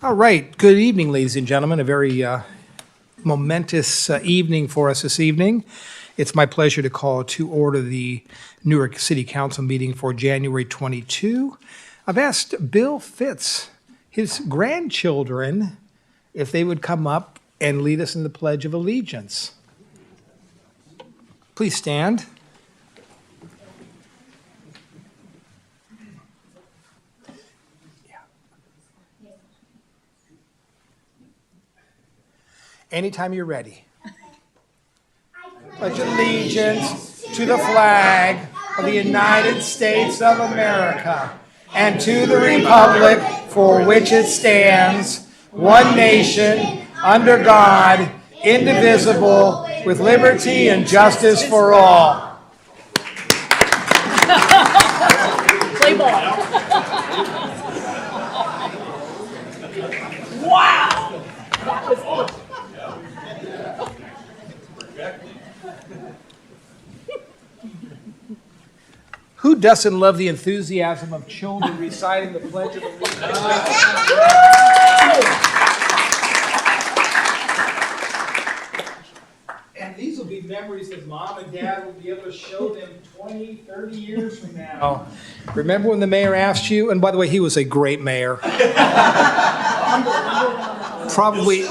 All right, good evening, ladies and gentlemen. A very momentous evening for us this evening. It's my pleasure to call to order the Newark City Council meeting for January 22. I've asked Bill Fitz, his grandchildren, if they would come up and lead us in the Pledge of Allegiance. Please stand. Anytime you're ready. Pledge allegiance to the flag of the United States of America and to the republic for which it stands, one nation, under God, indivisible, with liberty and justice for all. Play ball. Wow! That was good. Who doesn't love the enthusiasm of children reciting the Pledge of Allegiance? And these will be memories that Mom and Dad will be able to show them 20, 30 years from now. Remember when the mayor asked you? And by the way, he was a great mayor. Probably.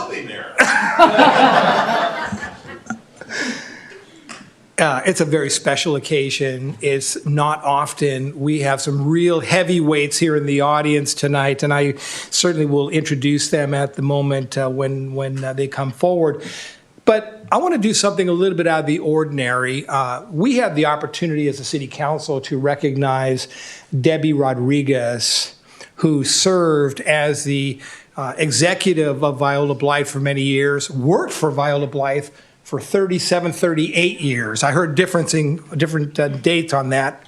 It's a very special occasion. It's not often. We have some real heavyweights here in the audience tonight, and I certainly will introduce them at the moment when they come forward. But I want to do something a little bit out of the ordinary. We had the opportunity as a city council to recognize Debbie Rodriguez, who served as the executive of Viola Blythe for many years, worked for Viola Blythe for 37, 38 years. I heard different dates on that.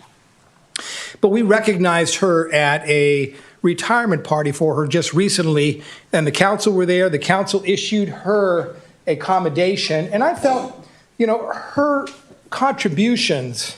But we recognized her at a retirement party for her just recently, and the council were there. The council issued her a commendation, and I felt, her contributions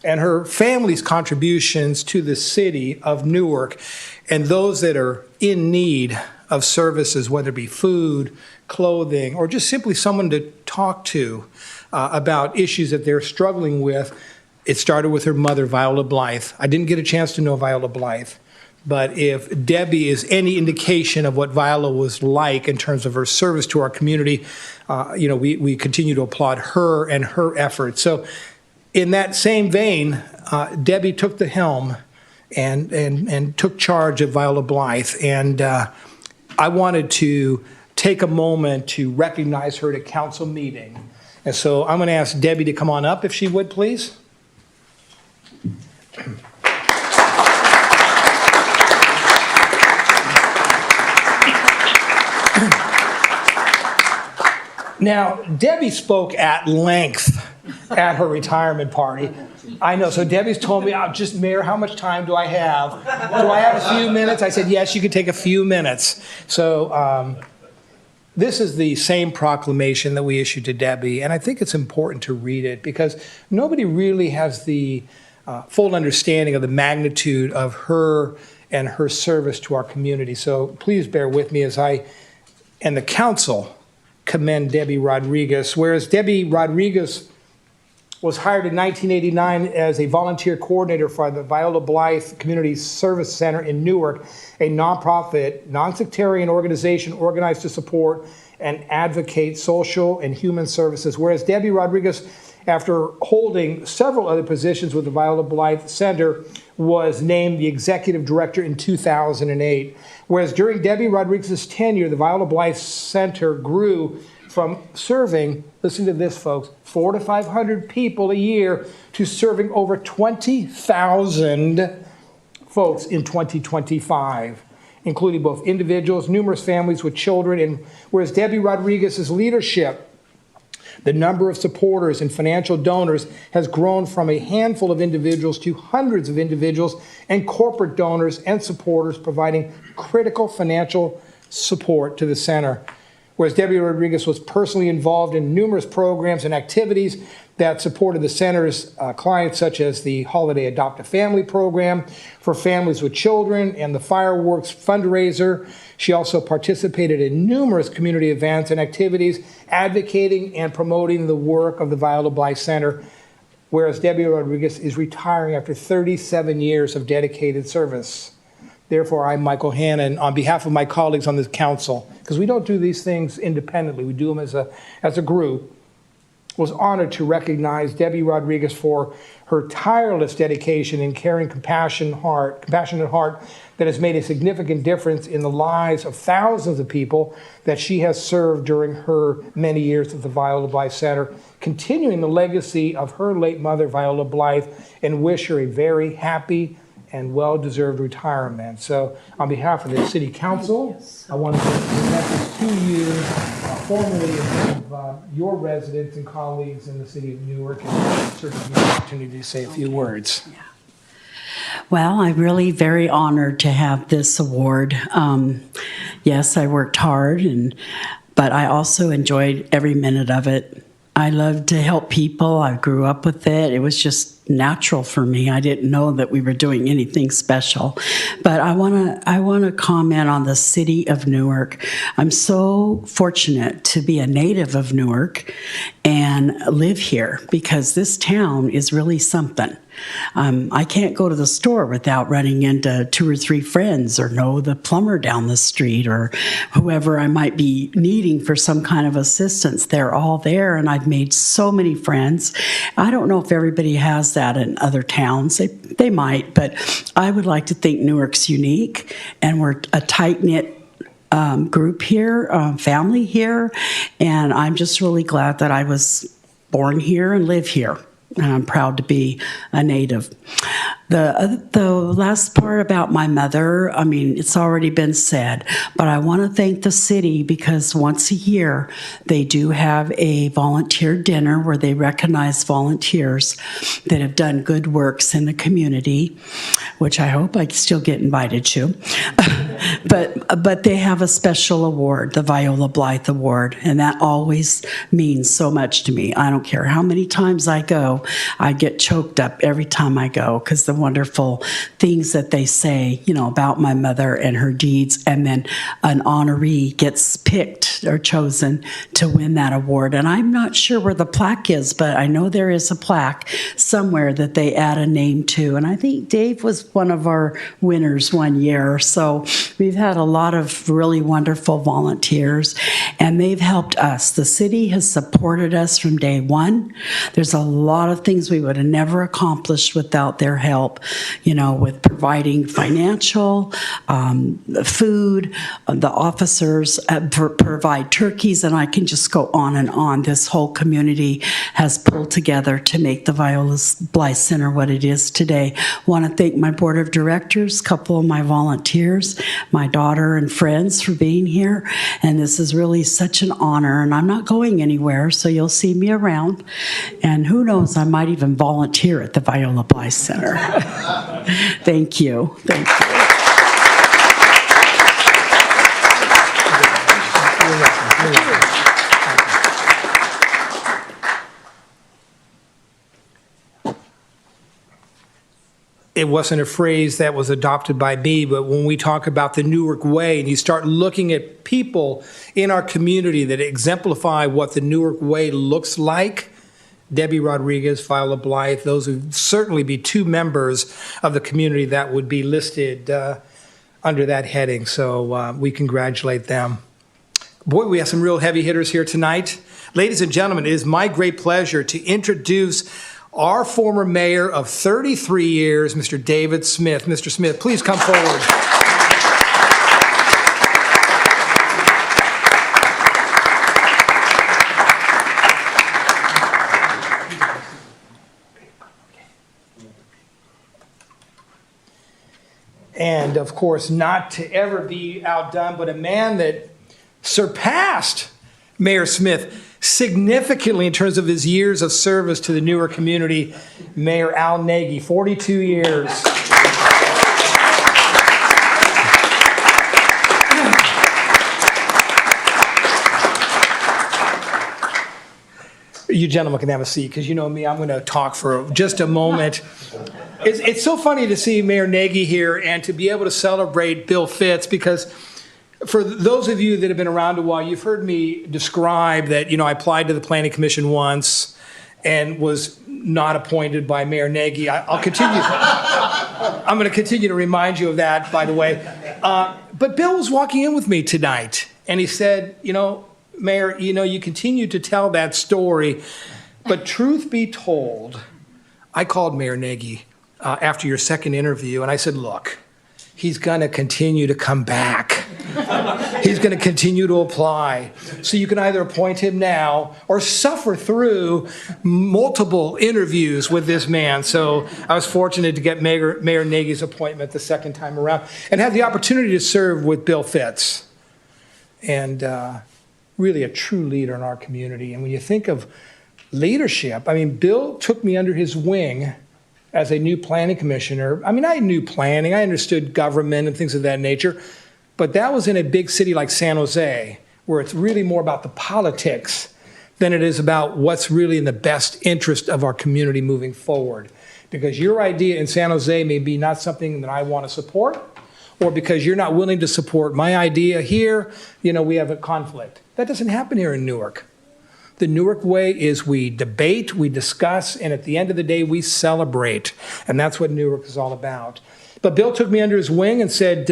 and her family's contributions to the city of Newark and those that are in need of services, whether it be food, clothing, or just simply someone to talk to about issues that they're struggling with. It started with her mother, Viola Blythe. I didn't get a chance to know Viola Blythe, but if Debbie is any indication of what Viola was like in terms of her service to our community, we continue to applaud her and her efforts. So in that same vein, Debbie took the helm and took charge of Viola Blythe, and I wanted to take a moment to recognize her at a council meeting. And so I'm going to ask Debbie to come on up, if she would, please. Now, Debbie spoke at length at her retirement party. I know. So Debbie's told me, Mayor, how much time do I have? Do I have a few minutes? I said, yes, you can take a few minutes. So this is the same proclamation that we issued to Debbie, and I think it's important to read it because nobody really has the full understanding of the magnitude of her and her service to our community. So please bear with me as I and the council commend Debbie Rodriguez. Whereas Debbie Rodriguez was hired in 1989 as a volunteer coordinator for the Viola Blythe Community Service Center in Newark, a nonprofit, non-sectarian organization organized to support and advocate social and human services. Whereas Debbie Rodriguez, after holding several other positions with the Viola Blythe Center, was named the executive director in 2008. Whereas during Debbie Rodriguez's tenure, the Viola Blythe Center grew from serving, listen to this, folks, 400 to 500 people a year to serving over 20,000 folks in 2025, including both individuals, numerous families with children. And whereas Debbie Rodriguez's leadership, the number of supporters and financial donors has grown from a handful of individuals to hundreds of individuals and corporate donors and supporters providing critical financial support to the center. Whereas Debbie Rodriguez was personally involved in numerous programs and activities that supported the center's clients, such as the Holiday Adopt a Family program for families with children and the fireworks fundraiser. She also participated in numerous community events and activities advocating and promoting the work of the Viola Blythe Center, whereas Debbie Rodriguez is retiring after 37 years of dedicated service. Therefore, I, Michael Hannon, on behalf of my colleagues on the council, because we don't do these things independently, we do them as a group, was honored to recognize Debbie Rodriguez for her tireless dedication and caring, compassionate heart that has made a significant difference in the lives of thousands of people that she has served during her many years at the Viola Blythe Center, continuing the legacy of her late mother, Viola Blythe, and wish her a very happy and well-deserved retirement. So on behalf of the City Council, I want to present this to you formally of your residents and colleagues in the city of Newark, and certainly give you an opportunity to say a few words. Well, I'm really very honored to have this award. Yes, I worked hard, but I also enjoyed every minute of it. I love to help people. I grew up with it. It was just natural for me. I didn't know that we were doing anything special. But I want to comment on the city of Newark. I'm so fortunate to be a native of Newark and live here because this town is really something. I can't go to the store without running into 2 or 3 friends or know the plumber down the street or whoever I might be needing for some kind of assistance. They're all there, and I've made so many friends. I don't know if everybody has that in other towns. They might, but I would like to think Newark's unique, and we're a tight-knit group here, family here, and I'm just really glad that I was born here and live here. And I'm proud to be a native. The last part about my mother, I mean, it's already been said, but I want to thank the city because once a year they do have a volunteer dinner where they recognize volunteers that have done good works in the community, which I hope I still get invited to. But they have a special award, the Viola Blythe Award, and that always means so much to me. I don't care how many times I go, I get choked up every time I go because the wonderful things that they say, about my mother and her deeds, and then an honoree gets picked or chosen to win that award. And I'm not sure where the plaque is, but I know there is a plaque somewhere that they add a name to. And I think Dave was one of our winners one year. So we've had a lot of really wonderful volunteers, and they've helped us. The city has supported us from day one. There's a lot of things we would have never accomplished without their help, with providing financial, food. The officers provide turkeys, and I can just go on and on. This whole community has pulled together to make the Viola Blythe Center what it is today. Want to thank my board of directors, a couple of my volunteers, my daughter and friends for being here. And this is really such an honor, and I'm not going anywhere, so you'll see me around. And who knows, I might even volunteer at the Viola Blythe Center. Thank you. Thank you. It wasn't a phrase that was adopted by me, but when we talk about the Newark Way and you start looking at people in our community that exemplify what the Newark Way looks like, Debbie Rodriguez, Viola Blythe, those would certainly be 2 members of the community that would be listed under that heading. So we congratulate them. Boy, we have some real heavy hitters here tonight. Ladies and gentlemen, it is my great pleasure to introduce our former mayor of 33 years, Mr. David Smith. Mr. Smith, please come forward. And of course, not to ever be outdone, but a man that surpassed Mayor Smith significantly in terms of his years of service to the Newark community, Mayor Al Nagy, 42 years. You gentlemen can have a seat, because you know me, I'm going to talk for just a moment. It's so funny to see Mayor Nagy here and to be able to celebrate Bill Fitz, because for those of you that have been around a while, you've heard me describe that, I applied to the Planning Commission once and was not appointed by Mayor Nagy. I'll continue. I'm going to continue to remind you of that, by the way. But Bill was walking in with me tonight, and he said, Mayor, you continue to tell that story, but truth be told, I called Mayor Nagy after your second interview, and I said, look, he's going to continue to come back. He's going to continue to apply. So you can either appoint him now or suffer through multiple interviews with this man. So I was fortunate to get Mayor Nagy's appointment the second time around and have the opportunity to serve with Bill Fitz. And really a true leader in our community. And when you think of leadership, Bill took me under his wing as a new planning commissioner. I knew planning, I understood government and things of that nature, but that was in a big city like San Jose, where it's really more about the politics than it is about what's really in the best interest of our community moving forward. Because your idea in San Jose may be not something that I want to support, or because you're not willing to support my idea here, we have a conflict. That doesn't happen here in Newark. The Newark way is we debate, we discuss, and at the end of the day, we celebrate. And that's what Newark is all about. But Bill took me under his wing and said,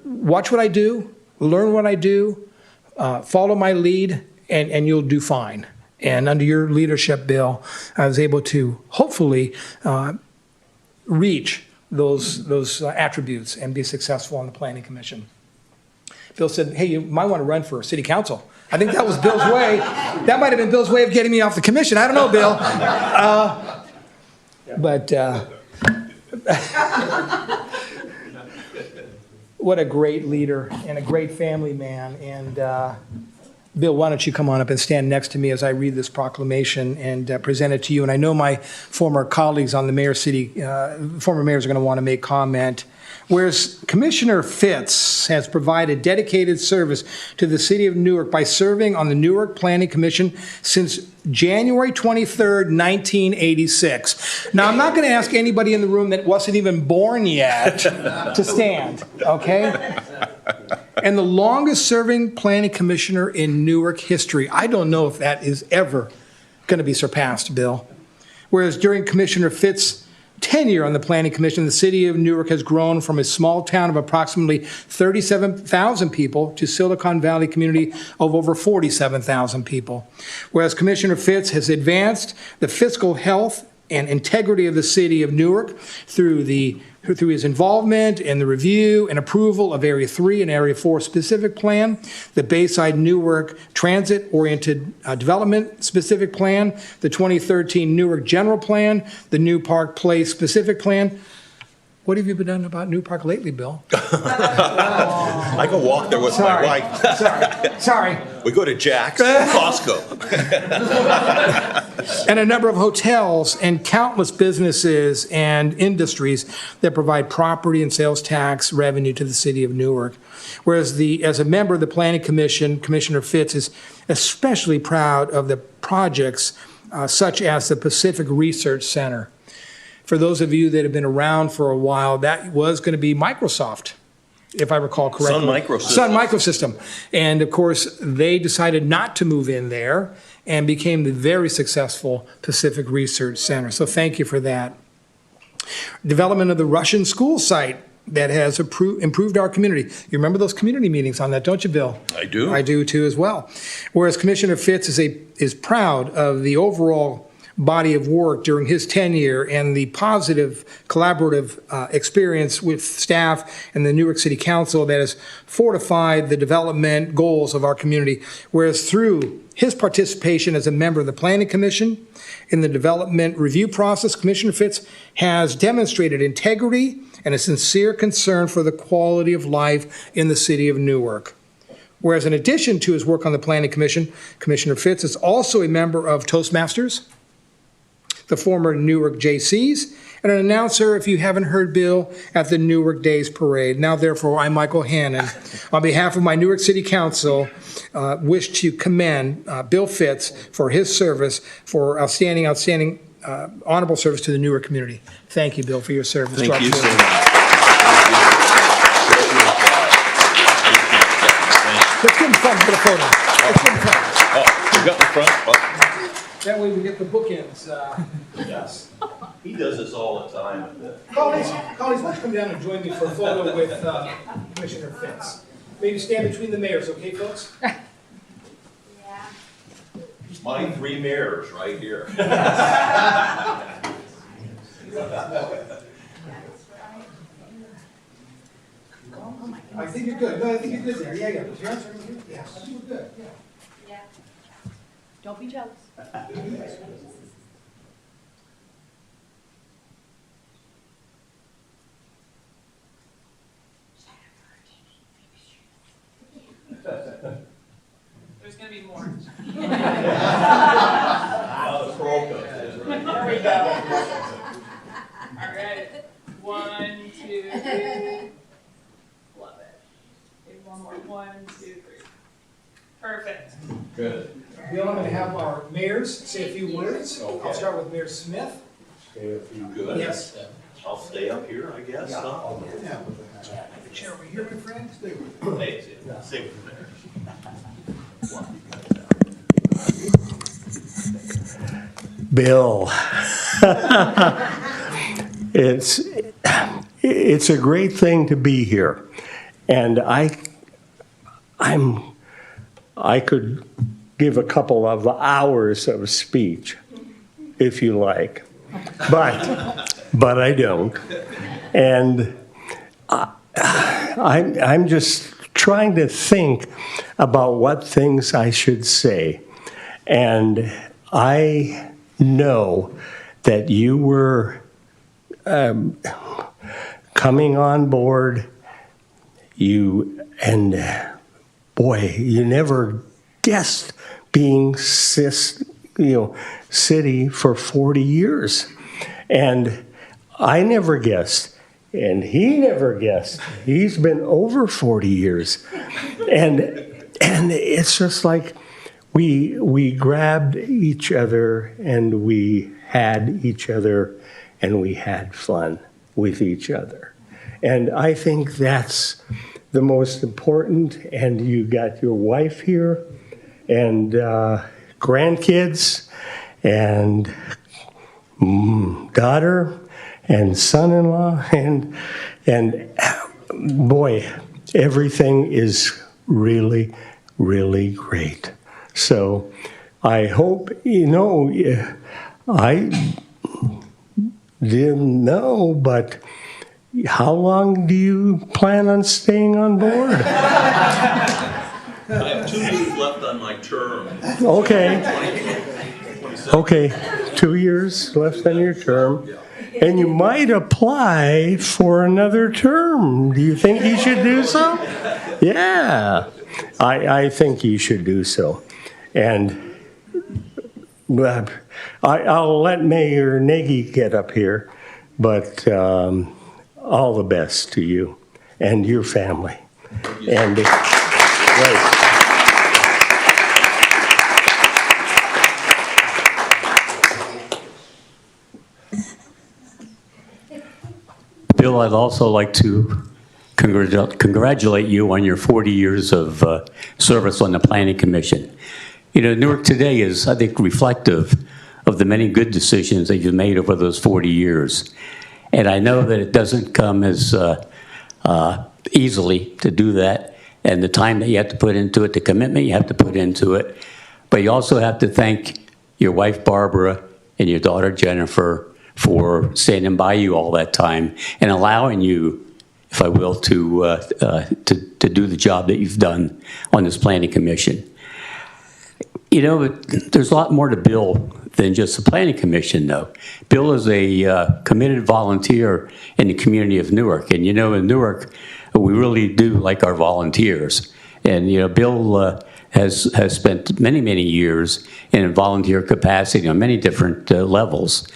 watch what I do, learn what I do, follow my lead, and you'll do fine. And under your leadership, Bill, I was able to hopefully reach those attributes and be successful on the Planning Commission. Bill said, hey, you might want to run for city council. I think that was Bill's way. That might have been Bill's way of getting me off the commission. I don't know, Bill. What a great leader and a great family man. And Bill, why don't you come on up and stand next to me as I read this proclamation and present it to you. And I know my former colleagues on the former mayors are going to want to make comment. Whereas Commissioner Fitz has provided dedicated service to the city of Newark by serving on the Newark Planning Commission since January 23rd, 1986. Now, I'm not going to ask anybody in the room that wasn't even born yet to stand, okay? And the longest serving planning commissioner in Newark history. I don't know if that is ever going to be surpassed, Bill. Whereas during Commissioner Fitz's tenure on the Planning Commission, the city of Newark has grown from a small town of approximately 37,000 people to Silicon Valley community of over 47,000 people. Whereas Commissioner Fitz has advanced the fiscal health and integrity of the city of Newark through his involvement in the review and approval of Area 3 and Area 4 specific plan, the Bayside Newark Transit-Oriented Development specific plan, the 2013 Newark General Plan, the New Park Place specific plan. What have you been doing about New Park lately, Bill? I go walk there with my wife. Sorry. We go to Jack's, Costco. And a number of hotels and countless businesses and industries that provide property and sales tax revenue to the city of Newark. Whereas as a member of the Planning Commission, Commissioner Fitz is especially proud of the projects such as the Pacific Research Center. For those of you that have been around for a while, that was going to be Microsoft, if I recall correctly. Sun Microsystem. And of course, they decided not to move in there and became the very successful Pacific Research Center. So thank you for that. Development of the Russian school site that has improved our community. You remember those community meetings on that, don't you, Bill? I do. I do too as well. Whereas Commissioner Fitz is proud of the overall body of work during his tenure and the positive collaborative experience with staff and the Newark City Council that has fortified the development goals of our community. Whereas through his participation as a member of the Planning Commission in the development review process, Commissioner Fitz has demonstrated integrity and a sincere concern for the quality of life in the city of Newark. Whereas in addition to his work on the Planning Commission, Commissioner Fitz is also a member of Toastmasters, the former Newark JCs, and an announcer, if you haven't heard Bill, at the Newark Days Parade. Now, therefore, I, Michael Hannon, on behalf of my Newark City Council, wish to commend Bill Fitz for his service, for outstanding, honorable service to the Newark community. Thank you, Bill, for your service. Thank to our you so community. much. Let's give him front for the photo. Let's give him front. Oh, you got the front? Oh, That way we get the bookends. yes. He does this all the time. Colleagues, why don't you come down and join me for a photo with Commissioner Fitz? Maybe stand between the mayors, okay, folks? My 3 mayors right here. I think you're good. No, I think you're good there. Yeah. Put your hands right here. Yeah, I think we're good. Yeah. Don't be jealous. There's gonna be more. Now the pro comes in. There we go. All right. 1, 2, 3. Love it. Maybe one more. 1, 2, 3. Perfect. Good. Bill, I'm going to have our mayors say a few words. I'll start with Mayor Smith. You good? Yes. I'll stay up here, I guess, huh? Yeah. Have a chair over here, my friend. Stay with me. Hey, stay with there. Bill, it's a great thing to be here, and I could give a couple of hours of speech, if you like, but I don't, and I'm just trying to think about what things I should say, and I know that you were coming on board. You never guessed being city for 40 years, and I never guessed, and he never guessed. He's been over 40 years, and it's just like. We grabbed each other and we had each other and we had fun with each other. And I think that's the most important. And you got your wife here and grandkids and daughter and son-in-law and boy, everything is really, really great. So I hope, I didn't know, but how long do you plan on staying on board? I have 2 years left on my term. Okay, 27. okay, 2 years left on your term. And you might apply for another term. Do you think you should do so? Yeah, I think you should do so. And I'll let Mayor Nagy get up here, but all the best to you and your family. And right. Bill, I'd also like to congratulate you on your 40 years of service on the Planning Commission. Newark today is, I think, reflective of the many good decisions that you've made over those 40 years. And I know that it doesn't come as easily to do that, and the time that you have to put into it, the commitment you have to put into it. But you also have to thank your wife, Barbara, and your daughter, Jennifer, for standing by you all that time and allowing you, if I will, to do the job that you've done on this Planning Commission. There's a lot more to Bill than just the Planning Commission, though. Bill is a committed volunteer in the community of Newark. And, in Newark, we really do like our volunteers. And, Bill has spent many, many years in a volunteer capacity on many different levels.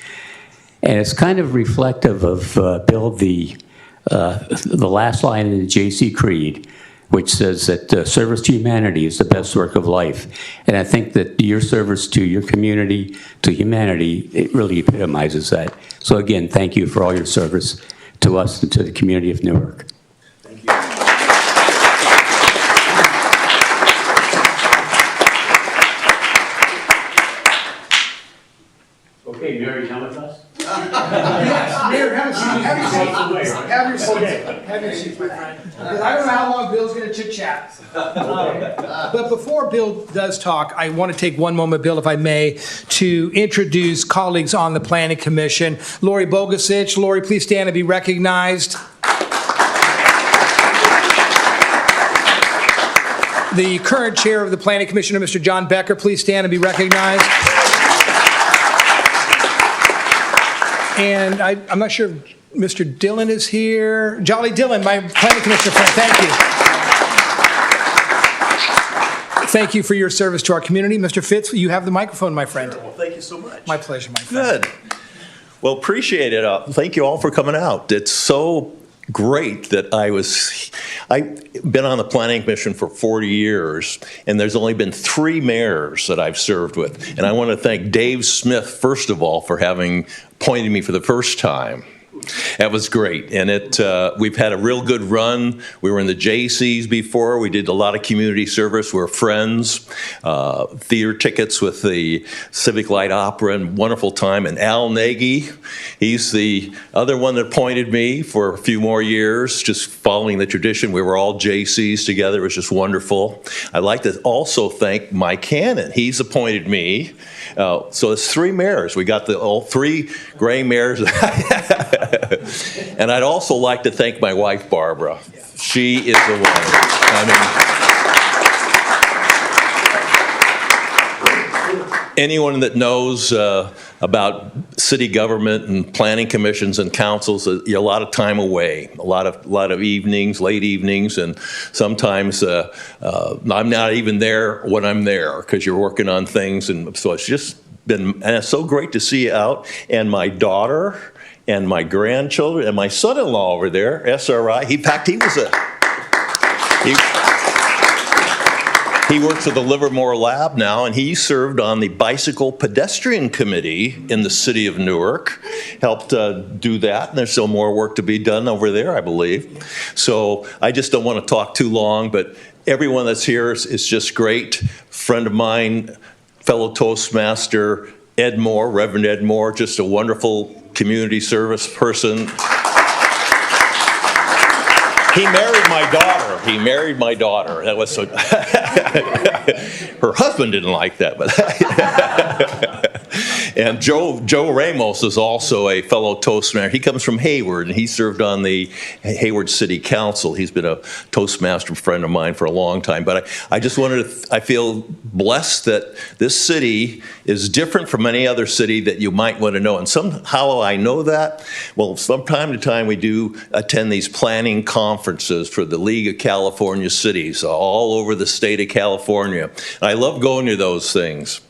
And it's kind of reflective of, Bill, the last line in the J.C. Creed, which says that service to humanity is the best work of life. And I think that your service to your community, to humanity, it really epitomizes that. So again, thank you for all your service to us and to the community of Newark. Thank you. Okay, Mary, you with us? Yes, Mayor, have a seat. Have your seat. Have your seat. Have your seat, my friend. Because I don't know how long Bill's going to chit-chat. But before Bill does talk, I want to take one moment, Bill, if I may, to introduce colleagues on the Planning Commission. Lori Bogasich. Lori, please stand and be recognized. The current chair of the Planning Commission, Mr. John Becker, please stand and be recognized. And I'm not sure if Mr. Dillon is here. Jolly Dillon, my Planning Commissioner friend, thank you. Thank you for your service to our community. Mr. Fitz, you have the microphone, my friend. Well, thank you so much. My pleasure, my friend. Good. Well, appreciate it. Thank you all for coming out. It's so great that I've been on the Planning Commission for 40 years, and there's only been 3 mayors that I've served with. And I want to thank Dave Smith, first of all, for having appointed me for the first time. That was great, and we've had a real good run. We were in the J.C.'s before. We did a lot of community service. We're friends. Theater tickets with the Civic Light Opera, and wonderful time. And Al Nagy, he's the other one that appointed me for a few more years, just following the tradition. We were all J.C.'s together. It was just wonderful. I'd like to also thank Mike Hannon. He's appointed me. So it's 3 mayors. We got all 3 gray mayors. And I'd also like to thank my wife, Barbara. She is the one. Anyone that knows about city government and planning commissions and councils, a lot of time away, a lot of evenings, late evenings, and sometimes I'm not even there when I'm there because you're working on things, and so it's just been, and it's so great to see you out. And my daughter and my grandchildren and my son-in-law over there, SRI. He works at the Livermore Lab now, and he served on the Bicycle Pedestrian Committee in the city of Newark, helped do that, and there's still more work to be done over there, I believe. So I just don't want to talk too long, but everyone that's here is just great. Friend of mine, fellow Toastmaster, Ed Moore, Reverend Ed Moore, just a wonderful community service person. He married my daughter. That was so. Her husband didn't like that, but. And Joe Ramos is also a fellow Toastmaster. He comes from Hayward, and he served on the Hayward City Council. He's been a Toastmaster friend of mine for a long time. But I just wanted to, I feel blessed that this city is different from any other city that you might want to know. And somehow I know that. Well, from time to time we do attend these planning conferences for the League of California Cities all over the state of California. And I love going to those things.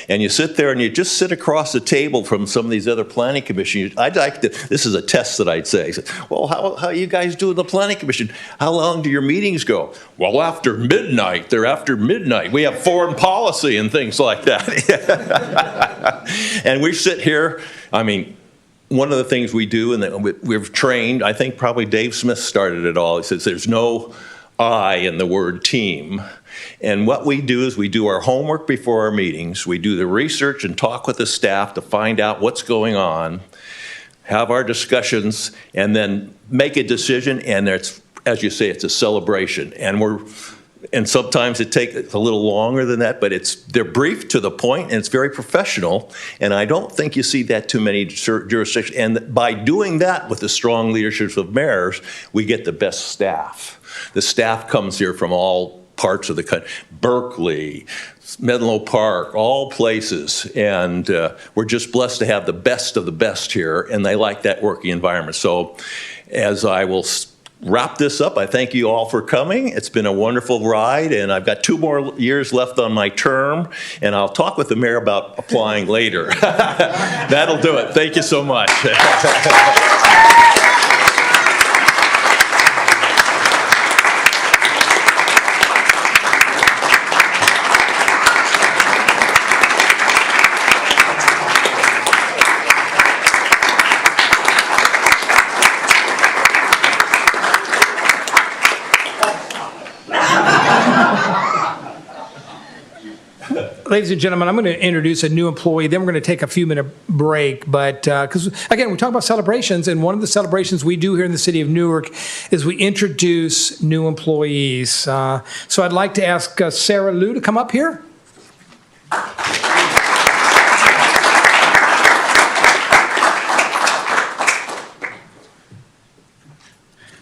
And you sit there and you just sit across the table from some of these other planning commissions. I'd like to, this is a test that I'd say. Well, how you guys do in the planning commission? How long do your meetings go? Well, after midnight. They're after midnight. We have foreign policy and things like that. And we sit here, I mean, one of the things we do, and we've trained, I think probably Dave Smith started it all. He says there's no I in the word team. And what we do is we do our homework before our meetings. We do the research and talk with the staff to find out what's going on, have our discussions, and then make a decision. And it's, as you say, it's a celebration. And sometimes it takes a little longer than that, but they're brief to the point, and it's very professional. And I don't think you see that too many jurisdictions. And by doing that with the strong leadership of mayors, we get the best staff. The staff comes here from all parts of the country, Berkeley, Menlo Park, all places. And we're just blessed to have the best of the best here, and they like that working environment. So as I will wrap this up. I thank you all for coming. It's been a wonderful ride, and I've got 2 more years left on my term, and I'll talk with the mayor about applying later. That'll do it. Thank you so much. Ladies and gentlemen, I'm going to introduce a new employee, then we're going to take a few-minute break. But because, again, we talk about celebrations, and one of the celebrations we do here in the city of Newark is we introduce new employees. So I'd like to ask Sarah Lou to come up here.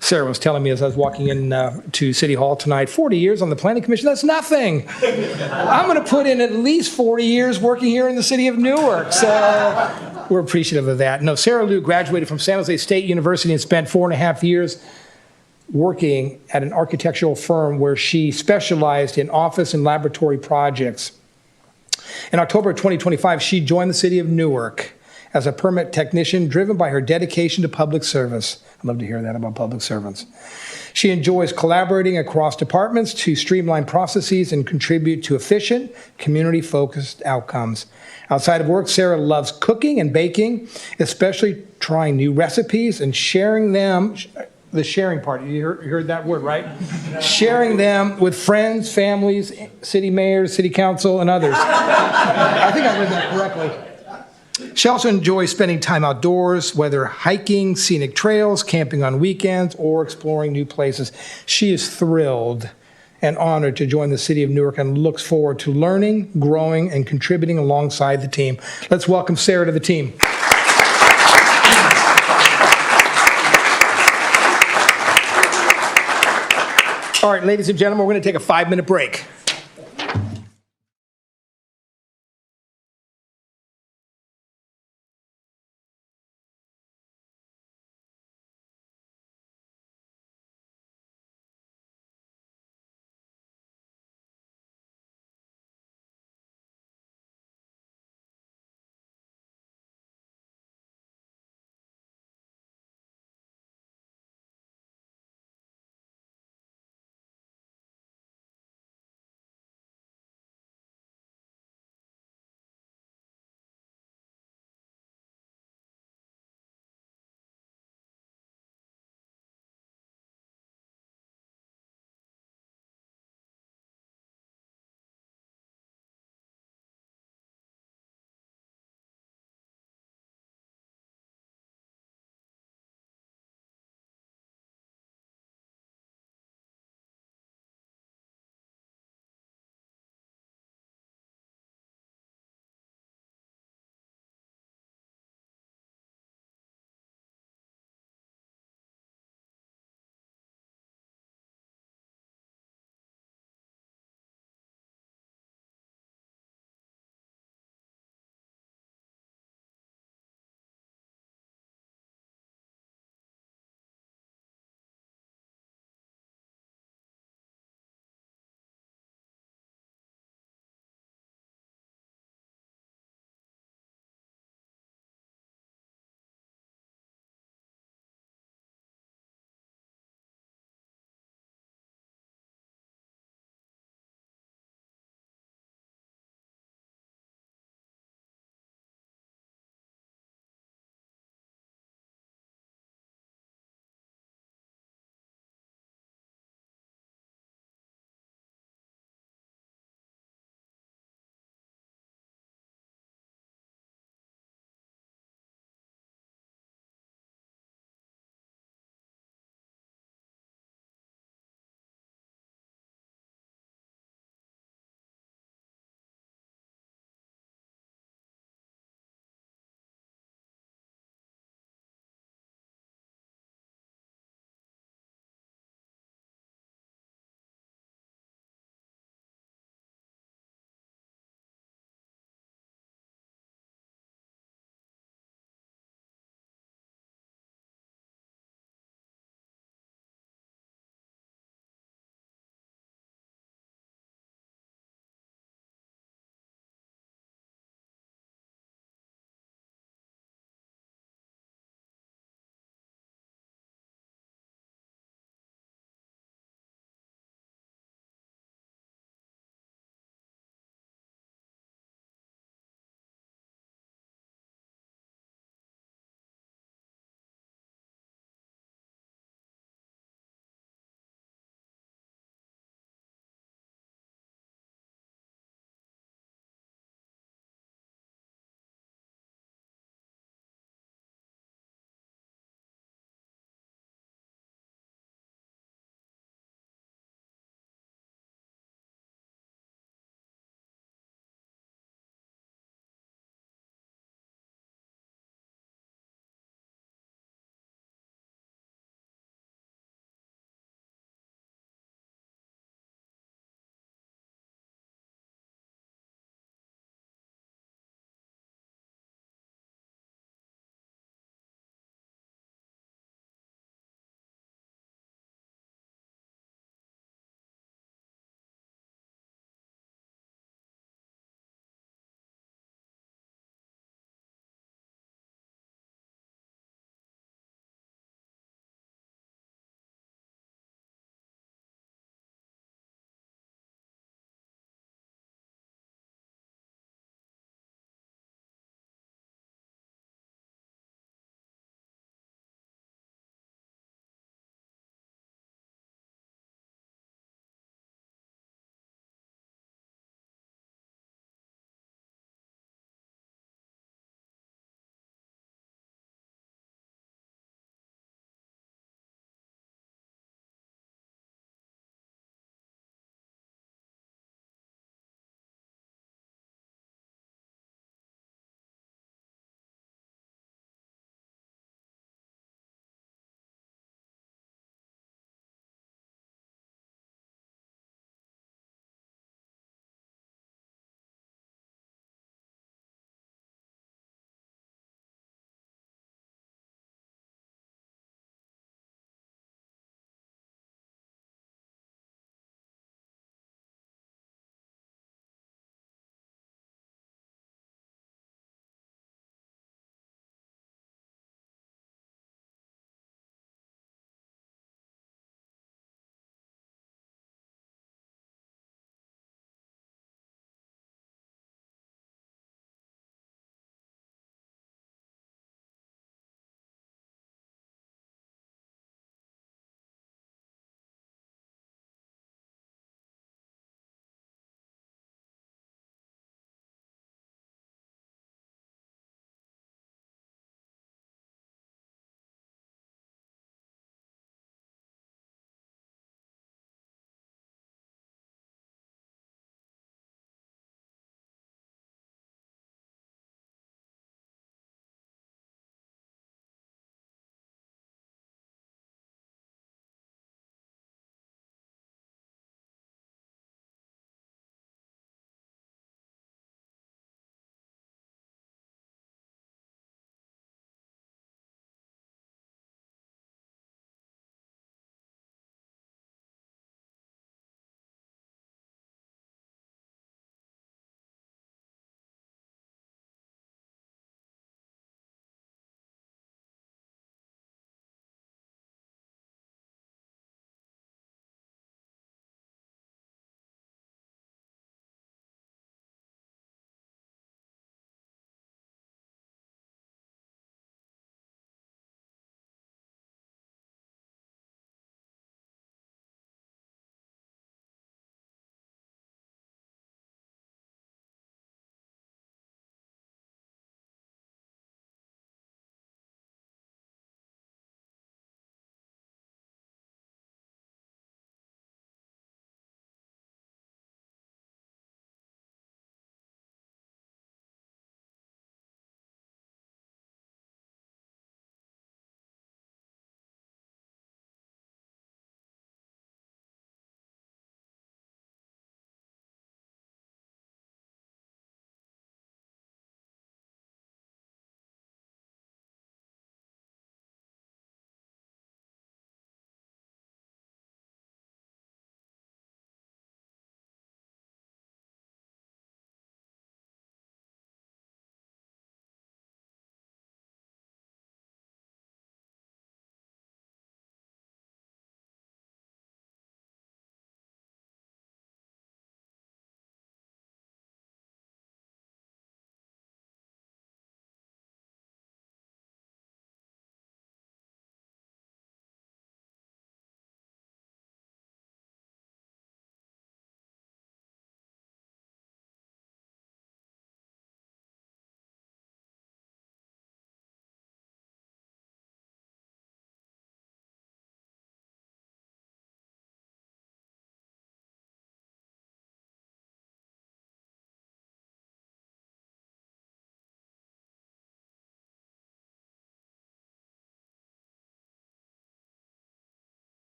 Sarah was telling me as I was walking in to City Hall tonight, 40 years on the Planning Commission, that's nothing. I'm going to put in at least 40 years working here in the city of Newark. So we're appreciative of that. No, Sarah Lou graduated from San Jose State University and spent 4.5 years working at an architectural firm where she specialized in office and laboratory projects. In October of 2025, she joined the city of Newark as a permit technician driven by her dedication to public service. I love to hear that about public servants. She enjoys collaborating across departments to streamline processes and contribute to efficient, community-focused outcomes. Outside of work, Sarah loves cooking and baking, especially trying new recipes and sharing them. The sharing part, you heard that word, right? Sharing them with friends, families, city mayors, city council, and others. I think I read that correctly. She also enjoys spending time outdoors, whether hiking, scenic trails, camping on weekends, or exploring new places. She is thrilled and honored to join the city of Newark and looks forward to learning, growing, and contributing alongside the team. Let's welcome Sarah to the team. All right, ladies and gentlemen, we're going to take a 5-minute break.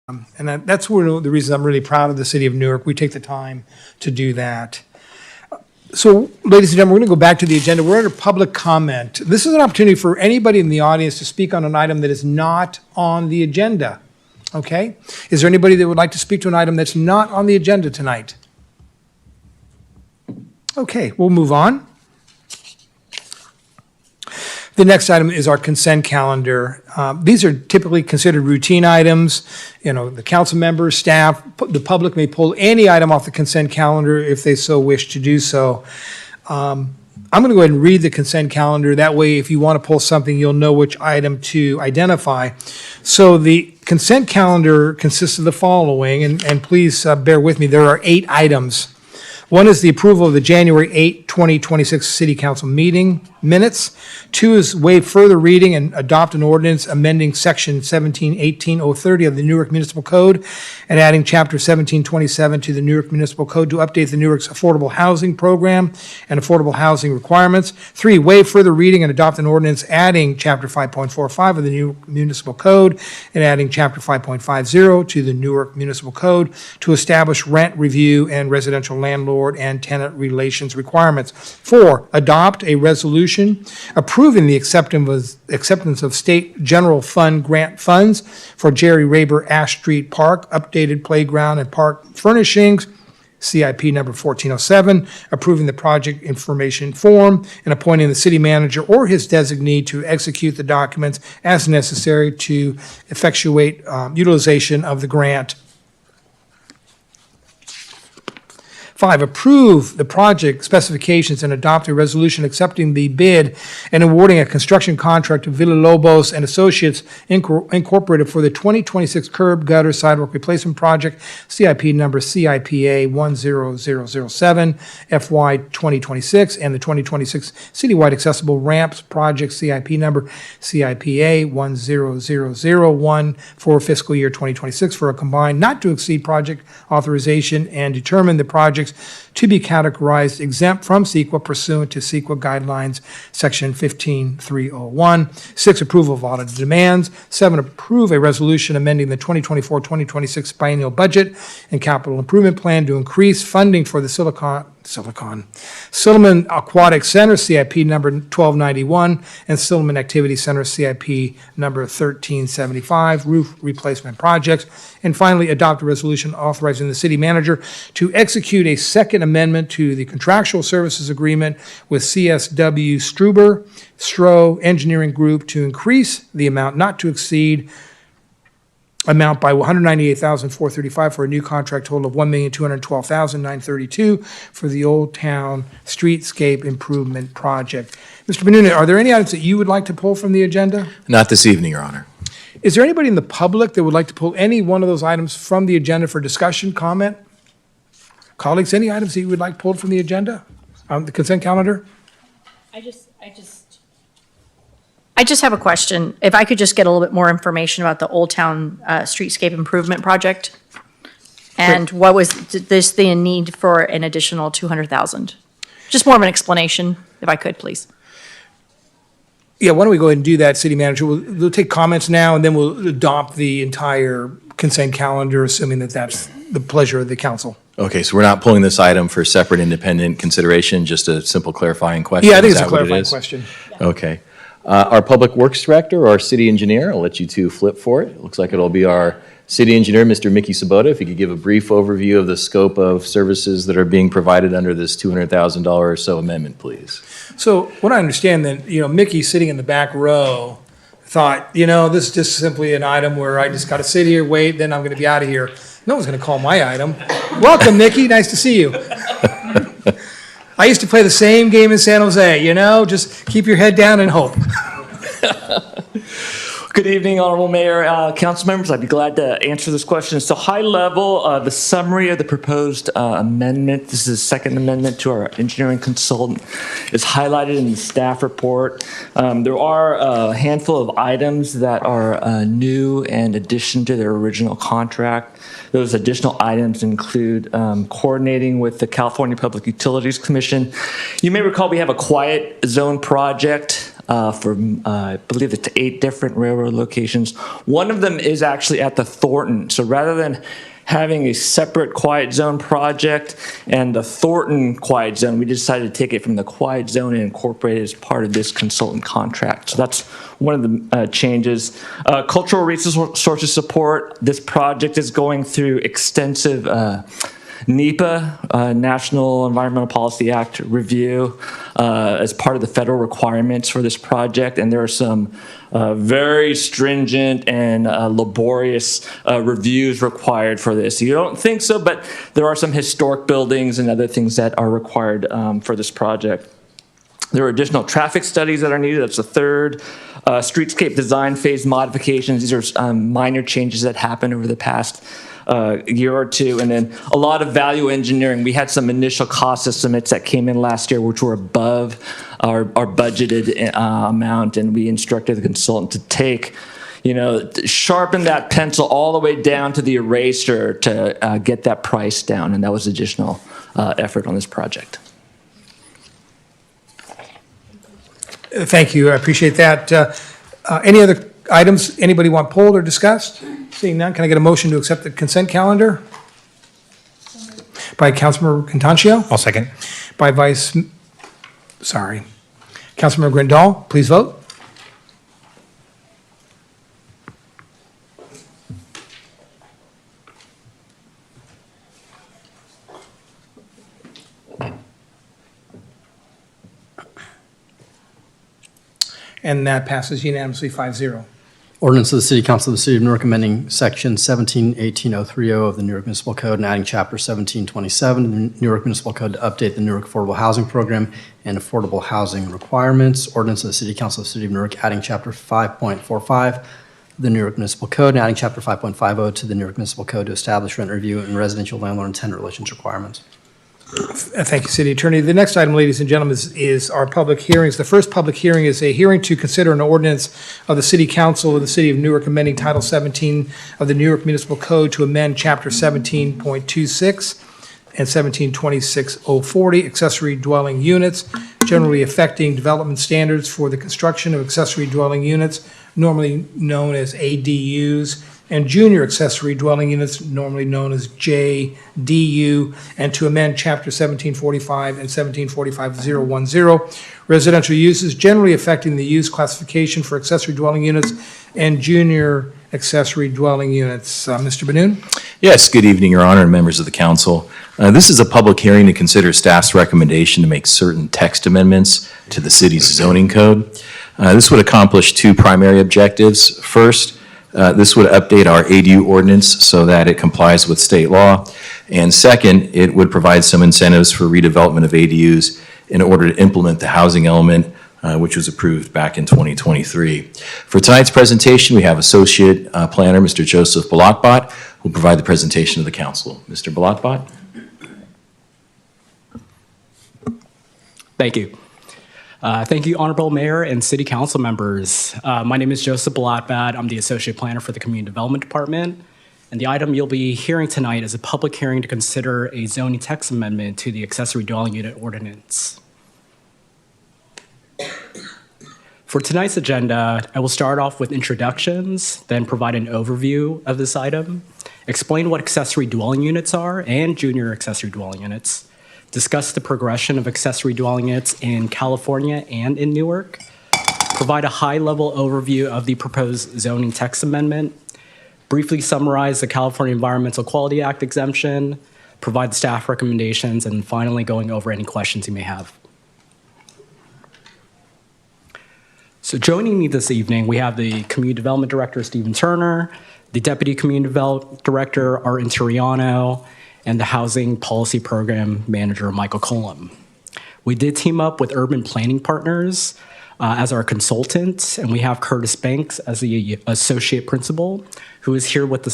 And that's one of the reasons I'm really proud of the city of Newark. We take the time to do that. So, ladies and gentlemen, we're going to go back to the agenda. We're under public comment. This is an opportunity for anybody in the audience to speak on an item that is not on the agenda. Okay? Is there anybody that would like to speak to an item that's not on the agenda tonight? Okay, we'll move on. The next item is our consent calendar. These are typically considered routine items. You know, the council members, staff, the public may pull any item off the consent calendar if they so wish to do so. I'm going to go ahead and read the consent calendar. That way, if you want to pull something, you'll know which item to identify. So the consent calendar consists of the following, and please bear with me. There are 8 items. One is the approval of the January 8, 2026 City Council meeting minutes. 2 is waive further reading and adopt an ordinance amending Section 1718-030 of the Newark Municipal Code and adding Chapter 1727 to the Newark Municipal Code to update the Newark's affordable housing program and affordable housing requirements. 3, waive further reading and adopt an ordinance adding Chapter 5.45 of the Newark Municipal Code and adding Chapter 5.50 to the Newark Municipal Code to establish rent review and residential landlord and tenant relations requirements. 4, adopt a resolution approving the acceptance of state general fund grant funds for Jerry Raber Ash Street Park, updated playground and park furnishings, CIP number 1407, approving the project information form and appointing the city manager or his designee to execute the documents as necessary to effectuate utilization of the grant. 5, approve the project specifications and adopt a resolution accepting the bid and awarding a construction contract to Villalobos and Associates Incorporated for the 2026 curb gutter sidewalk replacement project, CIP number CIPA 10007, FY 2026, and the 2026 citywide accessible ramps project, CIP number CIPA 10001 for fiscal year 2026 for a combined not to exceed project authorization, and determine the projects to be categorized exempt from CEQA pursuant to CEQA guidelines, section 15301. 6, approval of audited demands. 7, approve a resolution amending the 2024-2026 biennial budget and capital improvement plan to increase funding for the Silliman Aquatic Center, CIP number 1291, and Silliman Activity Center, CIP number 1375, roof replacement projects. And finally, adopt a resolution authorizing the city manager to execute a second amendment to the contractual services agreement with CSW Stroh Engineering Group to increase the amount not to exceed amount by $198,435 for a new contract total of $1,212,932 for the Old Town Streetscape Improvement Project. Mr. Benuna, are there any items that you would like to pull from the agenda? Not this evening, Your Honor. Is there anybody in the public that would like to pull any one of those items from the agenda for discussion, comment? Colleagues, any items that you would like pulled from the agenda, the consent calendar? I just have a question. If I could just get a little bit more information about the Old Town Streetscape Improvement Project? And what was this the need for an additional 200,000? Just more of an explanation, if I could, please. Yeah, why don't we go ahead and do that, City Manager? We'll take comments now, and then we'll adopt the entire consent calendar, assuming that that's the pleasure of the council. Okay, so we're not pulling this item for separate independent consideration, just a simple clarifying question? Yeah, I think Is it's a that what it clarifying is? question. Okay. Our Public Works Director or our City Engineer, I'll let you two flip for it. It looks like it'll be our City Engineer, Mr. Mickey Sabota, if you could give a brief overview of the scope of services that are being provided under this $200,000 or so amendment, please. So what I understand then, Mickey sitting in the back row thought, this is just simply an item where I just got to sit here, wait, then I'm going to be out of here. No one's going to call my item. Welcome, Mickey. Nice to see you. I used to play the same game in San Jose, just keep your head down and hope. Good evening, Honorable Mayor, council members. I'd be glad to answer this question. So high level, the summary of the proposed amendment, this is the second amendment to our engineering consultant, is highlighted in the staff report. There are a handful of items that are new in addition to their original contract. Those additional items include coordinating with the California Public Utilities Commission. You may recall we have a quiet zone project for, I believe it's 8 different railroad locations. One of them is actually at the Thornton. So rather than having a separate quiet zone project and the Thornton quiet zone, we decided to take it from the quiet zone and incorporate it as part of this consultant contract. So that's one of the changes. Cultural resources support. This project is going through extensive NEPA, National Environmental Policy Act review as part of the federal requirements for this project, and there are some very stringent and laborious reviews required for this. You don't think so, but there are some historic buildings and other things that are required for this project. There are additional traffic studies that are needed. That's the third. Streetscape design phase modifications. These are minor changes that happened over the past year or two. And then a lot of value engineering. We had some initial cost estimates that came in last year, which were above our budgeted amount. And we instructed the consultant to take, sharpen that pencil all the way down to the eraser to get that price down. And that was additional effort on this project. Thank you. I appreciate that. Any other items anybody want pulled or discussed? Seeing none, can I get a motion to accept the consent calendar? By Councilmember Contancio? I'll second. By Councilmember Grandal, please vote. And that passes unanimously 5-0. Ordinance of the City Council of the City of Newark amending Section 17-18030 of the Newark Municipal Code and adding Chapter 1727 of the Newark Municipal Code to update the Newark Affordable Housing Program and affordable housing requirements. Ordinance of the City Council of the City of Newark adding Chapter 5.45 of the Newark Municipal Code and adding Chapter 5.50 to the Newark Municipal Code to establish rent review and residential landlord and tenant relations requirements. Thank you, City Attorney. The next item, ladies and gentlemen, is our public hearings. The first public hearing is a hearing to consider an ordinance of the City Council of the City of Newark amending Title 17 of the Newark Municipal Code to amend Chapter 17.26 and 1726.040 accessory dwelling units, generally affecting development standards for the construction of accessory dwelling units, normally known as ADUs, and junior accessory dwelling units, normally known as JDU, and to amend Chapter 1745 and 1745.010, residential uses generally affecting the use classification for accessory dwelling units and junior accessory dwelling units. Mr. Benoon? Yes, good evening, Your Honor, and members of the council. This is a public hearing to consider staff's recommendation to make certain text amendments to the city's zoning code. This would accomplish 2 primary objectives. First, this would update our ADU ordinance so that it complies with state law. And second, it would provide some incentives for redevelopment of ADUs in order to implement the housing element, which was approved back in 2023. For tonight's presentation, we have Associate Planner, Mr. Joseph Balakbot, who will provide the presentation to the council. Mr. Balakbot? Thank you. Thank you, Honorable Mayor and City Council members. My name is Joseph Balakbad. I'm the Associate Planner for the Community Development Department. And the item you'll be hearing tonight is a public hearing to consider a zoning text amendment to the accessory dwelling unit ordinance. For tonight's agenda, I will start off with introductions, then provide an overview of this item, explain what accessory dwelling units are and junior accessory dwelling units, discuss the progression of accessory dwelling units in California and in Newark, provide a high-level overview of the proposed zoning text amendment, briefly summarize the California Environmental Quality Act exemption, provide the staff recommendations, and finally going over any questions you may have. So joining me this evening, we have the Community Development Director, Stephen Turner, the Deputy Community Development Director, Art Interiano, and the Housing Policy Program Manager, Michael Colum. We did team up with Urban Planning Partners as our consultant, and we have Curtis Banks as the Associate Principal, who is here with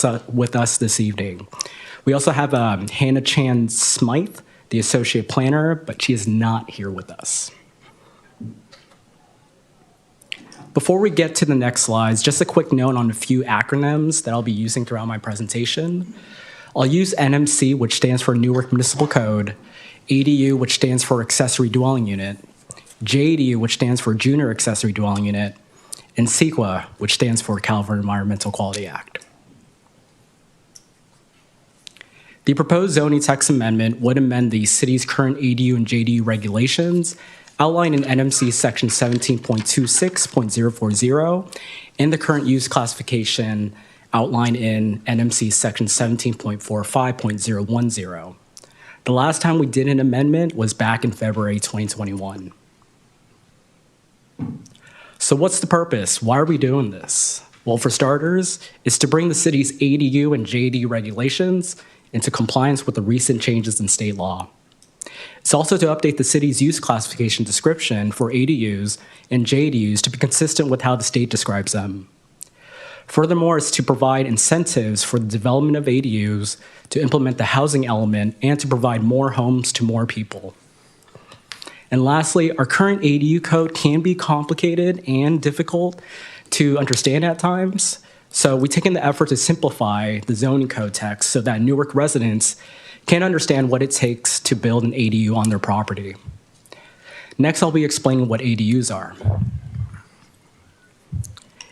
us this evening. We also have Hannah Chan Smythe, the Associate Planner, but she is not here with us. Before we get to the next slides, just a quick note on a few acronyms that I'll be using throughout my presentation. I'll use NMC, which stands for Newark Municipal Code, ADU, which stands for Accessory Dwelling Unit, JADU, which stands for Junior Accessory Dwelling Unit, and CEQA, which stands for California Environmental Quality Act. The proposed zoning text amendment would amend the city's current ADU and JDU regulations outlined in NMC section 17.26.040 and the current use classification outlined in NMC section 17.45.010. The last time we did an amendment was back in February 2021. So what's the purpose? Why are we doing this? Well, for starters, it's to bring the city's ADU and JDU regulations into compliance with the recent changes in state law. It's also to update the city's use classification description for ADUs and JDUs to be consistent with how the state describes them. Furthermore, it's to provide incentives for the development of ADUs, to implement the housing element, and to provide more homes to more people. And lastly, our current ADU code can be complicated and difficult to understand at times. So we've taken the effort to simplify the zoning code text so that Newark residents can understand what it takes to build an ADU on their property. Next, I'll be explaining what ADUs are.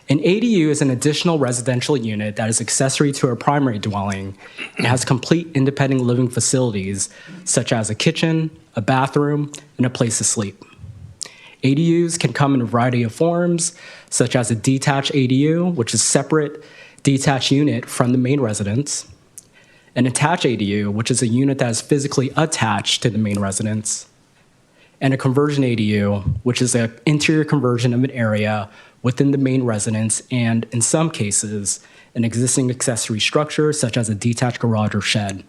An ADU is an additional residential unit that is accessory to a primary dwelling and has complete independent living facilities such as a kitchen, a bathroom, and a place to sleep. ADUs can come in a variety of forms, such as a detached ADU, which is a separate detached unit from the main residence, an attached ADU, which is a unit that is physically attached to the main residence, and a conversion ADU, which is an interior conversion of an area within the main residence and, in some cases, an existing accessory structure, such as a detached garage or shed.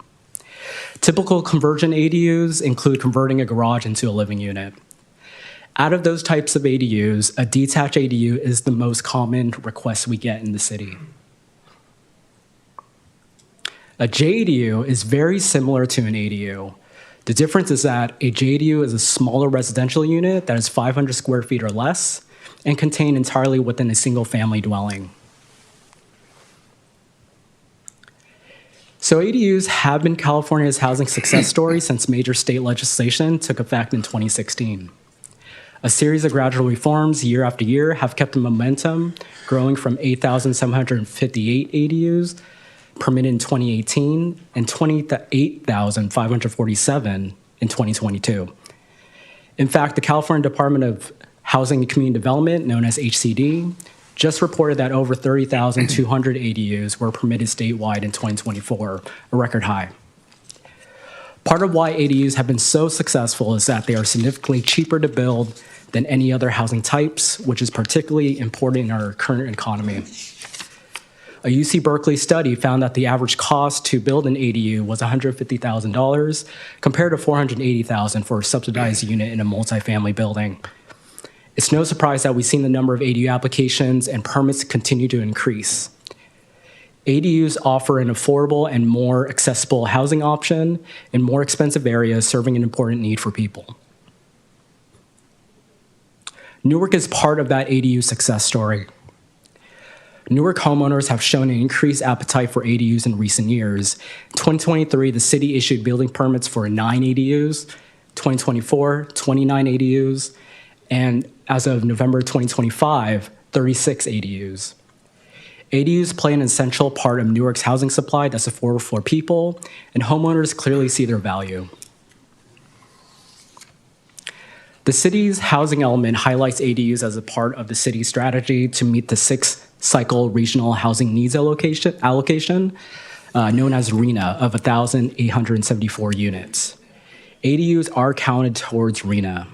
Typical conversion ADUs include converting a garage into a living unit. Out of those types of ADUs, a detached ADU is the most common request we get in the city. A JDU is very similar to an ADU. The difference is that a JDU is a smaller residential unit that is 500 square feet or less and contained entirely within a single family dwelling. So ADUs have been California's housing success story since major state legislation took effect in 2016. A series of gradual reforms year after year have kept the momentum, growing from 8,758 ADUs permitted in 2018 and 28,547 in 2022. In fact, the California Department of Housing and Community Development, known as HCD, just reported that over 30,200 ADUs were permitted statewide in 2024, a record high. Part of why ADUs have been so successful is that they are significantly cheaper to build than any other housing types, which is particularly important in our current economy. A UC Berkeley study found that the average cost to build an ADU was $150,000 compared to $480,000 for a subsidized unit in a multifamily building. It's no surprise that we've seen the number of ADU applications and permits continue to increase. ADUs offer an affordable and more accessible housing option in more expensive areas, serving an important need for people. Newark is part of that ADU success story. Newark homeowners have shown an increased appetite for ADUs in recent years. In 2023, the city issued building permits for 9 ADUs, 2024, 29 ADUs, and as of November 2025, 36 ADUs. ADUs play an essential part of Newark's housing supply that's affordable for people, and homeowners clearly see their value. The city's housing element highlights ADUs as a part of the city's strategy to meet the 6-cycle regional housing needs allocation, known as RHNA, of 1,874 units. ADUs are counted towards RHNA.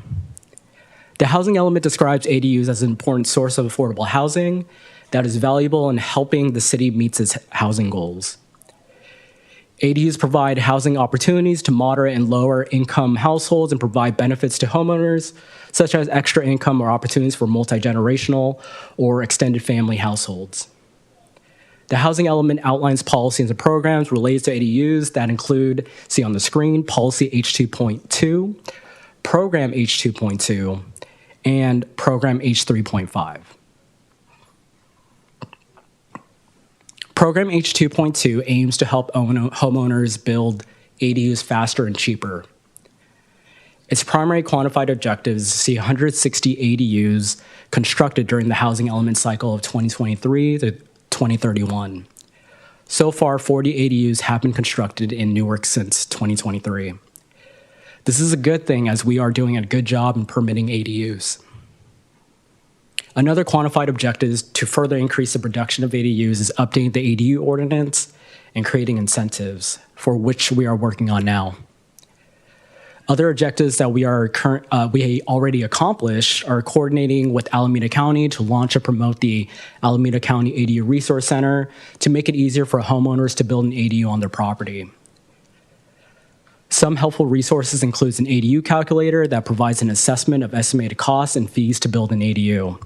The housing element describes ADUs as an important source of affordable housing that is valuable in helping the city meet its housing goals. ADUs provide housing opportunities to moderate and lower income households and provide benefits to homeowners, such as extra income or opportunities for multi-generational or extended family households. The housing element outlines policies and programs related to ADUs that include, see on the screen, Policy H2.2, Program H2.2, and Program H3.5. Program H2.2 aims to help homeowners build ADUs faster and cheaper. Its primary quantified objective is to see 160 ADUs constructed during the housing element cycle of 2023 to 2031. So far, 40 ADUs have been constructed in Newark since 2023. This is a good thing as we are doing a good job in permitting ADUs. Another quantified objective to further increase the production of ADUs is updating the ADU ordinance and creating incentives, for which we are working on now. Other objectives that we already accomplished are coordinating with Alameda County to launch and promote the Alameda County ADU Resource Center to make it easier for homeowners to build an ADU on their property. Some helpful resources includes an ADU calculator that provides an assessment of estimated costs and fees to build an ADU.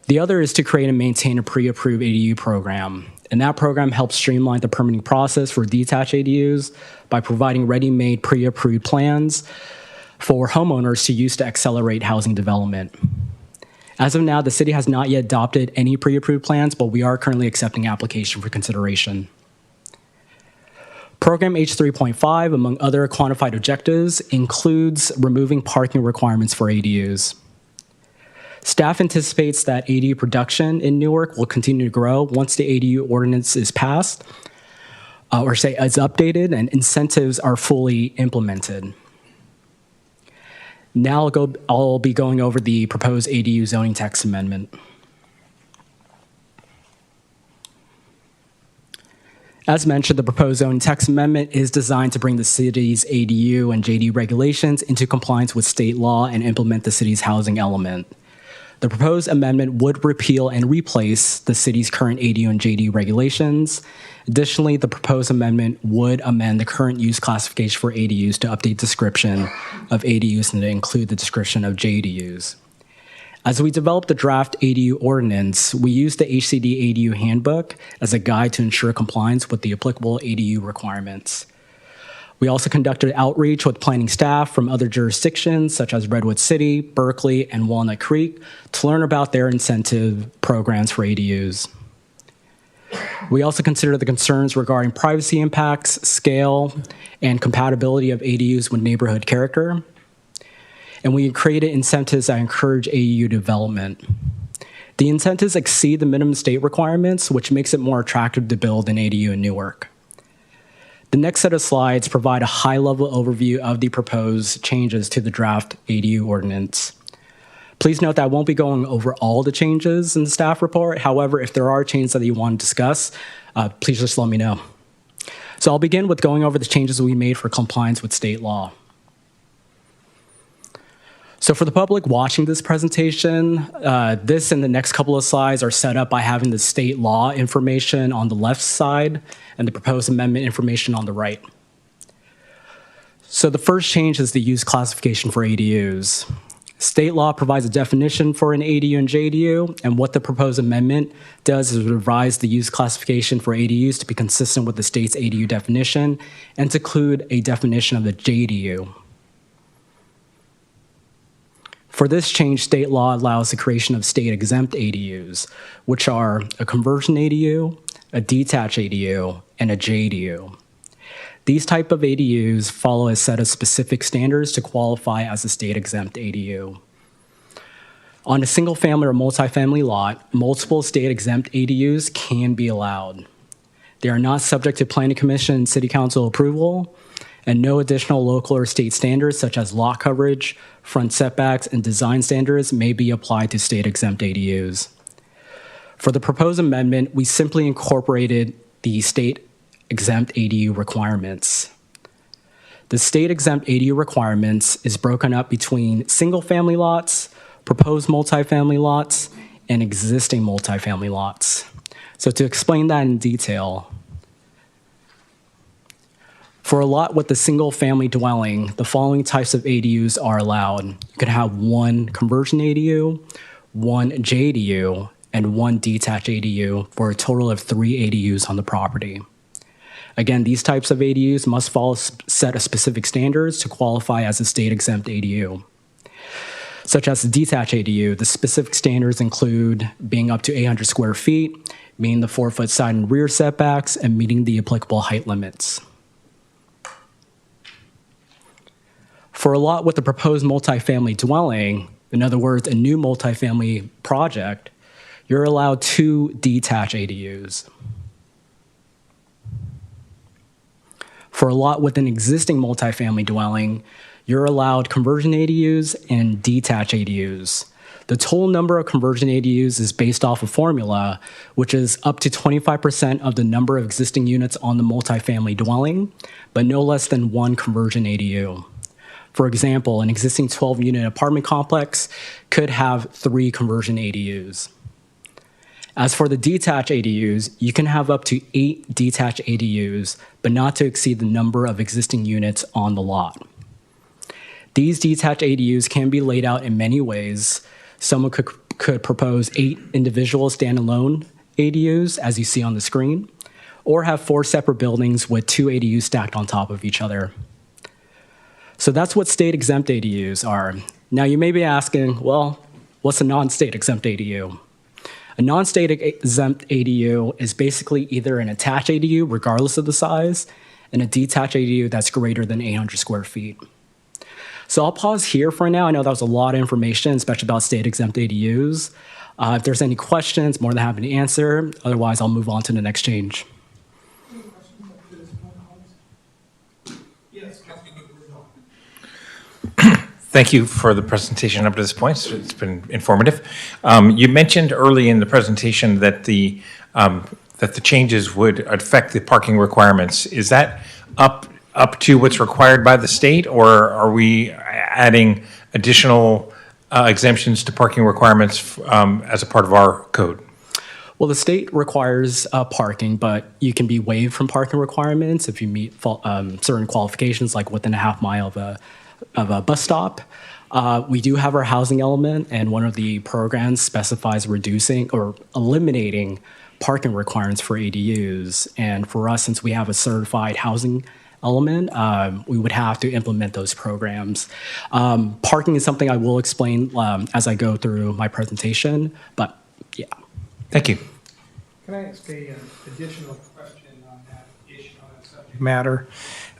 The other is to create and maintain a pre-approved ADU program. And that program helps streamline the permitting process for detached ADUs by providing ready-made pre-approved plans for homeowners to use to accelerate housing development. As of now, the city has not yet adopted any pre-approved plans, but we are currently accepting application for consideration. Program H3.5, among other quantified objectives, includes removing parking requirements for ADUs. Staff anticipates that ADU production in Newark will continue to grow once the ADU ordinance is passed, is updated and incentives are fully implemented. Now I'll be going over the proposed ADU zoning text amendment. As mentioned, the proposed zoning text amendment is designed to bring the city's ADU and JD regulations into compliance with state law and implement the city's housing element. The proposed amendment would repeal and replace the city's current ADU and JD regulations. Additionally, the proposed amendment would amend the current use classification for ADUs to update description of ADUs and to include the description of JDUs. As we developed the draft ADU ordinance, we used the HCD ADU handbook as a guide to ensure compliance with the applicable ADU requirements. We also conducted outreach with planning staff from other jurisdictions such as Redwood City, Berkeley, and Walnut Creek to learn about their incentive programs for ADUs. We also considered the concerns regarding privacy impacts, scale, and compatibility of ADUs with neighborhood character. And we created incentives that encourage ADU development. The incentives exceed the minimum state requirements, which makes it more attractive to build an ADU in Newark. The next set of slides provide a high-level overview of the proposed changes to the draft ADU ordinance. Please note that I won't be going over all the changes in the staff report. However, if there are changes that you want to discuss, please just let me know. So I'll begin with going over the changes we made for compliance with state law. So for the public watching this presentation, this and the next couple of slides are set up by having the state law information on the left side and the proposed amendment information on the right. So the first change is the use classification for ADUs. State law provides a definition for an ADU and JDU, and what the proposed amendment does is revise the use classification for ADUs to be consistent with the state's ADU definition and to include a definition of the JDU. For this change, state law allows the creation of state-exempt ADUs, which are a conversion ADU, a detached ADU, and a JDU. These type of ADUs follow a set of specific standards to qualify as a state-exempt ADU. On a single-family or multifamily lot, multiple state-exempt ADUs can be allowed. They are not subject to Planning Commission and City Council approval, and no additional local or state standards such as lot coverage, front setbacks, and design standards may be applied to state-exempt ADUs. For the proposed amendment, we simply incorporated the state-exempt ADU requirements. The state-exempt ADU requirements is broken up between single-family lots, proposed multifamily lots, and existing multifamily lots. So to explain that in detail, for a lot with a single-family dwelling, the following types of ADUs are allowed. You can have one conversion ADU, one JDU, and one detached ADU for a total of 3 ADUs on the property. Again, these types of ADUs must follow a set of specific standards to qualify as a state-exempt ADU. Such as the detached ADU, the specific standards include being up to 800 square feet, meeting the 4-foot side and rear setbacks, and meeting the applicable height limits. For a lot with a proposed multifamily dwelling, in other words, a new multifamily project, you're allowed 2 detached ADUs. For a lot with an existing multifamily dwelling, you're allowed conversion ADUs and detached ADUs. The total number of conversion ADUs is based off a formula, which is up to 25% of the number of existing units on the multifamily dwelling, but no less than 1 conversion ADU. For example, an existing 12-unit apartment complex could have 3 conversion ADUs. As for the detached ADUs, you can have up to 8 detached ADUs, but not to exceed the number of existing units on the lot. These detached ADUs can be laid out in many ways. Someone could propose 8 individual standalone ADUs, as you see on the screen, or have 4 separate buildings with 2 ADUs stacked on top of each other. So that's what state exempt ADUs are. Now you may be asking, well, what's a non-state exempt ADU? A non-state exempt ADU is basically either an attached ADU, regardless of the size, and a detached ADU that's greater than 800 square feet. So I'll pause here for now. I know that was a lot of information, especially about state exempt ADUs. If there's any questions, more than happy to answer. Otherwise, I'll move on to the next change. Thank you for the presentation up to this point. It's been informative. You mentioned early in the presentation that the changes would affect the parking requirements. Is that up to what's required by the state, or are we adding additional exemptions to parking requirements as a part of our code? Well, the state requires parking, but you can be waived from parking requirements if you meet certain qualifications, like within a half mile of a bus stop. We do have our housing element, and one of the programs specifies reducing or eliminating parking requirements for ADUs. And for us, since we have a certified housing element, we would have to implement those programs. Parking is something I will explain as I go through my presentation, but yeah. Thank you. Can I ask an additional question on that issue, on that subject matter?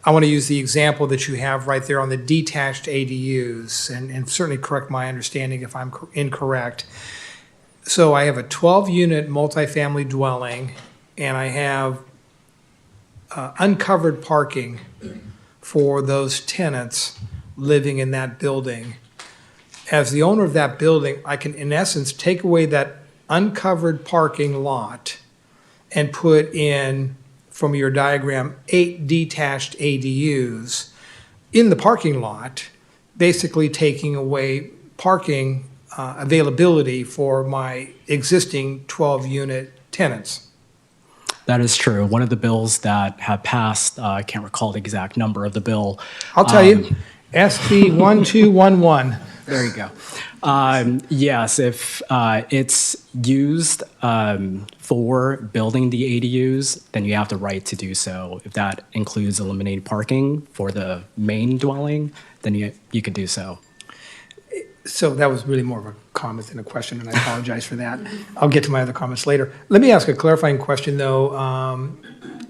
I want to use the example that you have right there on the detached ADUs, and certainly correct my understanding if I'm incorrect. So I have a 12-unit multifamily dwelling, and I have uncovered parking for those tenants living in that building. As the owner of that building, I can, in essence, take away that uncovered parking lot and put in, from your diagram, 8 detached ADUs in the parking lot, basically taking away parking availability for my existing 12-unit tenants. That is true. One of the bills that have passed, I can't recall the exact number of the bill. I'll tell you, SB 1211. There you go. Yes, if it's used for building the ADUs, then you have the right to do so. If that includes eliminating parking for the main dwelling, then you could do so. So that was really more of a comment than a question, and I apologize for that. I'll get to my other comments later. Let me ask a clarifying question, though.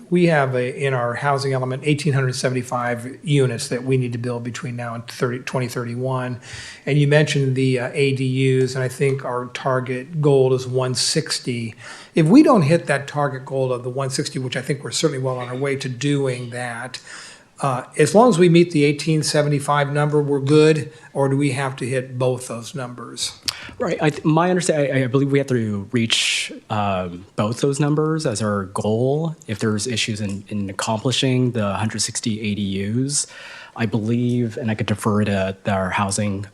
We have in our housing element 1,875 units that we need to build between now and 2031. And you mentioned the ADUs, and I think our target goal is 160. If we don't hit that target goal of the 160, which I think we're certainly well on our way to doing that, as long as we meet the 1875 number, we're good, or do we have to hit both those numbers? Right. My understanding, I believe we have to reach both those numbers as our goal. If there's issues in accomplishing the 160 ADUs, I believe, and I could defer to our housing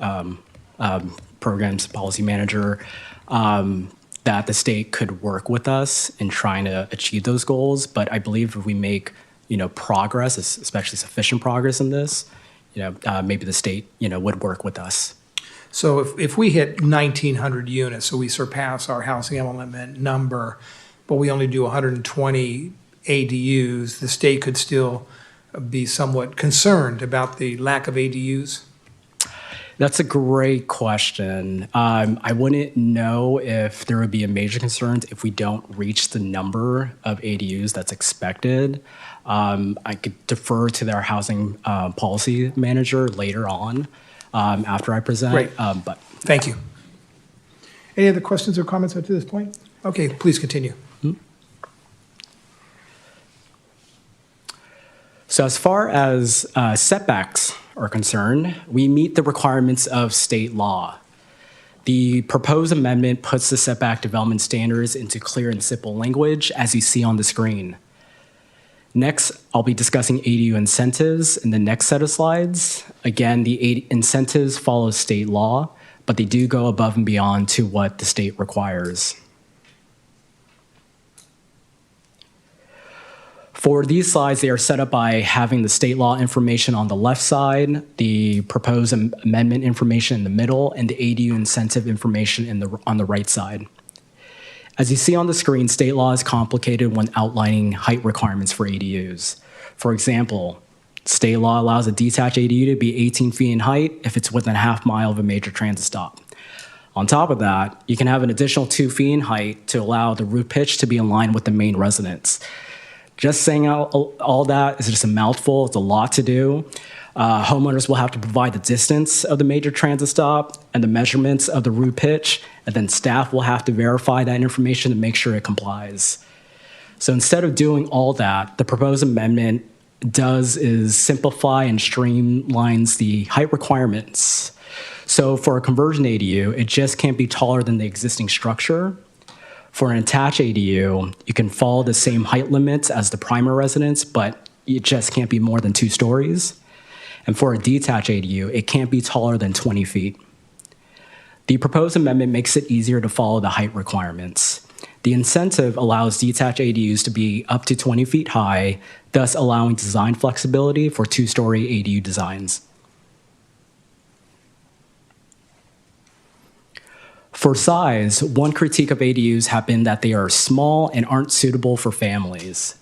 programs policy manager, that the state could work with us in trying to achieve those goals. But I believe if we make progress, especially sufficient progress in this, maybe the state, would work with us. So if we hit 1,900 units, so we surpass our housing element number, but we only do 120 ADUs, the state could still be somewhat concerned about the lack of ADUs? That's a great question. I wouldn't know if there would be a major concern if we don't reach the number of ADUs that's expected. I could defer to their housing policy manager later on after I present. Great. But Thank you. Any other questions or comments up to this point? Okay, please continue. So as far as setbacks are concerned, we meet the requirements of state law. The proposed amendment puts the setback development standards into clear and simple language, as you see on the screen. Next, I'll be discussing ADU incentives in the next set of slides. Again, the incentives follow state law, but they do go above and beyond to what the state requires. For these slides, they are set up by having the state law information on the left side, the proposed amendment information in the middle, and the ADU incentive information on the right side. As you see on the screen, state law is complicated when outlining height requirements for ADUs. For example, state law allows a detached ADU to be 18 feet in height if it's within a half mile of a major transit stop. On top of that, you can have an additional 2 feet in height to allow the roof pitch to be in line with the main residence. Just saying all that is just a mouthful. It's a lot to do. Homeowners will have to provide the distance of the major transit stop and the measurements of the roof pitch, and then staff will have to verify that information to make sure it complies. So instead of doing all that, the proposed amendment does is simplify and streamlines the height requirements. So for a conversion ADU, it just can't be taller than the existing structure. For an attached ADU, you can follow the same height limits as the primary residence, but it just can't be more than 2 stories. And for a detached ADU, it can't be taller than 20 feet. The proposed amendment makes it easier to follow the height requirements. The incentive allows detached ADUs to be up to 20 feet high, thus allowing design flexibility for 2-story ADU designs. For size, one critique of ADUs have been that they are small and aren't suitable for families.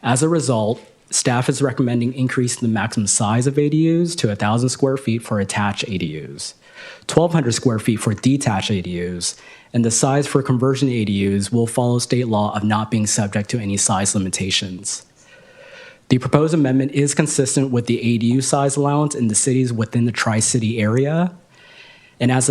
As a result, staff is recommending increasing the maximum size of ADUs to 1,000 square feet for attached ADUs, 1,200 square feet for detached ADUs, and the size for conversion ADUs will follow state law of not being subject to any size limitations. The proposed amendment is consistent with the ADU size allowance in the cities within the Tri-City area. And as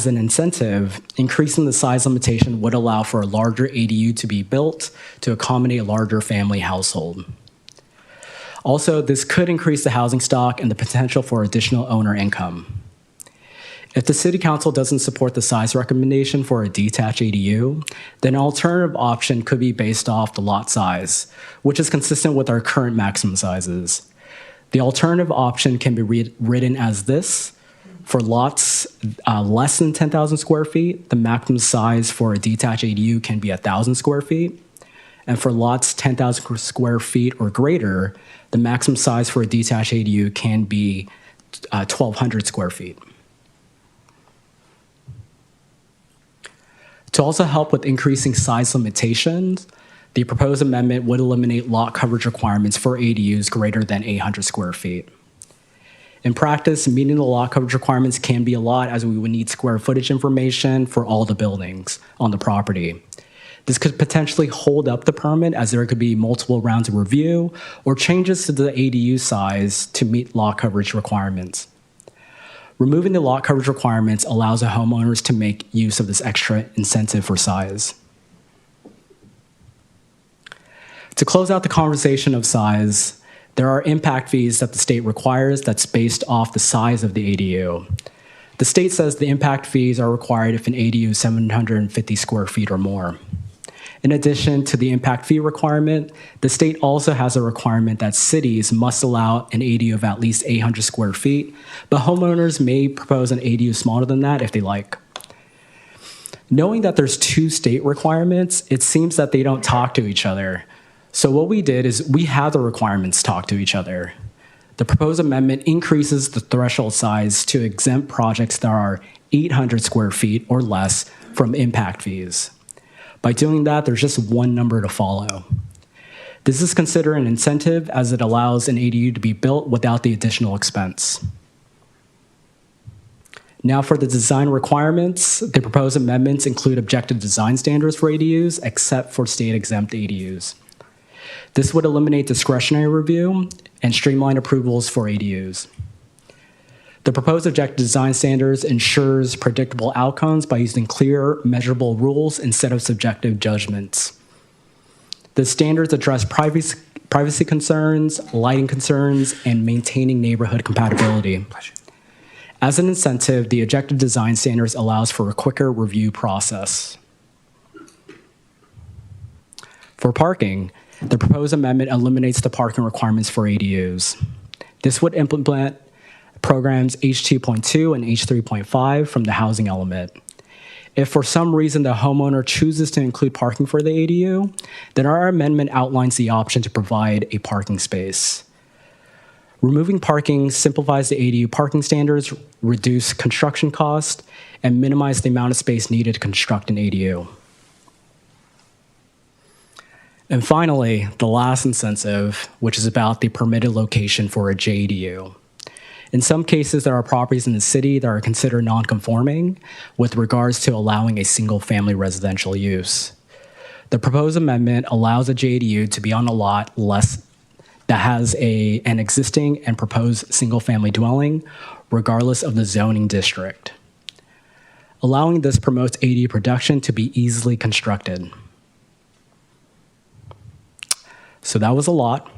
an incentive, increasing the size limitation would allow for a larger ADU to be built to accommodate a larger family household. Also, this could increase the housing stock and the potential for additional owner income. If the City Council doesn't support the size recommendation for a detached ADU, then an alternative option could be based off the lot size, which is consistent with our current maximum sizes. The alternative option can be written as this. For lots less than 10,000 square feet, the maximum size for a detached ADU can be 1,000 square feet. And for lots 10,000 square feet or greater, the maximum size for a detached ADU can be 1,200 square feet. To also help with increasing size limitations, the proposed amendment would eliminate lot coverage requirements for ADUs greater than 800 square feet. In practice, meeting the lot coverage requirements can be a lot, as we would need square footage information for all the buildings on the property. This could potentially hold up the permit, as there could be multiple rounds of review or changes to the ADU size to meet lot coverage requirements. Removing the lot coverage requirements allows the homeowners to make use of this extra incentive for size. To close out the conversation of size, there are impact fees that the state requires that's based off the size of the ADU. The state says the impact fees are required if an ADU is 750 square feet or more. In addition to the impact fee requirement, the state also has a requirement that cities must allow an ADU of at least 800 square feet, but homeowners may propose an ADU smaller than that if they like. Knowing that there's 2 state requirements, it seems that they don't talk to each other. So what we did is we have the requirements talk to each other. The proposed amendment increases the threshold size to exempt projects that are 800 square feet or less from impact fees. By doing that, there's just one number to follow. This is considered an incentive, as it allows an ADU to be built without the additional expense. Now for the design requirements, the proposed amendments include objective design standards for ADUs, except for state-exempt ADUs. This would eliminate discretionary review and streamline approvals for ADUs. The proposed objective design standards ensures predictable outcomes by using clear, measurable rules instead of subjective judgments. The standards address privacy concerns, lighting concerns, and maintaining neighborhood compatibility. As an incentive, the objective design standards allows for a quicker review process. For parking, the proposed amendment eliminates the parking requirements for ADUs. This would implement programs H2.2 and H3.5 from the housing element. If for some reason the homeowner chooses to include parking for the ADU, then our amendment outlines the option to provide a parking space. Removing parking simplifies the ADU parking standards, reduce construction costs, and minimize the amount of space needed to construct an ADU. And finally, the last incentive, which is about the permitted location for a JDU. In some cases, there are properties in the city that are considered non-conforming with regards to allowing a single-family residential use. The proposed amendment allows a JDU to be on a lot that has an existing and proposed single-family dwelling, regardless of the zoning district. Allowing this promotes ADU production to be easily constructed. So that was a lot.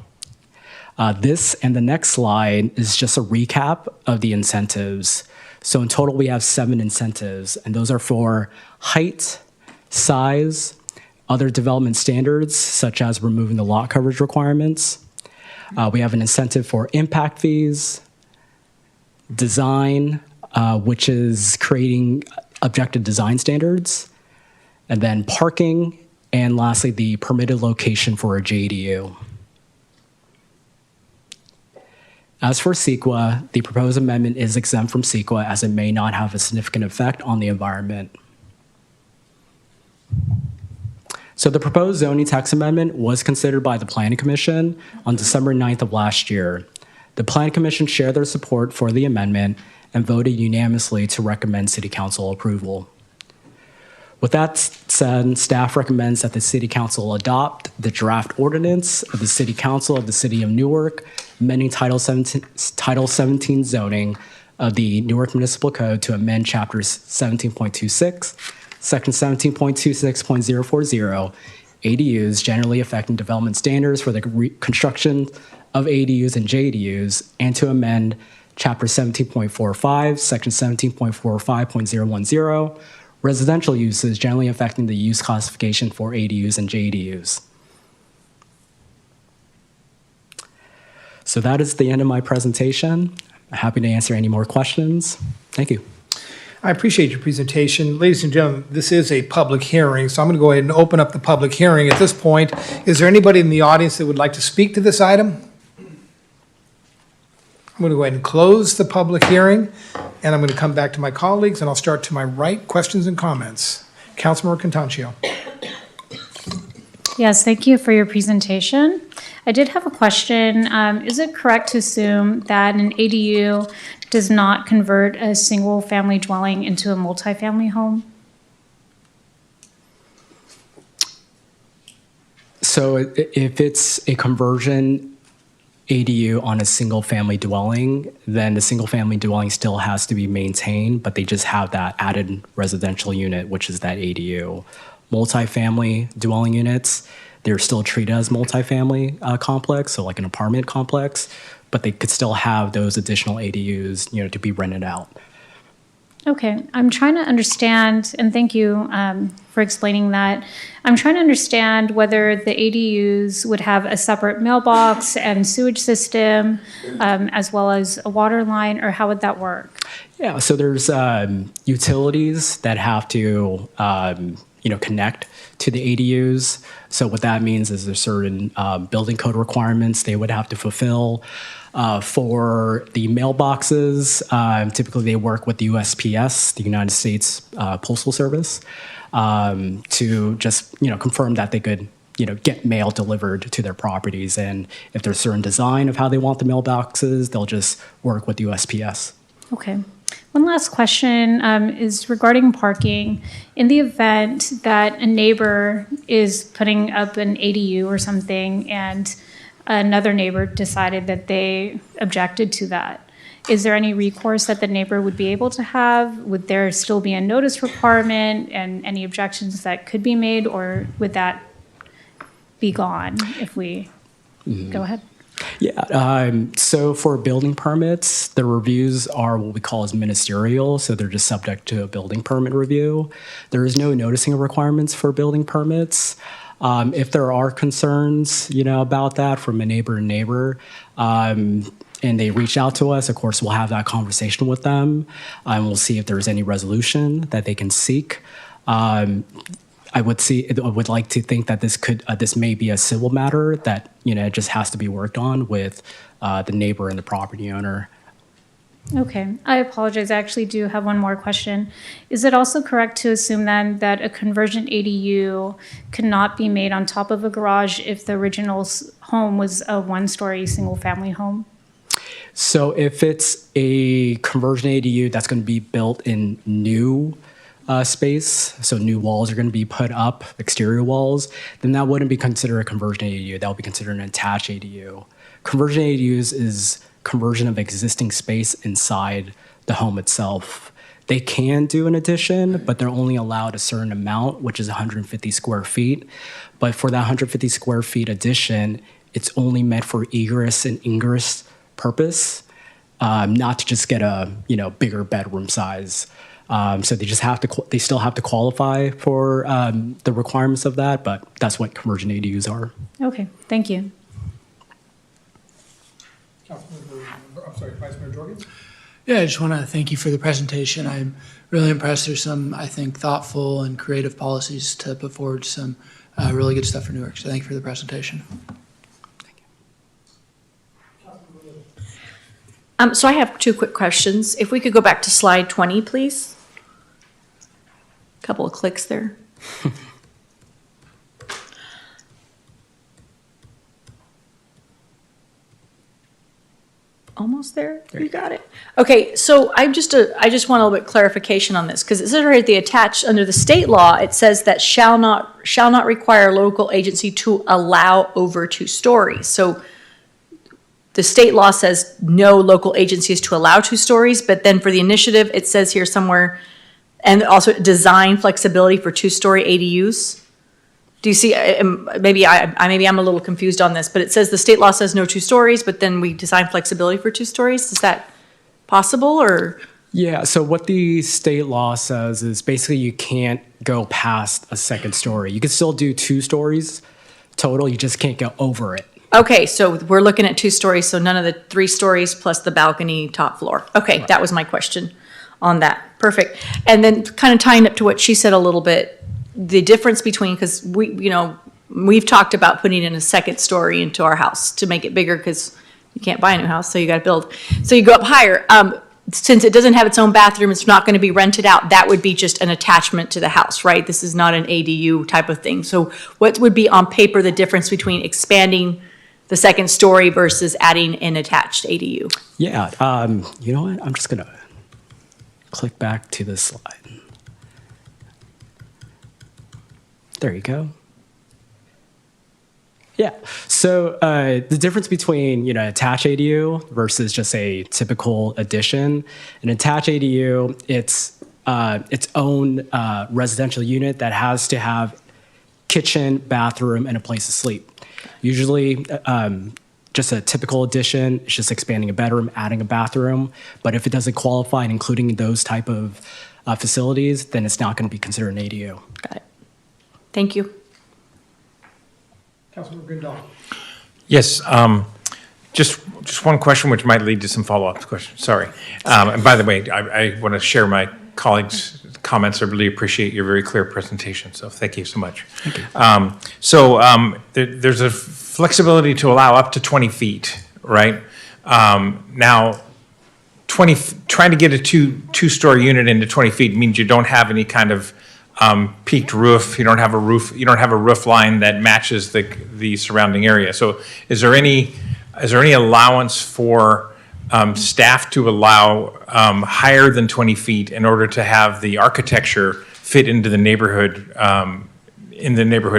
This and the next slide is just a recap of the incentives. So in total, we have 7 incentives, and those are for height, size, other development standards, such as removing the lot coverage requirements. We have an incentive for impact fees, design, which is creating objective design standards, and then parking, and lastly, the permitted location for a JDU. As for CEQA, the proposed amendment is exempt from CEQA as it may not have a significant effect on the environment. So the proposed zoning text amendment was considered by the Planning Commission on December 9th of last year. The Planning Commission shared their support for the amendment and voted unanimously to recommend City Council approval. With that said, staff recommends that the City Council adopt the draft ordinance of the City Council of the City of Newark, amending Title 17 zoning of the Newark Municipal Code to amend Chapters 17.26, Section 17.26.040, ADUs generally affecting development standards for the construction of ADUs and JDUs, and to amend Chapter 17.45, Section 17.45.010, residential uses generally affecting the use classification for ADUs and JDUs. So that is the end of my presentation. I'm happy to answer any more questions. Thank you. I appreciate your presentation. Ladies and gentlemen, this is a public hearing, so I'm going to go ahead and open up the public hearing. At this point, is there anybody in the audience that would like to speak to this item? I'm going to go ahead and close the public hearing, and I'm going to come back to my colleagues, and I'll start to my right. Questions and comments. Councilmember Contancio. Yes, thank you for your presentation. I did have a question. Is it correct to assume that an ADU does not convert a single-family dwelling into a multifamily home? So if it's a conversion ADU on a single-family dwelling, then the single-family dwelling still has to be maintained, but they just have that added residential unit, which is that ADU. Multifamily dwelling units, they're still treated as multifamily complex, so like an apartment complex, but they could still have those additional ADUs, to be rented out. Okay, I'm trying to understand, and thank you for explaining that. I'm trying to understand whether the ADUs would have a separate mailbox and sewage system, as well as a water line, or how would that work? Yeah, so there's utilities that have to, connect to the ADUs. So what that means is there's certain building code requirements they would have to fulfill. For the mailboxes, typically they work with the USPS, the United States Postal Service, to just confirm that they could get mail delivered to their properties. And if there's certain design of how they want the mailboxes, they'll just work with USPS. Okay. One last question is regarding parking. In the event that a neighbor is putting up an ADU or something and another neighbor decided that they objected to that, is there any recourse that the neighbor would be able to have? Would there still be a notice requirement and any objections that could be made, or would that be gone if we go ahead? Yeah, so for building permits, the reviews are what we call as ministerial, so they're just subject to a building permit review. There is no noticing requirements for building permits. If there are concerns, about that from a neighbor to neighbor, and they reach out to us, of course, we'll have that conversation with them, and we'll see if there's any resolution that they can seek. I would like to think that this may be a civil matter that it just has to be worked on with the neighbor and the property owner. Okay, I apologize. I actually do have one more question. Is it also correct to assume then that a conversion ADU cannot be made on top of a garage if the original home was a one-story single-family home? So if it's a conversion ADU that's going to be built in new space, so new walls are going to be put up, exterior walls, then that wouldn't be considered a conversion ADU. That would be considered an attached ADU. Conversion ADUs is conversion of existing space inside the home itself. They can do an addition, but they're only allowed a certain amount, which is 150 square feet. But for that 150 square feet addition, it's only meant for egress and ingress purpose, not to just get a bigger bedroom size. So they still have to qualify for the requirements of that, but that's what conversion ADUs are. Okay, thank you. Vice Mayor Jorgens? Yeah, I just want to thank you for the presentation. I'm really impressed. There's some, I think, thoughtful and creative policies to put forward some really good stuff for Newark. So thank you for the presentation. So I have two quick questions. If we could go back to slide 20, please. Couple of clicks there. Almost there? You got it. Okay, so I just want a little bit clarification on this, because it says right at the attached, under the state law, it says that shall not require local agency to allow over 2 stories. So the state law says no local agency is to allow 2 stories, but then for the initiative, it says here somewhere, and also design flexibility for 2-story ADUs. Do you see, maybe I'm a little confused on this, but it says the state law says no 2 stories, but then we design flexibility for 2 stories. Is that possible, or? Yeah, so what the state law says is basically you can't go past a 2nd story. You can still do 2 stories total, you just can't go over it. Okay, so we're looking at 2 stories, so none of the 3 stories plus the balcony top floor. Okay, that was my question on that. Perfect. And then kind of tying up to what she said a little bit, the difference between, because we've talked about putting in a 2nd story into our house to make it bigger, because you can't buy a new house, so you got to build. So you go up higher. Since it doesn't have its own bathroom, it's not going to be rented out. That would be just an attachment to the house, right? This is not an ADU type of thing. So what would be on paper the difference between expanding the 2nd story versus adding an attached ADU? Yeah, you know what? I'm just going to click back to this slide. There you go. Yeah, so the difference between attached ADU versus just a typical addition, an attached ADU, it's its own residential unit that has to have kitchen, bathroom, and a place to sleep. Usually, just a typical addition, it's just expanding a bedroom, adding a bathroom. But if it doesn't qualify and including those type of facilities, then it's not going to be considered an ADU. Got it. Thank you. Councilmember Grindal. Yes, just one question, which might lead to some follow-up questions. Sorry. And by the way, I want to share my colleagues' comments. I really appreciate your very clear presentation, so thank you so much. Thank you. There's a flexibility to allow up to 20 feet, right? Now, trying to get a two-story unit into 20 feet means you don't have any kind of peaked roof. You don't have a roof. You don't have a roof line that matches the surrounding area. So, is there any allowance for staff to allow higher than 20 feet in order to have the architecture fit into the neighborhood,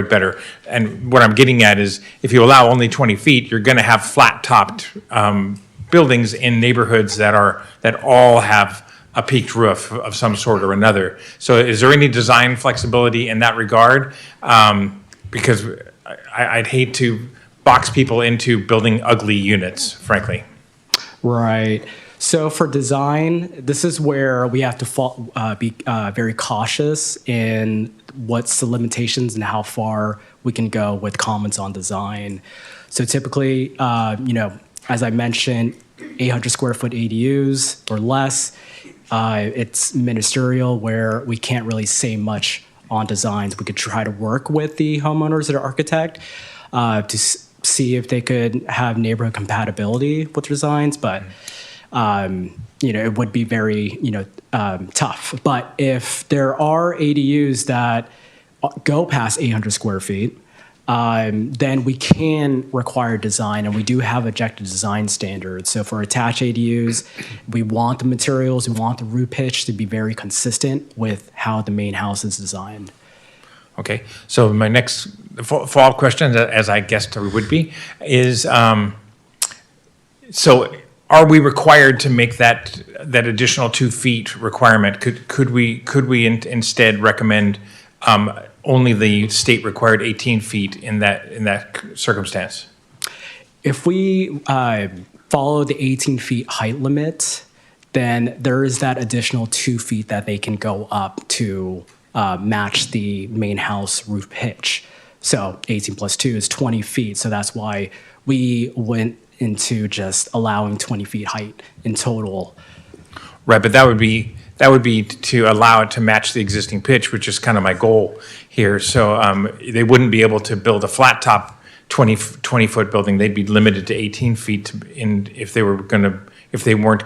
better. And what I'm getting at is, if you allow only 20 feet, you're going to have flat-topped buildings in neighborhoods that all have a peaked roof of some sort or another. So is there any design flexibility in that regard? Because I'd hate to box people into building ugly units, frankly. Right. So for design, this is where we have to be very cautious in what's the limitations and how far we can go with comments on design. So typically, as I mentioned, 800 square foot ADUs or less, it's ministerial where we can't really say much on designs. We could try to work with the homeowners or architect to see if they could have neighborhood compatibility with designs, but it would be very tough. But if there are ADUs that go past 800 square feet, then we can require design, and we do have objective design standards. So for attached ADUs, we want the materials, we want the roof pitch to be very consistent with how the main house is designed. Okay, so my next follow-up question, as I guessed it would be, is so are we required to make that additional 2 feet requirement? Could we instead recommend only the state required 18 feet in that circumstance? If we follow the 18 feet height limit, then there is that additional 2 feet that they can go up to match the main house roof pitch. So 18 plus 2 is 20 feet. So that's why we went into just allowing 20 feet height in total. Right, but that would be to allow it to match the existing pitch, which is kind of my goal here. So they wouldn't be able to build a flat top 20-foot building. They'd be limited to 18 feet if they weren't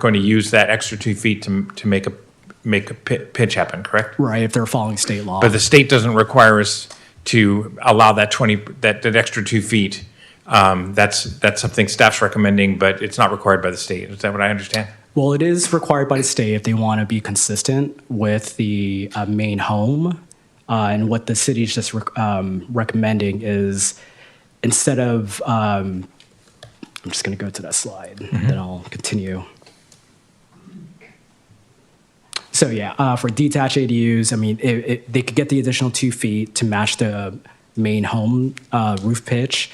going to use that extra 2 feet to make a pitch happen, correct? Right, if they're following state law. But the state doesn't require us to allow that extra 2 feet. That's something staff's recommending, but it's not required by the state. Is that what I understand? Well, it is required by the state if they want to be consistent with the main home. And what the city is just recommending is, instead of, I'm just going to go to that slide, then I'll continue. So yeah, for detached ADUs, I mean, they could get the additional 2 feet to match the main home roof pitch.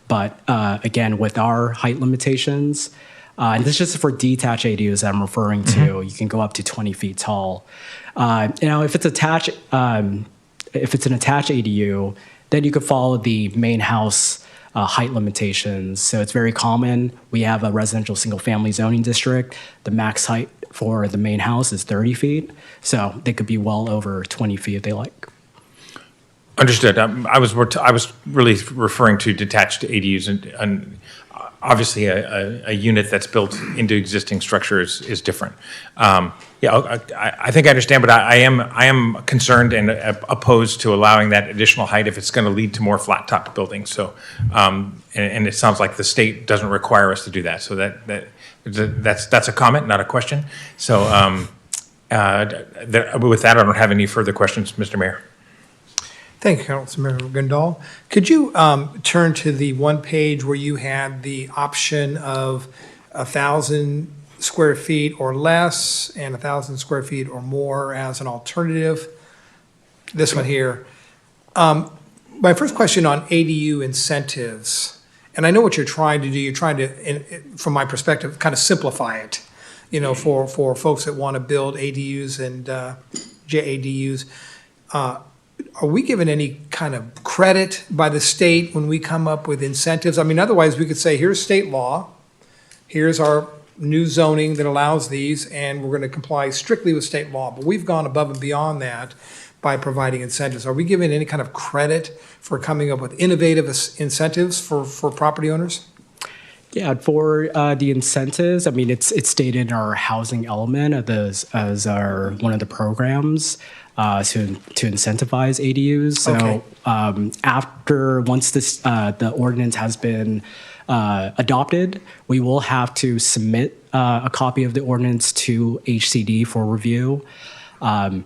But again, with our height limitations, and this is just for detached ADUs that I'm referring to, you can go up to 20 feet tall. If it's attached, if it's an attached ADU, then you could follow the main house height limitations. So it's very common. We have a residential single-family zoning district. The max height for the main house is 30 feet. So they could be well over 20 feet if they like. Understood. I was really referring to detached ADUs, and obviously a unit that's built into existing structures is different. I think I understand, but I am concerned and opposed to allowing that additional height if it's going to lead to more flat-top buildings. So, and it sounds like the state doesn't require us to do that. So that's a comment, not a question. So, with that, I don't have any further questions, Mr. Mayor. Thank you, Councilmember Gondal. Could you turn to the one page where you had the option of 1,000 square feet or less and 1,000 square feet or more as an alternative? This one here. My first question on ADU incentives, and I know what you're trying to do. You're trying to, from my perspective, kind of simplify it, for folks that want to build ADUs and JADUs. Are we given any kind of credit by the state when we come up with incentives? I mean, otherwise we could say, here's state law, here's our new zoning that allows these, and we're going to comply strictly with state law. But we've gone above and beyond that by providing incentives. Are we given any kind of credit for coming up with innovative incentives for property owners? Yeah, for the incentives, I mean, it's stated in our housing element as our one of the programs to incentivize ADUs. So Okay. once this the ordinance has been adopted, we will have to submit a copy of the ordinance to HCD for review. I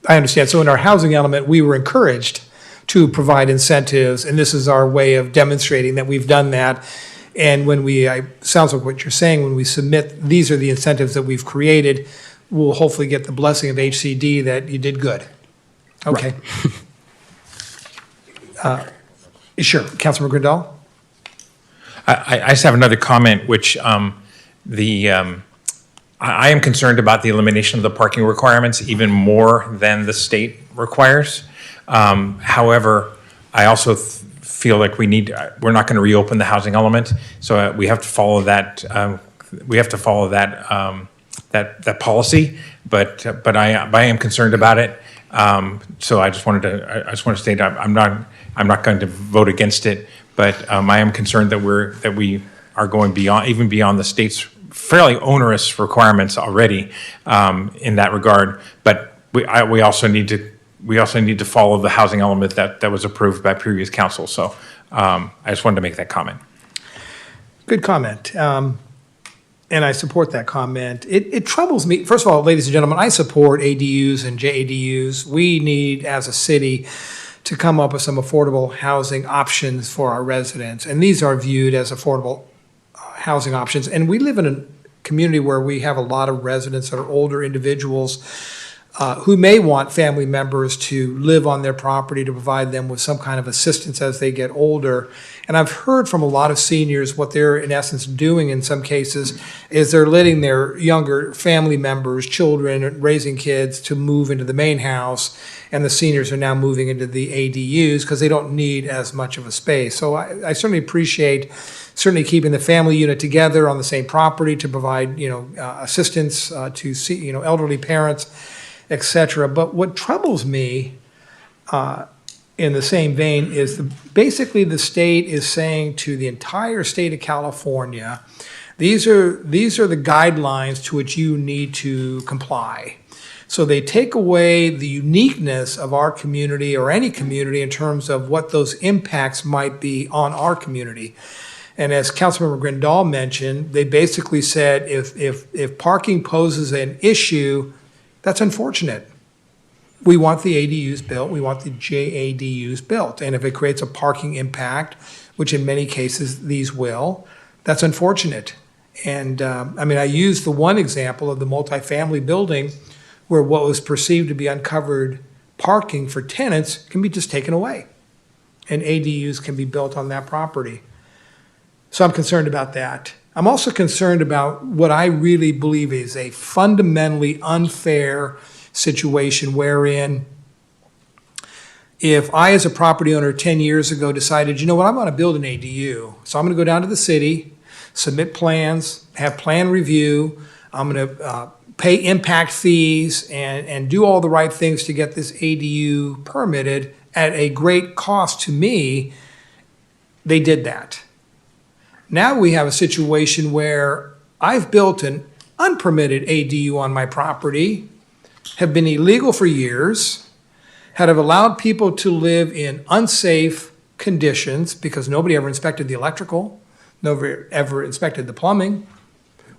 understand. So in our housing element, we were encouraged to provide incentives, and this is our way of demonstrating that we've done that. And when sounds like what you're saying, when we submit, these are the incentives that we've created, we'll hopefully get the blessing of HCD that you did good. Okay. Sure, Councilmember Grindal? I just have another comment, which I am concerned about the elimination of the parking requirements even more than the state requires. However, I also feel like we're not going to reopen the housing element, so we have to follow that. We have to follow that policy. But I am concerned about it. So I just want to state I'm not going to vote against it. But I am concerned that we are going beyond the state's fairly onerous requirements already in that regard. But we also need to follow the housing element that was approved by previous council. So I just wanted to make that comment. Good comment. And I support that comment. It troubles me. First of all, ladies and gentlemen, I support ADUs and JADUs. We need, as a city, to come up with some affordable housing options for our residents. And these are viewed as affordable housing options. And we live in a community where we have a lot of residents that are older individuals who may want family members to live on their property to provide them with some kind of assistance as they get older. And I've heard from a lot of seniors what they're in essence doing in some cases is they're letting their younger family members, children, raising kids to move into the main house, and the seniors are now moving into the ADUs because they don't need as much of a space. So I certainly appreciate keeping the family unit together on the same property to provide assistance to elderly parents, etc. But what troubles me in the same vein is basically the state is saying to the entire state of California, these are the guidelines to which you need to comply. So they take away the uniqueness of our community or any community in terms of what those impacts might be on our community. And as Councilmember Grindal mentioned, they basically said if parking poses an issue, that's unfortunate. We want the ADUs built, we want the JADUs built. And if it creates a parking impact, which in many cases these will, that's unfortunate. And I used the one example of the multifamily building where what was perceived to be uncovered parking for tenants can be just taken away. And ADUs can be built on that property. So I'm concerned about that. I'm also concerned about what I really believe is a fundamentally unfair situation wherein if I, as a property owner 10 years ago, decided, you know what, I'm going to build an ADU. So I'm going to go down to the city, submit plans, have plan review. I'm going to pay impact fees and do all the right things to get this ADU permitted at a great cost to me. They did that. Now we have a situation where I've built an unpermitted ADU on my property, have been illegal for years, have allowed people to live in unsafe conditions because nobody ever inspected the electrical, nobody ever inspected the plumbing.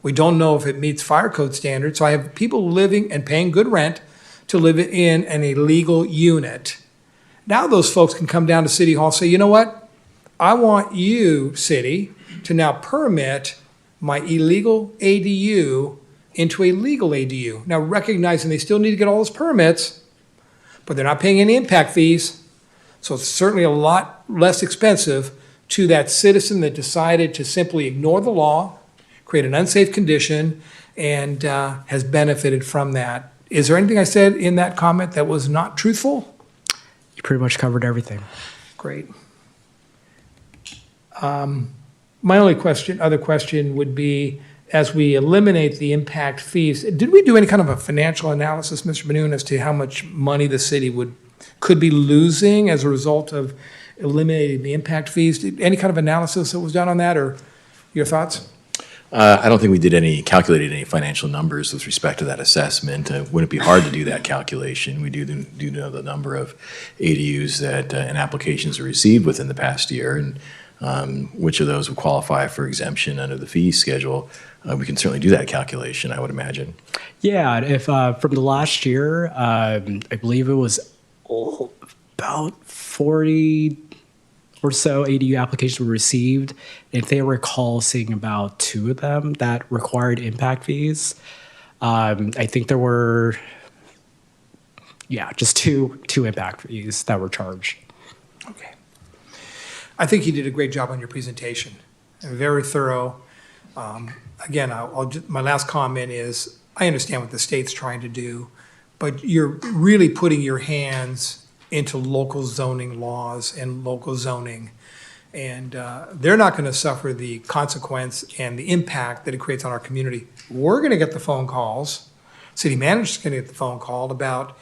We don't know if it meets fire code standards. So I have people living and paying good rent to live in an illegal unit. Now those folks can come down to City Hall and say, you know what? I want you, city, to now permit my illegal ADU into a legal ADU. Now recognizing they still need to get all those permits, but they're not paying any impact fees. So it's certainly a lot less expensive to that citizen that decided to simply ignore the law, create an unsafe condition, and has benefited from that. Is there anything I said in that comment that was not truthful? You pretty much covered everything. Great. My only other question would be, as we eliminate the impact fees, did we do any kind of a financial analysis, Mr. Benoon, as to how much money the city could be losing as a result of eliminating the impact fees? Any kind of analysis that was done on that, or your thoughts? I don't think we calculated any financial numbers with respect to that assessment. Would it be hard to do that calculation? We do know the number of ADUs that and applications are received within the past year, and which of those would qualify for exemption under the fee schedule, we can certainly do that calculation, I would imagine. Yeah, if from the last year, I believe it was about 40 or so ADU applications were received. If they recall seeing about 2 of them that required impact fees. I think there were, just two impact fees that were charged. Okay. I think you did a great job on your presentation. Very thorough. Again, my last comment is, I understand what the state's trying to do, but you're really putting your hands into local zoning laws and local zoning. And they're not going to suffer the consequence and the impact that it creates on our community. We're going to get the phone calls, city manager's going to get the phone call about,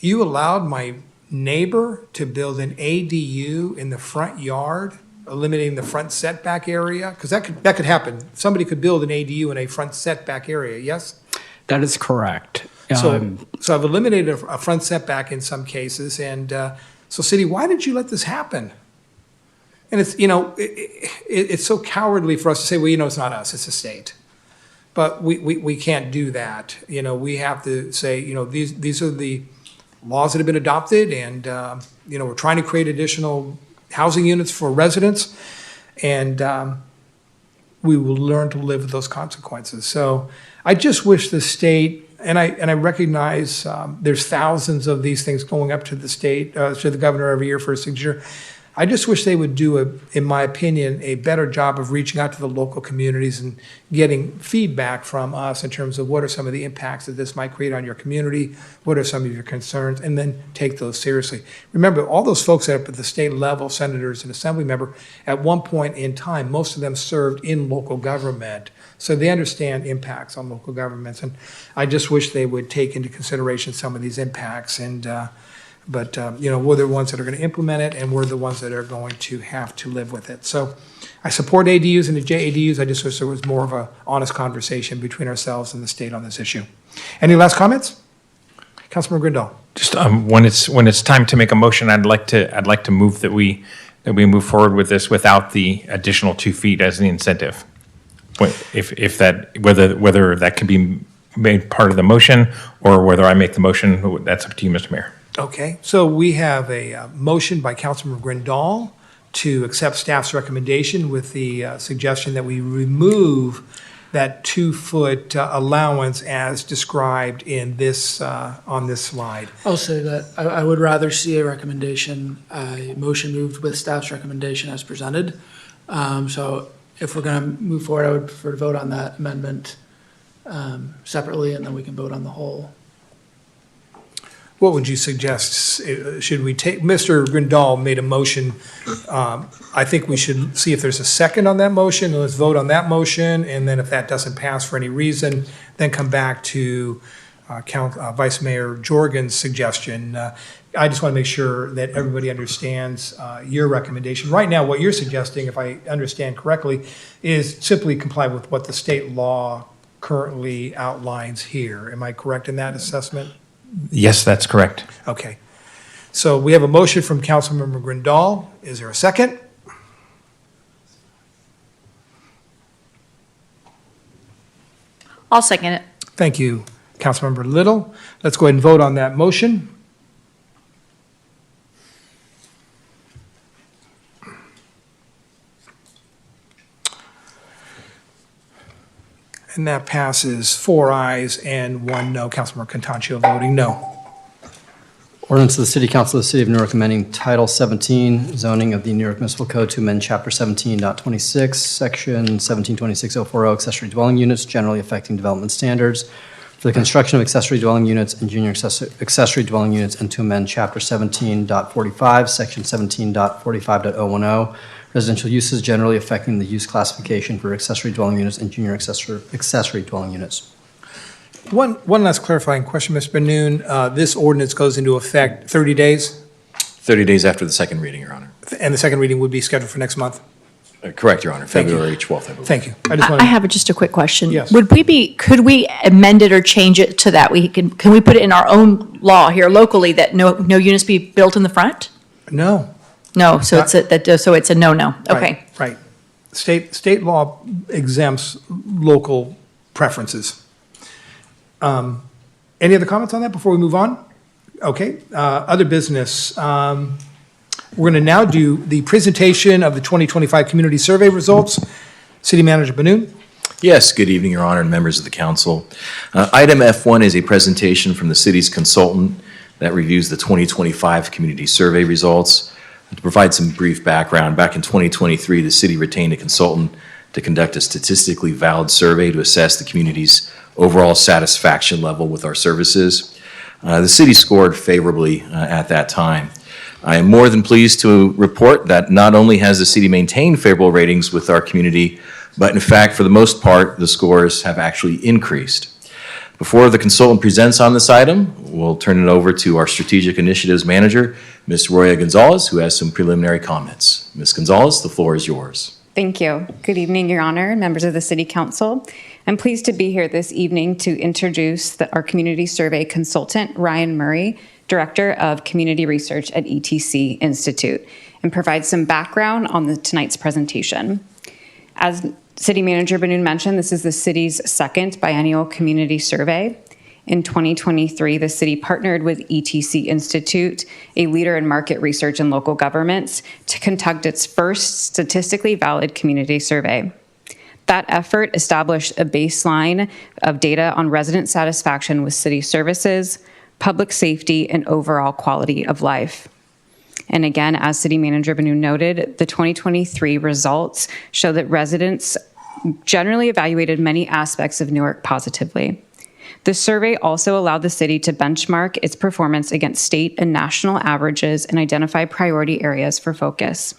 you allowed my neighbor to build an ADU in the front yard, eliminating the front setback area? Because that could happen. Somebody could build an ADU in a front setback area, yes? That is correct. So I've eliminated a front setback in some cases, and so city, why did you let this happen? And it's, it's so cowardly for us to say, well, it's not us, it's the state. But we can't do that. We have to say, these are the laws that have been adopted, and, we're trying to create additional housing units for residents, and we will learn to live with those consequences. So I just wish the state, and I recognize there's thousands of these things going up to the state, to the governor every year for a signature. I just wish they would do, in my opinion, a better job of reaching out to the local communities and getting feedback from us in terms of what are some of the impacts that this might create on your community, what are some of your concerns, and then take those seriously. Remember, all those folks up at the state level, senators and assembly member, at one point in time, most of them served in local government, so they understand impacts on local governments. And I just wish they would take into consideration some of these impacts, and but we're the ones that are going to implement it, and we're the ones that are going to have to live with it. So I support ADUs and the JADUs. I just wish there was more of an honest conversation between ourselves and the state on this issue. Any last comments? Councilman Grindal. Just when it's time to make a motion, I'd like to move that we move forward with this without the additional 2 feet as the incentive. If that, whether that can be made part of the motion or whether I make the motion, that's up to you, Mr. Mayor. Okay, so we have a motion by Councilman Grindal to accept staff's recommendation with the suggestion that we remove that 2-foot allowance as described in this, on this slide. I'll say that I would rather see a motion moved with staff's recommendation as presented. So if we're going to move forward, I would prefer to vote on that amendment separately, and then we can vote on the whole. What would you suggest? Should we take, Mr. Grindal made a motion. I think we should see if there's a second on that motion, and let's vote on that motion, and then if that doesn't pass for any reason, then come back to Vice Mayor Jorgen's suggestion. I just want to make sure that everybody understands your recommendation. Right now, what you're suggesting, if I understand correctly, is simply comply with what the state law currently outlines here. Am I correct in that assessment? Yes, that's correct. Okay. So we have a motion from Councilmember Grindal. Is there a second? I'll second it. Thank you, Councilmember Little. Let's go ahead and vote on that motion. And that passes 4 ayes and 1 no. Councilmember Contancio voting no. Ordinance of the City Council of the City of Newark amending Title 17 zoning of the Newark Municipal Code to amend Chapter 17.26, Section 1726.040 accessory dwelling units generally affecting development standards for the construction of accessory dwelling units and junior accessory dwelling units, and to amend Chapter 17.45, Section 17.45.010 residential uses generally affecting the use classification for accessory dwelling units and junior accessory dwelling units. One last clarifying question, Mr. Benoon. This ordinance goes into effect 30 days, 30 days after the second reading, Your Honor. and the second reading would be scheduled for next month? Correct, Your Honor. Thank you. February 12th, I believe. Thank you. I have just a quick question. Yes. Could we amend it or change it to that? Can we put it in our own law here locally that no units be built in the front? No. No, so it's a no-no. Okay. Right. State law exempts local preferences. Any other comments on that before we move on? Okay, other business. We're going to now do the presentation of the 2025 community survey results. City Manager Benoon. Yes, good evening, Your Honor, and members of the council. Item F1 is a presentation from the city's consultant that reviews the 2025 community survey results. To provide some brief background, back in 2023, the city retained a consultant to conduct a statistically valid survey to assess the community's overall satisfaction level with our services. The city scored favorably at that time. I am more than pleased to report that not only has the city maintained favorable ratings with our community, but in fact, for the most part, the scores have actually increased. Before the consultant presents on this item, we'll turn it over to our Strategic Initiatives Manager, Ms. Roya Gonzalez, who has some preliminary comments. Ms. Gonzalez, the floor is yours. Thank you. Good evening, Your Honor, and members of the City Council. I'm pleased to be here this evening to introduce our community survey consultant, Ryan Murray, Director of Community Research at ETC Institute, and provide some background on tonight's presentation. As City Manager Benoon mentioned, this is the city's second biennial community survey. In 2023, the city partnered with ETC Institute, a leader in market research and local governments, to conduct its first statistically valid community survey. That effort established a baseline of data on resident satisfaction with city services, public safety, and overall quality of life. And again, as City Manager Benoon noted, the 2023 results show that residents generally evaluated many aspects of Newark positively. The survey also allowed the city to benchmark its performance against state and national averages and identify priority areas for focus.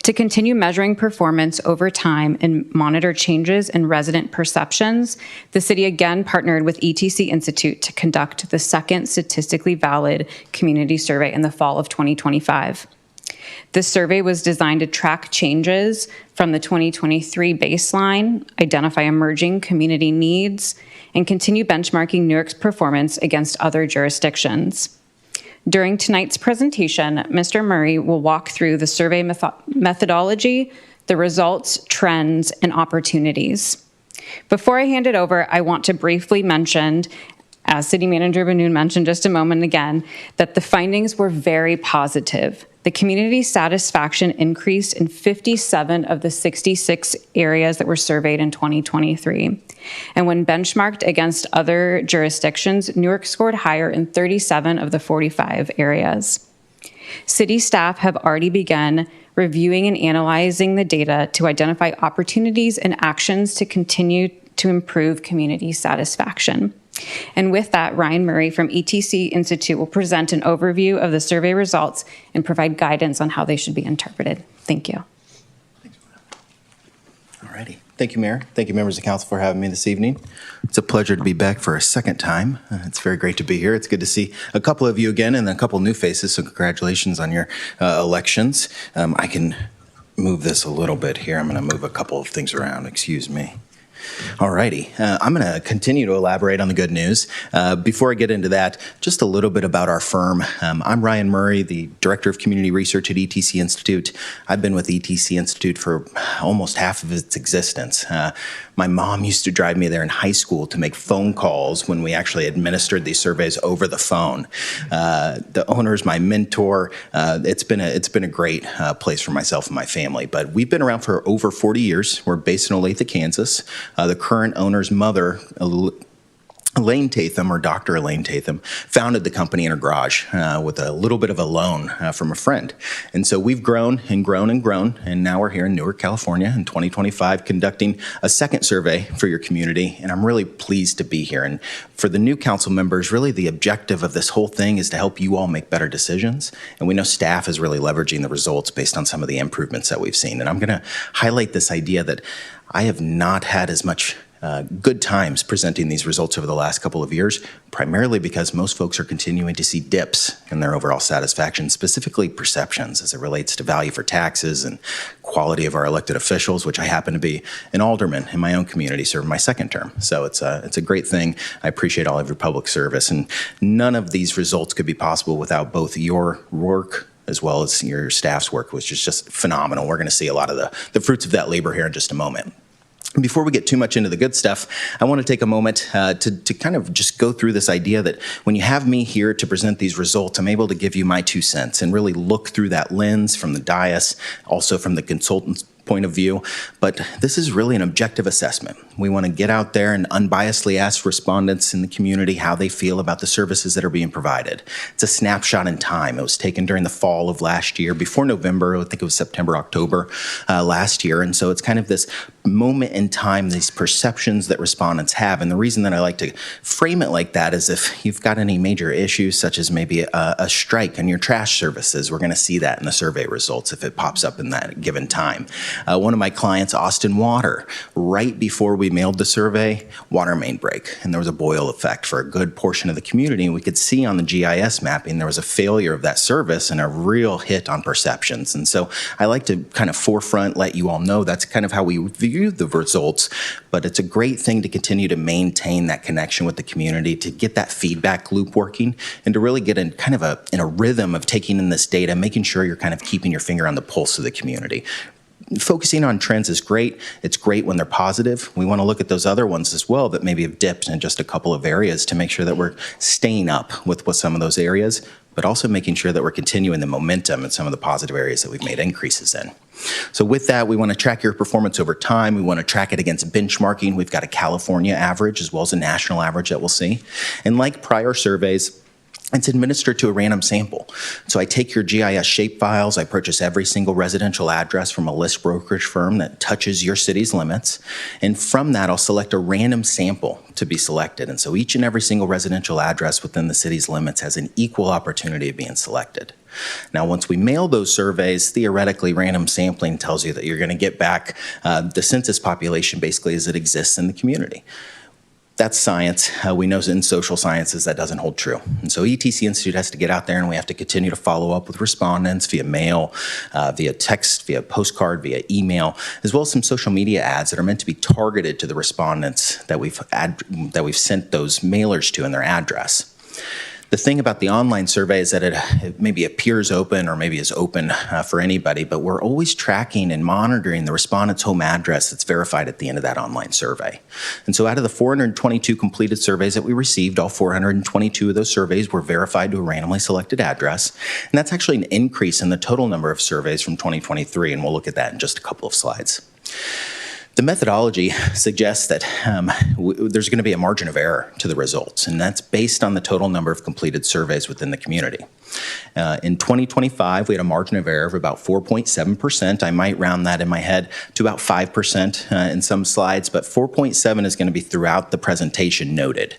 To continue measuring performance over time and monitor changes in resident perceptions, the city again partnered with ETC Institute to conduct the second statistically valid community survey in the fall of 2025. This survey was designed to track changes from the 2023 baseline, identify emerging community needs, and continue benchmarking Newark's performance against other jurisdictions. During tonight's presentation, Mr. Murray will walk through the survey methodology, the results, trends, and opportunities. Before I hand it over, I want to briefly mention, as City Manager Benoon mentioned just a moment again, that the findings were very positive. The community satisfaction increased in 57 of the 66 areas that were surveyed in 2023. And when benchmarked against other jurisdictions, Newark scored higher in 37 of the 45 areas. City staff have already begun reviewing and analyzing the data to identify opportunities and actions to continue to improve community satisfaction. And with that, Ryan Murray from ETC Institute will present an overview of the survey results and provide guidance on how they should be interpreted. Thank you. All righty. Thank you, Mayor. Thank you, members of council, for having me this evening. It's a pleasure to be back for a second time. It's very great to be here. It's good to see a couple of you again and a couple new faces, so congratulations on your elections. I can move this a little bit here. I'm going to move a couple of things around. Excuse me. All righty. I'm going to continue to elaborate on the good news. Before I get into that, just a little bit about our firm. I'm Ryan Murray, the Director of Community Research at ETC Institute. I've been with ETC Institute for almost half of its existence. My mom used to drive me there in high school to make phone calls when we actually administered these surveys over the phone. The owner is my mentor. It's been a great place for myself and my family. But we've been around for over 40 years. We're based in Olathe, Kansas. The current owner's mother, Elaine Tatham, or Dr. Elaine Tatham, founded the company in her garage with a little bit of a loan from a friend. And so we've grown and grown and grown, and now we're here in Newark, California in 2025 conducting a second survey for your community, and I'm really pleased to be here. And for the new council members, really the objective of this whole thing is to help you all make better decisions, and we know staff is really leveraging the results based on some of the improvements that we've seen. And I'm going to highlight this idea that I have not had as much good times presenting these results over the last couple of years, primarily because most folks are continuing to see dips in their overall satisfaction, specifically perceptions as it relates to value for taxes and quality of our elected officials, which I happen to be an alderman in my own community serving my second term. So it's a great thing. I appreciate all of your public service, and none of these results could be possible without both your work as well as your staff's work, which is just phenomenal. We're going to see a lot of the fruits of that labor here in just a moment. Before we get too much into the good stuff, I want to take a moment to kind of just go through this idea that when you have me here to present these results, I'm able to give you my 2 cents and really look through that lens from the dais, also from the consultant's point of view. But this is really an objective assessment. We want to get out there and unbiasedly ask respondents in the community how they feel about the services that are being provided. It's a snapshot in time. It was taken during the fall of last year, before November. I think it was September, October last year. And so it's kind of this moment in time, these perceptions that respondents have. And the reason that I like to frame it like that is if you've got any major issues, such as maybe a strike on your trash services, we're going to see that in the survey results if it pops up in that given time. One of my clients, Austin Water, right before we mailed the survey, water main break, and there was a boil effect for a good portion of the community. And we could see on the GIS mapping there was a failure of that service and a real hit on perceptions. And so I like to kind of forefront let you all know that's kind of how we view the results, but it's a great thing to continue to maintain that connection with the community, to get that feedback loop working, and to really get in kind of in a rhythm of taking in this data, making sure you're kind of keeping your finger on the pulse of the community. Focusing on trends is great. It's great when they're positive. We want to look at those other ones as well that maybe have dipped in just a couple of areas to make sure that we're staying up with some of those areas, but also making sure that we're continuing the momentum in some of the positive areas that we've made increases in. So with that, we want to track your performance over time. We want to track it against benchmarking. We've got a California average as well as a national average that we'll see. And like prior surveys, it's administered to a random sample. So I take your GIS shapefiles, I purchase every single residential address from a list brokerage firm that touches your city's limits, and from that I'll select a random sample to be selected. And so each and every single residential address within the city's limits has an equal opportunity of being selected. Now, once we mail those surveys, theoretically, random sampling tells you that you're going to get back the census population basically as it exists in the community. That's science. We know in social sciences that doesn't hold true. And so ETC Institute has to get out there and we have to continue to follow up with respondents via mail, via text, via postcard, via email, as well as some social media ads that are meant to be targeted to the respondents that we've sent those mailers to in their address. The thing about the online survey is that it maybe appears open or maybe is open for anybody, but we're always tracking and monitoring the respondent's home address that's verified at the end of that online survey. And so out of the 422 completed surveys that we received, all 422 of those surveys were verified to a randomly selected address. And that's actually an increase in the total number of surveys from 2023, and we'll look at that in just a couple of slides. The methodology suggests that there's going to be a margin of error to the results, and that's based on the total number of completed surveys within the community. In 2025, we had a margin of error of about 4.7%. I might round that in my head to about 5% in some slides, but 4.7 is going to be throughout the presentation noted.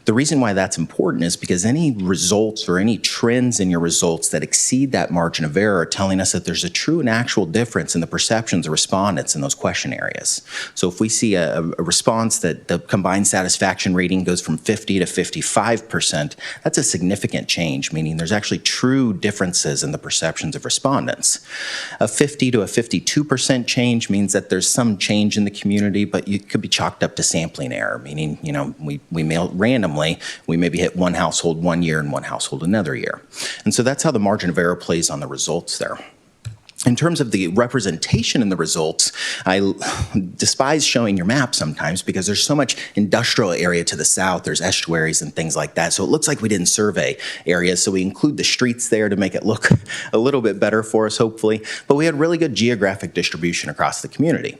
The reason why that's important is because any results or any trends in your results that exceed that margin of error are telling us that there's a true and actual difference in the perceptions of respondents in those question areas. So if we see a response that the combined satisfaction rating goes from 50 to 55%, that's a significant change, meaning there's actually true differences in the perceptions of respondents. A 50 to a 52% change means that there's some change in the community, but it could be chalked up to sampling error, meaning, you know, we mail randomly. We maybe hit one household one year and one household another year. And so that's how the margin of error plays on the results there. In terms of the representation in the results, I despise showing your map sometimes because there's so much industrial area to the south, there's estuaries and things like that, so it looks like we didn't survey areas, so we include the streets there to make it look a little bit better for us, hopefully, but we had really good geographic distribution across the community.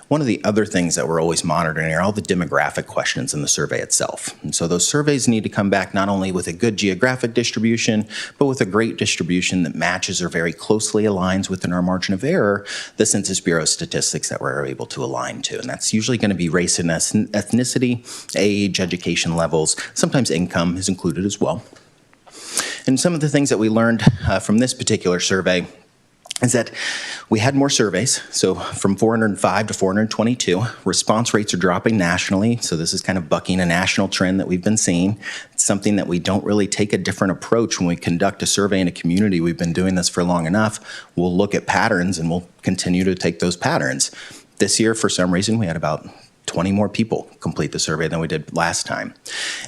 One of the other things that we're always monitoring are all the demographic questions in the survey itself. And so those surveys need to come back not only with a good geographic distribution, but with a great distribution that matches or very closely aligns within our margin of error, the Census Bureau statistics that we're able to align to. And that's usually going to be race and ethnicity, age, education levels, sometimes income is included as well. And some of the things that we learned from this particular survey is that we had more surveys, so from 405 to 422. Response rates are dropping nationally, so this is kind of bucking a national trend that we've been seeing. It's something that we don't really take a different approach when we conduct a survey in a community. We've been doing this for long enough. We'll look at patterns and we'll continue to take those patterns. This year, for some reason, we had about 20 more people complete the survey than we did last time.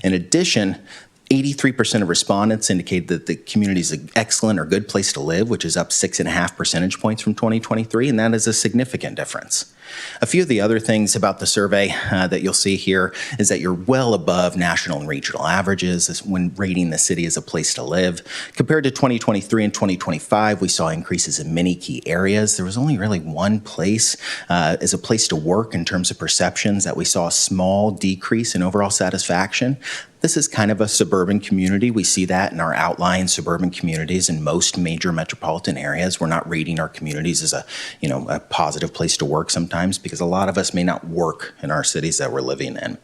In addition, 83% of respondents indicate that the community is an excellent or good place to live, which is up 6.5 percentage points from 2023, and that is a significant difference. A few of the other things about the survey that you'll see here is that you're well above national and regional averages when rating the city as a place to live. Compared to 2023 and 2025, we saw increases in many key areas. There was only really one place as a place to work in terms of perceptions that we saw a small decrease in overall satisfaction. This is kind of a suburban community. We see that in our outlying suburban communities in most major metropolitan areas. We're not rating our communities as a positive place to work sometimes because a lot of us may not work in our cities that we're living in.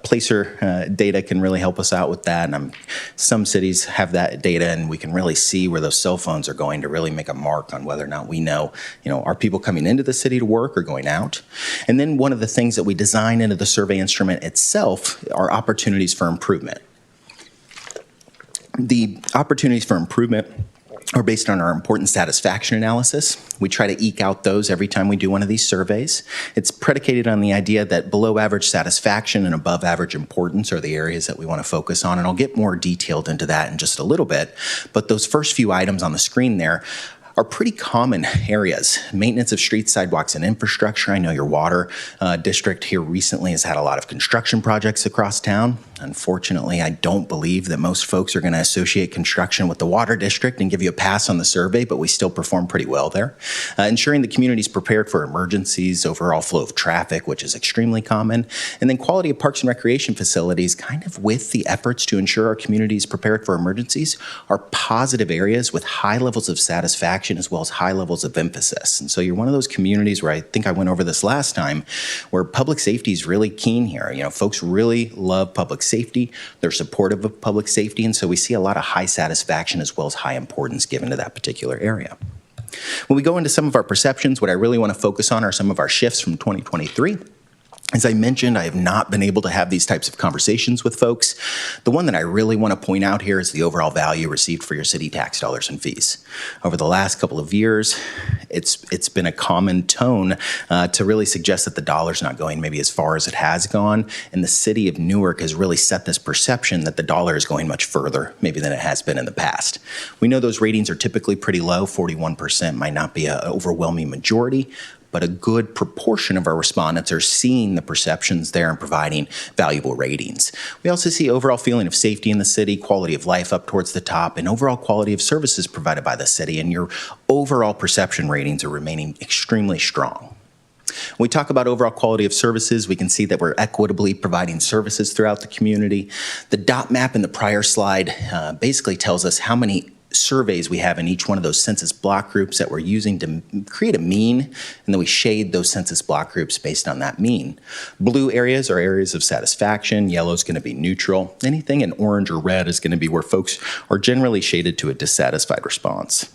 Placer data can really help us out with that. And some cities have that data, and we can really see where those cell phones are going to really make a mark on whether or not we know, are people coming into the city to work or going out? And then one of the things that we design into the survey instrument itself are opportunities for improvement. The opportunities for improvement are based on our important satisfaction analysis. We try to eke out those every time we do one of these surveys. It's predicated on the idea that below average satisfaction and above average importance are the areas that we want to focus on, and I'll get more detailed into that in just a little bit. But those first few items on the screen there are pretty common areas. Maintenance of streets, sidewalks, and infrastructure. I know your water district here recently has had a lot of construction projects across town. Unfortunately, I don't believe that most folks are going to associate construction with the water district and give you a pass on the survey, but we still perform pretty well there. Ensuring the community is prepared for emergencies, overall flow of traffic, which is extremely common, and then quality of parks and recreation facilities, kind of with the efforts to ensure our community is prepared for emergencies, are positive areas with high levels of satisfaction as well as high levels of emphasis. And so you're one of those communities where I think I went over this last time, where public safety is really keen here. Folks really love public safety. They're supportive of public safety, and so we see a lot of high satisfaction as well as high importance given to that particular area. When we go into some of our perceptions, what I really want to focus on are some of our shifts from 2023. As I mentioned, I have not been able to have these types of conversations with folks. The one that I really want to point out here is the overall value received for your city tax dollars and fees. Over the last couple of years, it's been a common tone to really suggest that the dollar's not going maybe as far as it has gone, and the city of Newark has really set this perception that the dollar is going much further maybe than it has been in the past. We know those ratings are typically pretty low. 41% might not be an overwhelming majority, but a good proportion of our respondents are seeing the perceptions there and providing valuable ratings. We also see overall feeling of safety in the city, quality of life up towards the top, and overall quality of services provided by the city, and your overall perception ratings are remaining extremely strong. When we talk about overall quality of services, we can see that we're equitably providing services throughout the community. The dot map in the prior slide basically tells us how many surveys we have in each one of those census block groups that we're using to create a mean, and then we shade those census block groups based on that mean. Blue areas are areas of satisfaction. Yellow is going to be neutral. Anything in orange or red is going to be where folks are generally shaded to a dissatisfied response.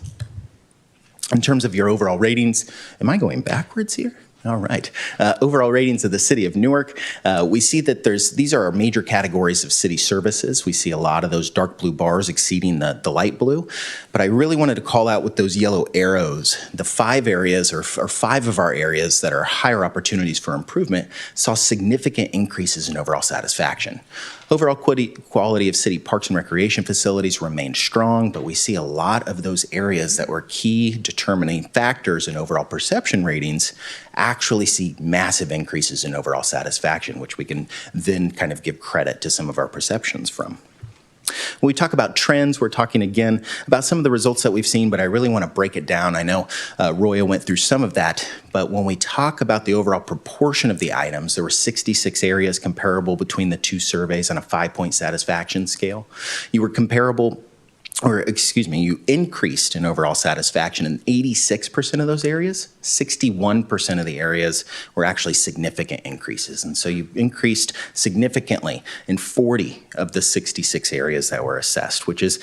In terms of your overall ratings, am I going backwards here? All right. Overall ratings of the city of Newark, we see that these are our major categories of city services. We see a lot of those dark blue bars exceeding the light blue, but I really wanted to call out with those yellow arrows, the 5 areas or 5 of our areas that are higher opportunities for improvement saw significant increases in overall satisfaction. Overall quality of city parks and recreation facilities remained strong, but we see a lot of those areas that were key determining factors in overall perception ratings actually see massive increases in overall satisfaction, which we can then kind of give credit to some of our perceptions from. When we talk about trends, we're talking again about some of the results that we've seen, but I really want to break it down. I know Roya went through some of that, but when we talk about the overall proportion of the items, there were 66 areas comparable between the two surveys on a 5-point satisfaction scale. You increased in overall satisfaction in 86% of those areas. 61% of the areas were actually significant increases. And so you increased significantly in 40 of the 66 areas that were assessed, which is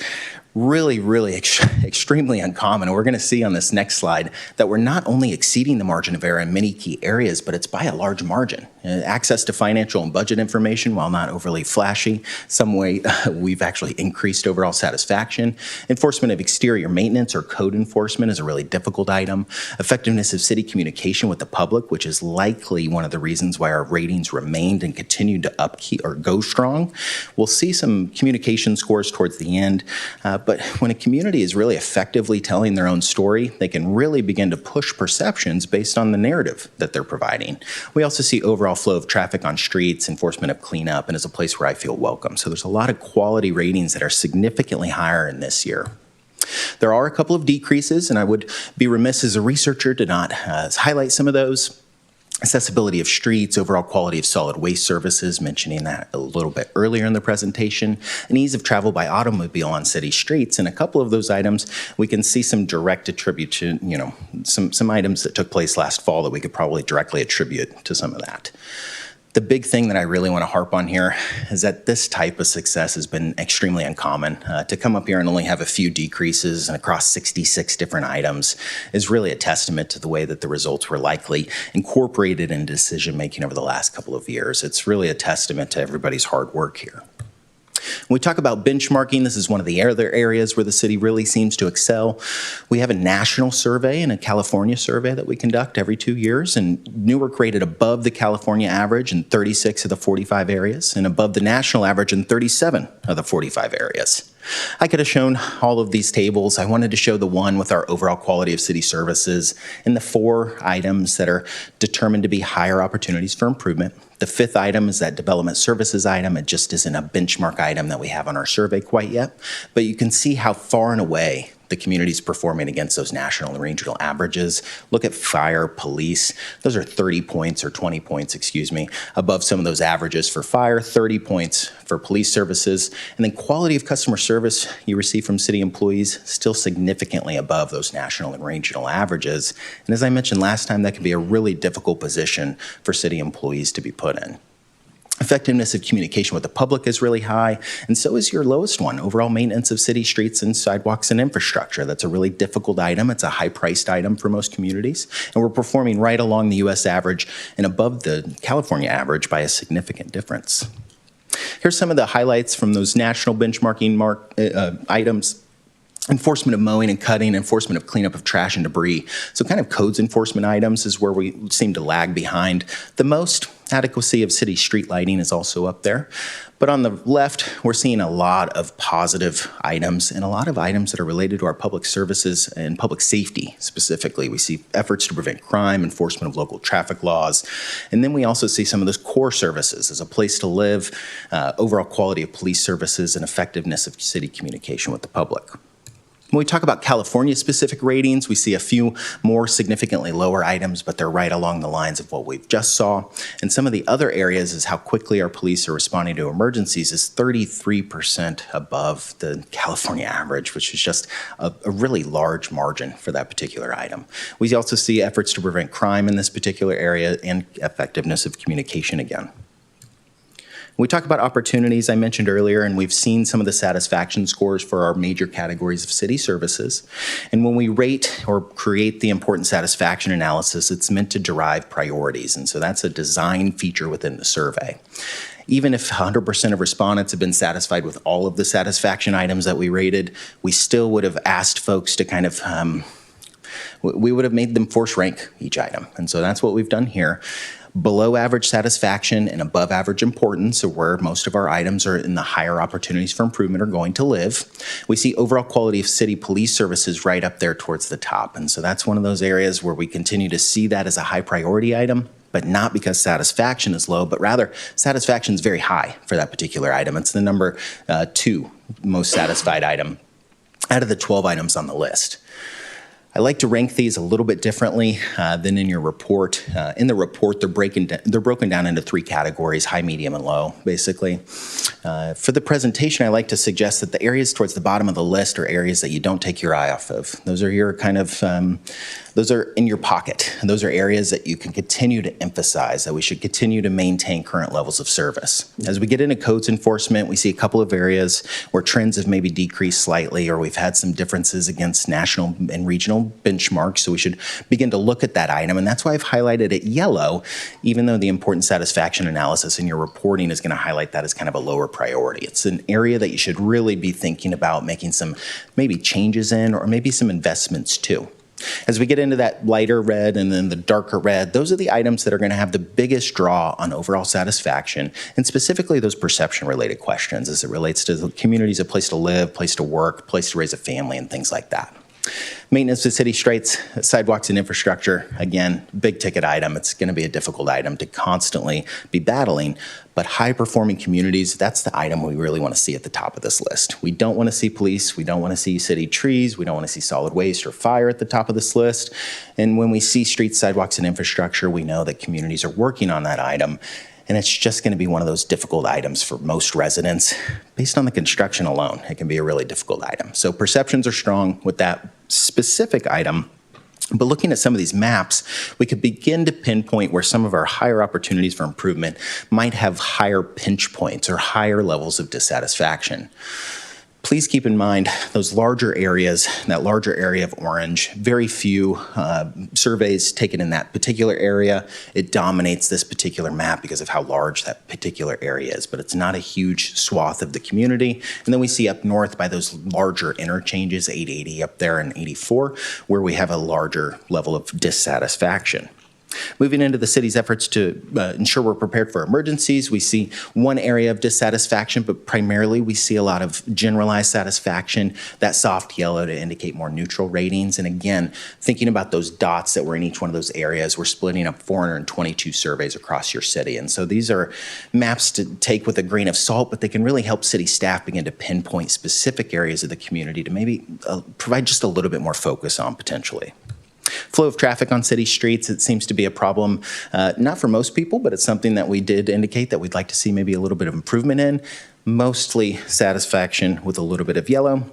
really extremely uncommon. And we're going to see on this next slide that we're not only exceeding the margin of error in many key areas, but it's by a large margin. Access to financial and budget information, while not overly flashy, some way we've actually increased overall satisfaction. Enforcement of exterior maintenance or code enforcement is a really difficult item. Effectiveness of city communication with the public, which is likely one of the reasons why our ratings remained and continued to upkeep or go strong. We'll see some communication scores towards the end. But when a community is really effectively telling their own story, they can really begin to push perceptions based on the narrative that they're providing. We also see overall flow of traffic on streets, enforcement of cleanup, and as a place where I feel welcome. So there's a lot of quality ratings that are significantly higher in this year. There are a couple of decreases, and I would be remiss as a researcher to not highlight some of those. Accessibility of streets, overall quality of solid waste services, mentioning that a little bit earlier in the presentation, and ease of travel by automobile on city streets. And a couple of those items, we can see some direct attribution, some items that took place last fall that we could probably directly attribute to some of that. The big thing that I really want to harp on here is that this type of success has been extremely uncommon. To come up here and only have a few decreases and across 66 different items is really a testament to the way that the results were likely incorporated in decision-making over the last couple of years. It's really a testament to everybody's hard work here. When we talk about benchmarking, this is one of the other areas where the city really seems to excel. We have a national survey and a California survey that we conduct every 2 years, and Newark rated above the California average in 36 of the 45 areas and above the national average in 37 of the 45 areas. I could have shown all of these tables. I wanted to show the one with our overall quality of city services and the 4 items that are determined to be higher opportunities for improvement. The 5th item is that development services item. It just isn't a benchmark item that we have on our survey quite yet, but you can see how far and away the community is performing against those national and regional averages. Look at fire, police. Those are 30 points or 20 points, above some of those averages for fire, 30 points for police services. And then quality of customer service you receive from city employees still significantly above those national and regional averages. And as I mentioned last time, that can be a really difficult position for city employees to be put in. Effectiveness of communication with the public is really high, and so is your lowest one, overall maintenance of city streets and sidewalks and infrastructure. That's a really difficult item. It's a high-priced item for most communities, and we're performing right along the U.S. average and above the California average by a significant difference. Here's some of the highlights from those national benchmarking items. Enforcement of mowing and cutting, enforcement of cleanup of trash and debris. So kind of codes enforcement items is where we seem to lag behind the most. Adequacy of city street lighting is also up there. But on the left, we're seeing a lot of positive items and a lot of items that are related to our public services and public safety specifically. We see efforts to prevent crime, enforcement of local traffic laws, and then we also see some of those core services as a place to live, overall quality of police services, and effectiveness of city communication with the public. When we talk about California-specific ratings, we see a few more significantly lower items, but they're right along the lines of what we've just saw. And some of the other areas is how quickly our police are responding to emergencies is 33% above the California average, which is just a really large margin for that particular item. We also see efforts to prevent crime in this particular area and effectiveness of communication again. We talk about opportunities I mentioned earlier, and we've seen some of the satisfaction scores for our major categories of city services. And when we rate or create the important satisfaction analysis, it's meant to derive priorities. And so that's a design feature within the survey. Even if 100% of respondents have been satisfied with all of the satisfaction items that we rated, we still would have asked folks to kind of we would have made them force rank each item. And so that's what we've done here. Below average satisfaction and above average importance are where most of our items are in the higher opportunities for improvement are going to live. We see overall quality of city police services right up there towards the top. And so that's one of those areas where we continue to see that as a high priority item, but not because satisfaction is low, but rather satisfaction is very high for that particular item. It's the number 2 most satisfied item out of the 12 items on the list. I like to rank these a little bit differently than in your report. In the report, they're broken down into 3 categories, high, medium, and low, basically. For the presentation, I like to suggest that the areas towards the bottom of the list are areas that you don't take your eye off of. Those are your kind of Those are in your pocket. And those are areas that you can continue to emphasize, that we should continue to maintain current levels of service. As we get into codes enforcement, we see a couple of areas where trends have maybe decreased slightly, or we've had some differences against national and regional benchmarks, so we should begin to look at that item. And that's why I've highlighted it yellow, even though the important satisfaction analysis in your reporting is going to highlight that as kind of a lower priority. It's an area that you should really be thinking about making some maybe changes in, or maybe some investments too. As we get into that lighter red and then the darker red, those are the items that are going to have the biggest draw on overall satisfaction, and specifically those perception-related questions as it relates to the communities, a place to live, place to work, place to raise a family, and things like that. Maintenance of city streets, sidewalks, and infrastructure, again, big ticket item. It's going to be a difficult item to constantly be battling, but high-performing communities, that's the item we really want to see at the top of this list. We don't want to see police. We don't want to see city trees. We don't want to see solid waste or fire at the top of this list. And when we see streets, sidewalks, and infrastructure, we know that communities are working on that item. And it's just going to be one of those difficult items for most residents. Based on the construction alone, it can be a really difficult item. So perceptions are strong with that specific item. But looking at some of these maps, we could begin to pinpoint where some of our higher opportunities for improvement might have higher pinch points or higher levels of dissatisfaction. Please keep in mind those larger areas, that larger area of orange, very few surveys taken in that particular area. It dominates this particular map because of how large that particular area is, but it's not a huge swath of the community. And then we see up north by those larger interchanges, 880 up there and 84, where we have a larger level of dissatisfaction. Moving into the city's efforts to ensure we're prepared for emergencies, we see one area of dissatisfaction, but primarily we see a lot of generalized satisfaction, that soft yellow to indicate more neutral ratings. And again, thinking about those dots that were in each one of those areas, we're splitting up 422 surveys across your city. And so these are maps to take with a grain of salt, but they can really help city staff begin to pinpoint specific areas of the community to maybe provide just a little bit more focus on potentially. Flow of traffic on city streets, it seems to be a problem, not for most people, but it's something that we did indicate that we'd like to see maybe a little bit of improvement in. Mostly satisfaction with a little bit of yellow.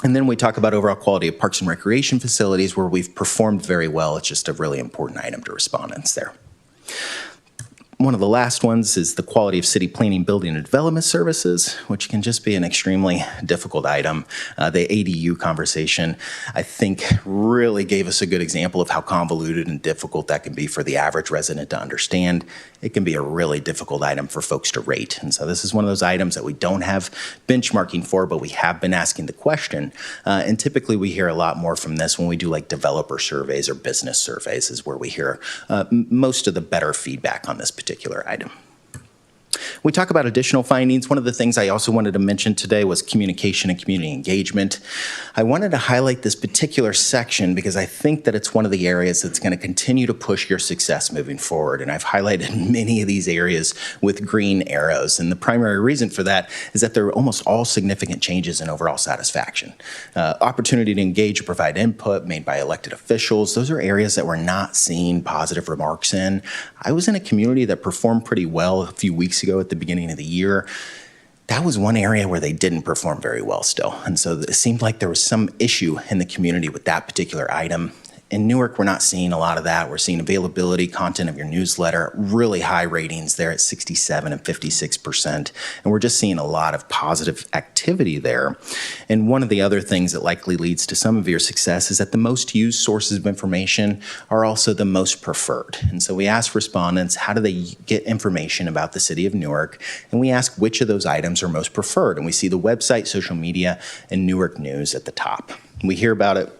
And then we talk about overall quality of parks and recreation facilities where we've performed very well. It's just a really important item to respondents there. One of the last ones is the quality of city planning, building, and development services, which can just be an extremely difficult item. The ADU conversation, I think, really gave us a good example of how convoluted and difficult that can be for the average resident to understand. It can be a really difficult item for folks to rate. And so this is one of those items that we don't have benchmarking for, but we have been asking the question. And typically we hear a lot more from this when we do like developer surveys or business surveys is where we hear most of the better feedback on this particular item. We talk about additional findings. One of the things I also wanted to mention today was communication and community engagement. I wanted to highlight this particular section because I think that it's one of the areas that's going to continue to push your success moving forward. And I've highlighted many of these areas with green arrows. And the primary reason for that is that they're almost all significant changes in overall satisfaction. Opportunity to engage or provide input made by elected officials. Those are areas that we're not seeing positive remarks in. I was in a community that performed pretty well a few weeks ago at the beginning of the year. That was one area where they didn't perform very well still. And so it seemed like there was some issue in the community with that particular item. In Newark, we're not seeing a lot of that. We're seeing availability, content of your newsletter, really high ratings there at 67 and 56%. And we're just seeing a lot of positive activity there. And one of the other things that likely leads to some of your success is that the most used sources of information are also the most preferred. And so we ask respondents, how do they get information about the city of Newark? And we ask which of those items are most preferred. And we see the website, social media, and Newark News at the top. We hear about it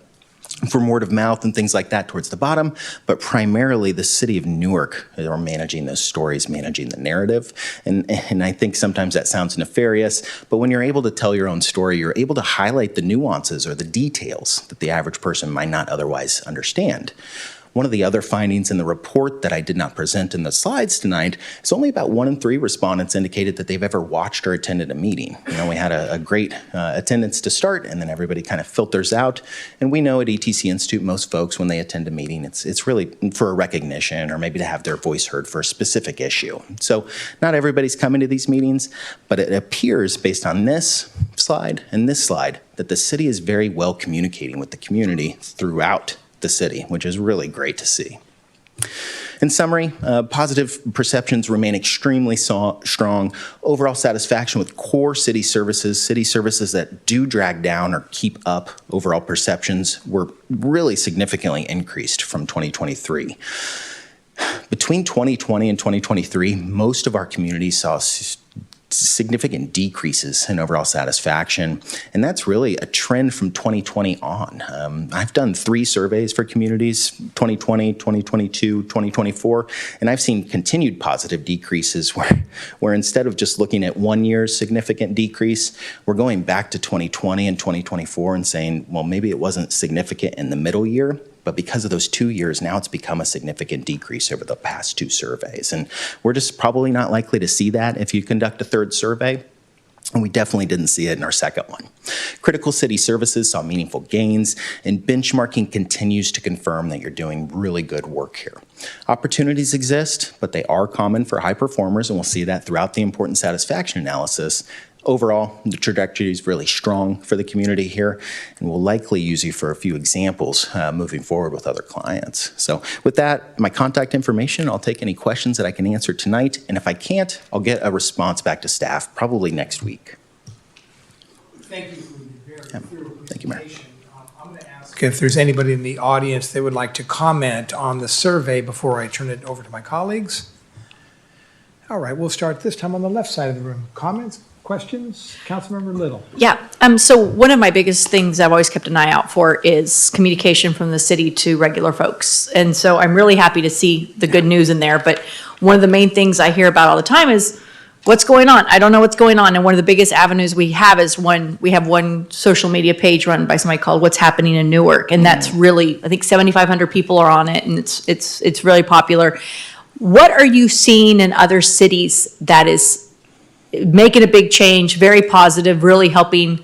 from word of mouth and things like that towards the bottom, but primarily the city of Newark are managing those stories, managing the narrative. And I think sometimes that sounds nefarious, but when you're able to tell your own story, you're able to highlight the nuances or the details that the average person might not otherwise understand. One of the other findings in the report that I did not present in the slides tonight is only about 1 in 3 respondents indicated that they've ever watched or attended a meeting. You know, we had a great attendance to start, and then everybody kind of filters out. And we know at ETC Institute, most folks, when they attend a meeting, it's really for a recognition or maybe to have their voice heard for a specific issue. So not everybody's coming to these meetings, but it appears based on this slide and this slide that the city is very well communicating with the community throughout the city, which is really great to see. In summary, positive perceptions remain extremely strong. Overall satisfaction with core city services that do drag down or keep up overall perceptions were really significantly increased from 2023. Between 2020 and 2023, most of our communities saw significant decreases in overall satisfaction, and that's really a trend from 2020 on. I've done 3 surveys for communities, 2020, 2022, 2024, and I've seen continued positive decreases where instead of just looking at 1 year's significant decrease, we're going back to 2020 and 2024 and saying, well, maybe it wasn't significant in the middle year, but because of those 2 years, now it's become a significant decrease over the past 2 surveys. And we're just probably not likely to see that if you conduct a 3rd survey. And we definitely didn't see it in our 2nd one. Critical city services saw meaningful gains, and benchmarking continues to confirm that you're doing really good work here. Opportunities exist, but they are common for high performers, and we'll see that throughout the important satisfaction analysis. Overall, the trajectory is really strong for the community here, and we'll likely use you for a few examples moving forward with other clients. So with that, my contact information, I'll take any questions that I can answer tonight, and if I can't, I'll get a response back to staff probably next week. Thank you for the very thorough presentation. Thank you, Mayor. I'm going to ask if there's anybody in the audience that would like to comment on the survey before I turn it over to my colleagues. All right, we'll start this time on the left side of the room. Comments? Questions? Councilmember Little. Yeah, so one of my biggest things I've always kept an eye out for is communication from the city to regular folks. And so I'm really happy to see the good news in there. But one of the main things I hear about all the time is, what's going on? I don't know what's going on. And one of the biggest avenues we have is we have one social media page run by somebody called What's Happening in Newark. And that's really, I think 7,500 people are on it, and it's really popular. What are you seeing in other cities that is making a big change, very positive, really helping,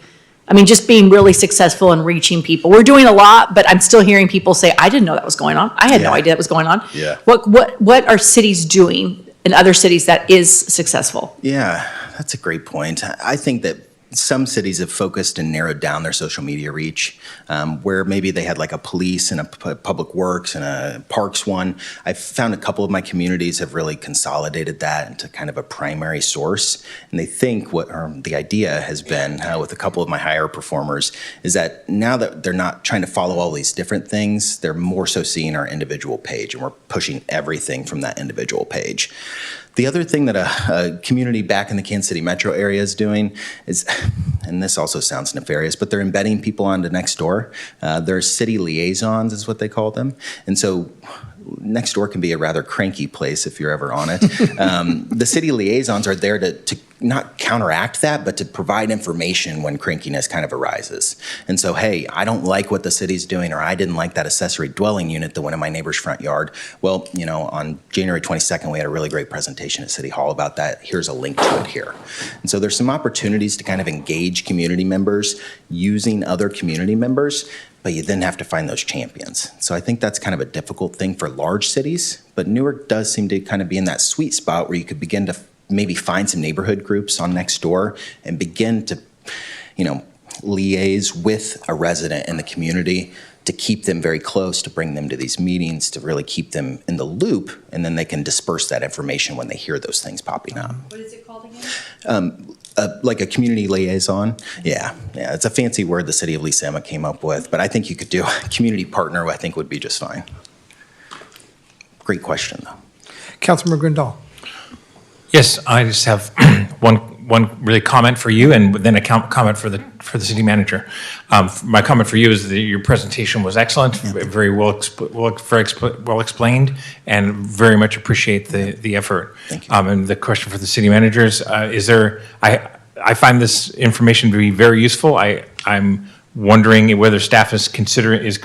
just being really successful in reaching people? We're doing a lot, but I'm still hearing people say, I didn't know that was going on. I had no idea that was going on. Yeah. What are cities doing in other cities that is successful? Yeah, that's a great point. I think that some cities have focused and narrowed down their social media reach, where maybe they had like a police and a public works and a parks one. I've found a couple of my communities have really consolidated that into kind of a primary source. And they think the idea has been with a couple of my higher performers is that now that they're not trying to follow all these different things, they're more so seeing our individual page, and we're pushing everything from that individual page. The other thing that a community back in the Kansas City metro area is doing is, and this also sounds nefarious, but they're embedding people onto Nextdoor. They're city liaisons is what they call them. And so Nextdoor can be a rather cranky place if you're ever on it. The city liaisons are there to not counteract that, but to provide information when crankiness kind of arises. And so, hey, I don't like what the city's doing, or I didn't like that accessory dwelling unit that went in my neighbor's front yard. Well, on January 22nd, we had a really great presentation at City Hall about that. Here's a link to it here. And so there's some opportunities to kind of engage community members using other community members, but you then have to find those champions. So I think that's kind of a difficult thing for large cities, but Newark does seem to kind of be in that sweet spot where you could begin to maybe find some neighborhood groups on Nextdoor and begin to, liaise with a resident in the community to keep them very close, to bring them to these meetings, to really keep them in the loop, and then they can disperse that information when they hear those things popping up. What is it called again? Like a community liaison. Yeah, it's a fancy word the city of Lisa Emma came up with, but I think you could do a community partner, I think would be just fine. Great question, though. Councilmember Grindal. Yes, I just have one really comment for you, and then a comment for the city manager. My comment for you is that your presentation was excellent, very well explained, and very much appreciate the effort. Thank you. And the question for the city managers I find this information to be very useful. I'm wondering whether staff is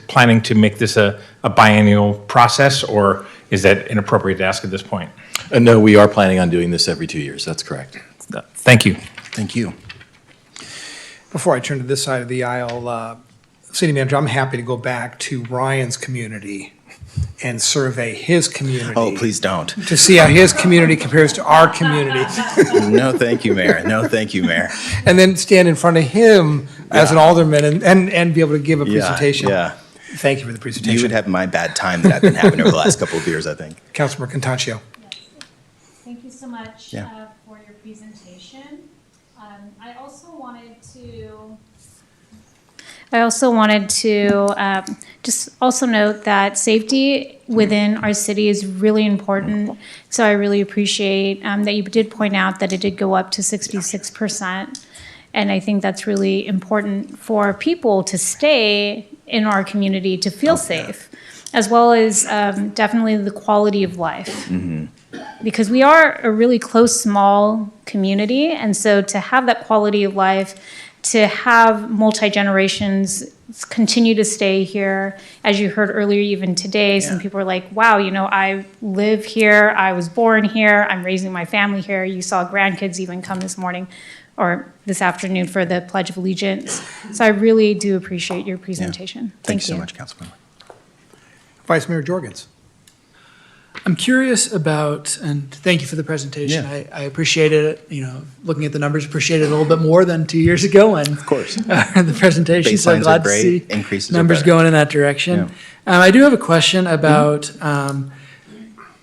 planning to make this a biennial process, or is that inappropriate to ask at this point? No, we are planning on doing this every 2 years. That's correct. Thank you. Thank you. Before I turn to this side of the aisle, City Manager, I'm happy to go back to Ryan's community and survey his community. Oh, please don't. To see how his community compares to our community. No, thank you, Mayor. No, thank you, Mayor. And then stand in front of him as an alderman and be able to give a presentation. Yeah. Thank you for the presentation. You would have my bad time that I've been having over the last couple of years, I think. Councilmember Contancio. Thank you so much Yeah. for your presentation. I also wanted to just also note that safety within our city is really important. So I really appreciate that you did point out that it did go up to 66%. And I think that's really important for people to stay in our community, to feel safe, as well as definitely the quality of life. Because we are a really close, small community. And so to have that quality of life, to have multi-generations continue to stay here, as you heard earlier, even today, some people are like, wow, I live here, I was born here, I'm raising my family here. You saw grandkids even come this morning or this afternoon for the Pledge of Allegiance. So I really do appreciate your presentation. Thank you so much, Councilmember. Vice Mayor Jorgens. I'm curious about, and thank you for the presentation. Yeah. I appreciated it. Looking at the numbers, appreciated it a little bit more than 2 years ago when Of course. the presentation. So I'm Baselines are glad to great, see increases are numbers better. going in that direction. I do have a question about, one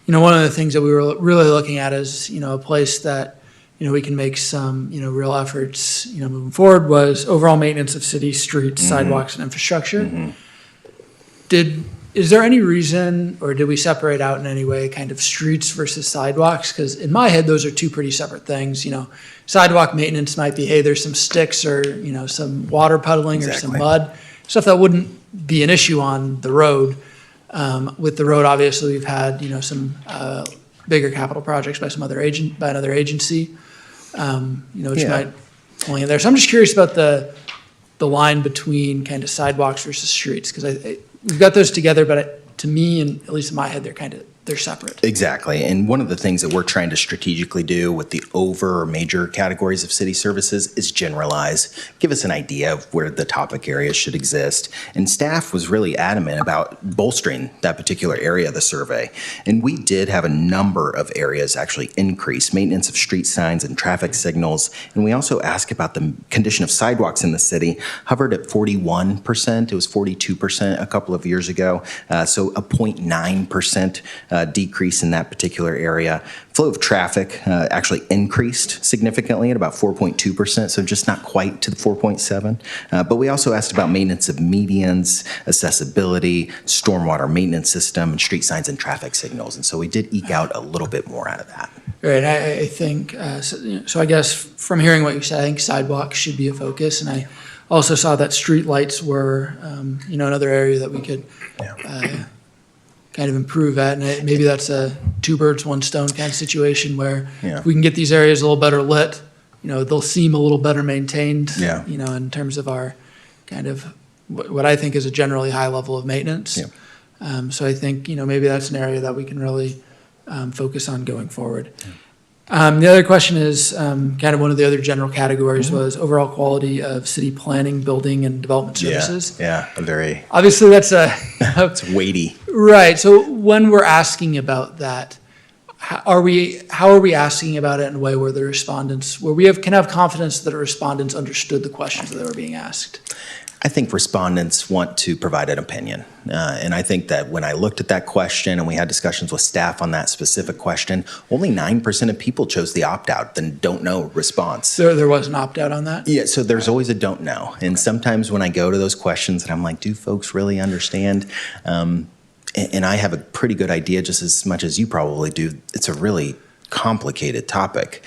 of the things that we were really looking at is, a place that, we can make some, real efforts, moving forward was overall maintenance of city streets, sidewalks, and infrastructure. Is there any reason, or did we separate out in any way kind of streets versus sidewalks? Because in my head, those are two pretty separate things. Sidewalk maintenance might be, hey, there's some sticks or, some water puddling or some mud, stuff that wouldn't be an issue on the road. With the road, obviously, we've had, some bigger capital projects by another agency, which might only in there. So I'm just curious about the line between kind of sidewalks versus streets, because we've got those together, but to me, and at least in my head, they're separate. Exactly. And one of the things that we're trying to strategically do with the over or major categories of city services is generalize, give us an idea of where the topic areas should exist. And staff was really adamant about bolstering that particular area of the survey. And we did have a number of areas actually increase, maintenance of street signs and traffic signals. And we also asked about the condition of sidewalks in the city, hovered at 41%. It was 42% a couple of years ago. So a 0.9% decrease in that particular area. Flow of traffic actually increased significantly at about 4.2%, so just not quite to the 4.7. But we also asked about maintenance of medians, accessibility, stormwater maintenance system, and street signs and traffic signals. And so we did eke out a little bit more out of that. Right, I think, so I guess from hearing what you're saying, sidewalks should be a focus. And I also saw that street lights were, another area that we could kind of improve at, and maybe that's a two birds, one stone kind of situation where if we can get these areas a little better lit, they'll seem a little better maintained, in terms of our kind of what I think is a generally high level of maintenance. So I think, maybe that's an area that we can really focus on going forward. The other question is kind of one of the other general categories was overall quality of city planning, building, and development services. Very. Obviously, that's it's weighty. Right. So when we're asking about that, how are we asking about it in a way where the respondents, where we can have confidence that the respondents understood the questions that were being asked? I think respondents want to provide an opinion. And I think that when I looked at that question and we had discussions with staff on that specific question, only 9% of people chose the opt-out, the don't know response. There was an opt-out on that? Yeah, so there's always a don't know. And sometimes when I go to those questions and I'm like, do folks really understand? And I have a pretty good idea, just as much as you probably do. It's a really complicated topic.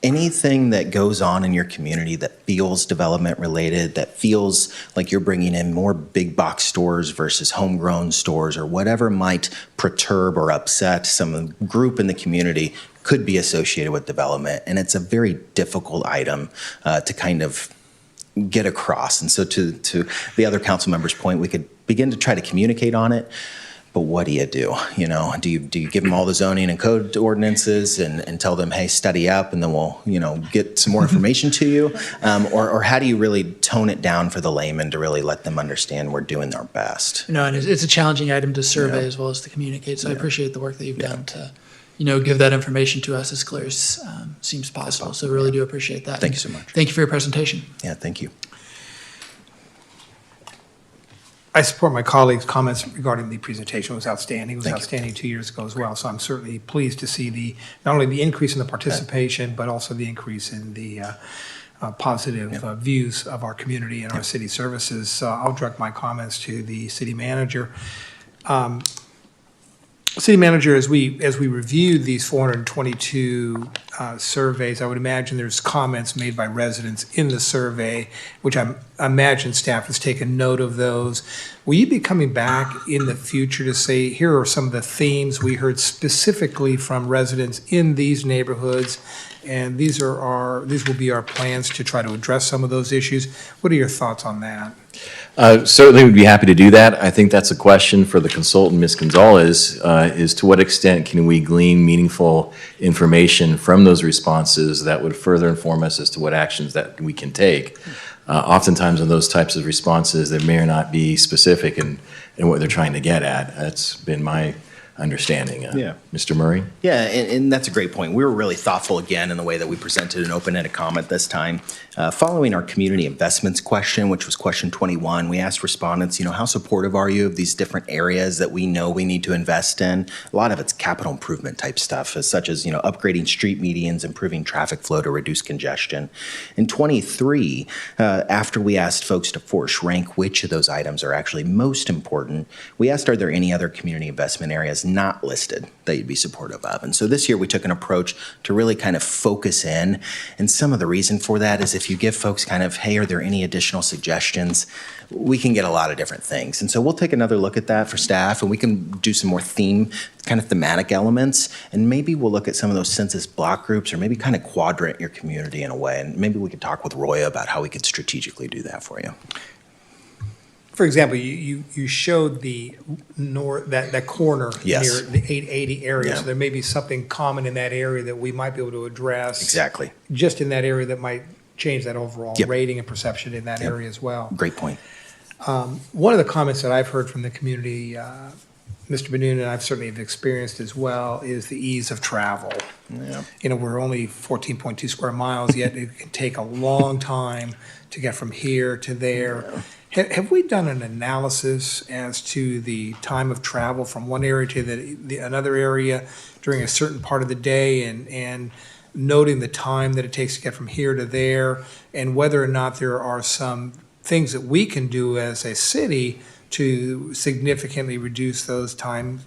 Anything that goes on in your community that feels development related, that feels like you're bringing in more big box stores versus homegrown stores or whatever might perturb or upset some group in the community could be associated with development. And it's a very difficult item to kind of get across. And so to the other council member's point, we could begin to try to communicate on it. But what do you do? Do you give them all the zoning and code ordinances and tell them, hey, study up, and then we'll, get some more information to you? Or how do you really tone it down for the layman to really let them understand we're doing our best? And it's a challenging item to survey as well as to communicate. So I appreciate the work that you've done to, give that information to us as clear as seems possible. So really do appreciate that. Thank you so much. Thank you for your presentation. Yeah, thank you. I support my colleagues' comments regarding the presentation. It was outstanding. It was Thank you. outstanding 2 years ago as well. So I'm certainly pleased to see not only the increase in the participation, but also the increase in the positive views of our community and our city services. So I'll direct my comments to the city manager. City manager, as we reviewed these 422 surveys, I would imagine there's comments made by residents in the survey, which I imagine staff has taken note of those. Will you be coming back in the future to say, here are some of the themes we heard specifically from residents in these neighborhoods, and these will be our plans to try to address some of those issues? What are your thoughts on that? Certainly would be happy to do that. I think that's a question for the consultant, Ms. Gonzalez, is to what extent can we glean meaningful information from those responses that would further inform us as to what actions that we can take. Oftentimes in those types of responses, they may or not be specific in what they're trying to get at. That's been my understanding. Mr. Murray? Yeah, and that's a great point. We were really thoughtful again in the way that we presented an open-ended comment this time. Following our community investments question, which was question 21, we asked respondents, how supportive are you of these different areas that we know we need to invest in? A lot of it's capital improvement type stuff, such as, upgrading street medians, improving traffic flow to reduce congestion. In 23, after we asked folks to force rank which of those items are actually most important, we asked, are there any other community investment areas not listed that you'd be supportive of? And so this year we took an approach to really kind of focus in, and some of the reason for that is if you give folks kind of, hey, are there any additional suggestions, we can get a lot of different things. And so we'll take another look at that for staff, and we can do some more thematic elements, and maybe we'll look at some of those census block groups, or maybe kind of quadrant your community in a way, and maybe we could talk with Roya about how we could strategically do that for you. For example, you showed the that corner Yes. near the 880 area. Yeah. So there may be something common in that area that we might be able to address. Exactly. Just in that area that might change that overall Yep. rating and perception in that Yep. area as well. Great point. One of the comments that I've heard from the community, Mr. Benoon, and I've certainly have experienced as well, is the ease of travel. Yeah. We're only 14.2 square miles, yet it can take a long time to get from here to there. Have we done an analysis as to the time of travel from one area to another area during a certain part of the day, and noting the time that it takes to get from here to there, and whether or not there are some things that we can do as a city to significantly reduce those times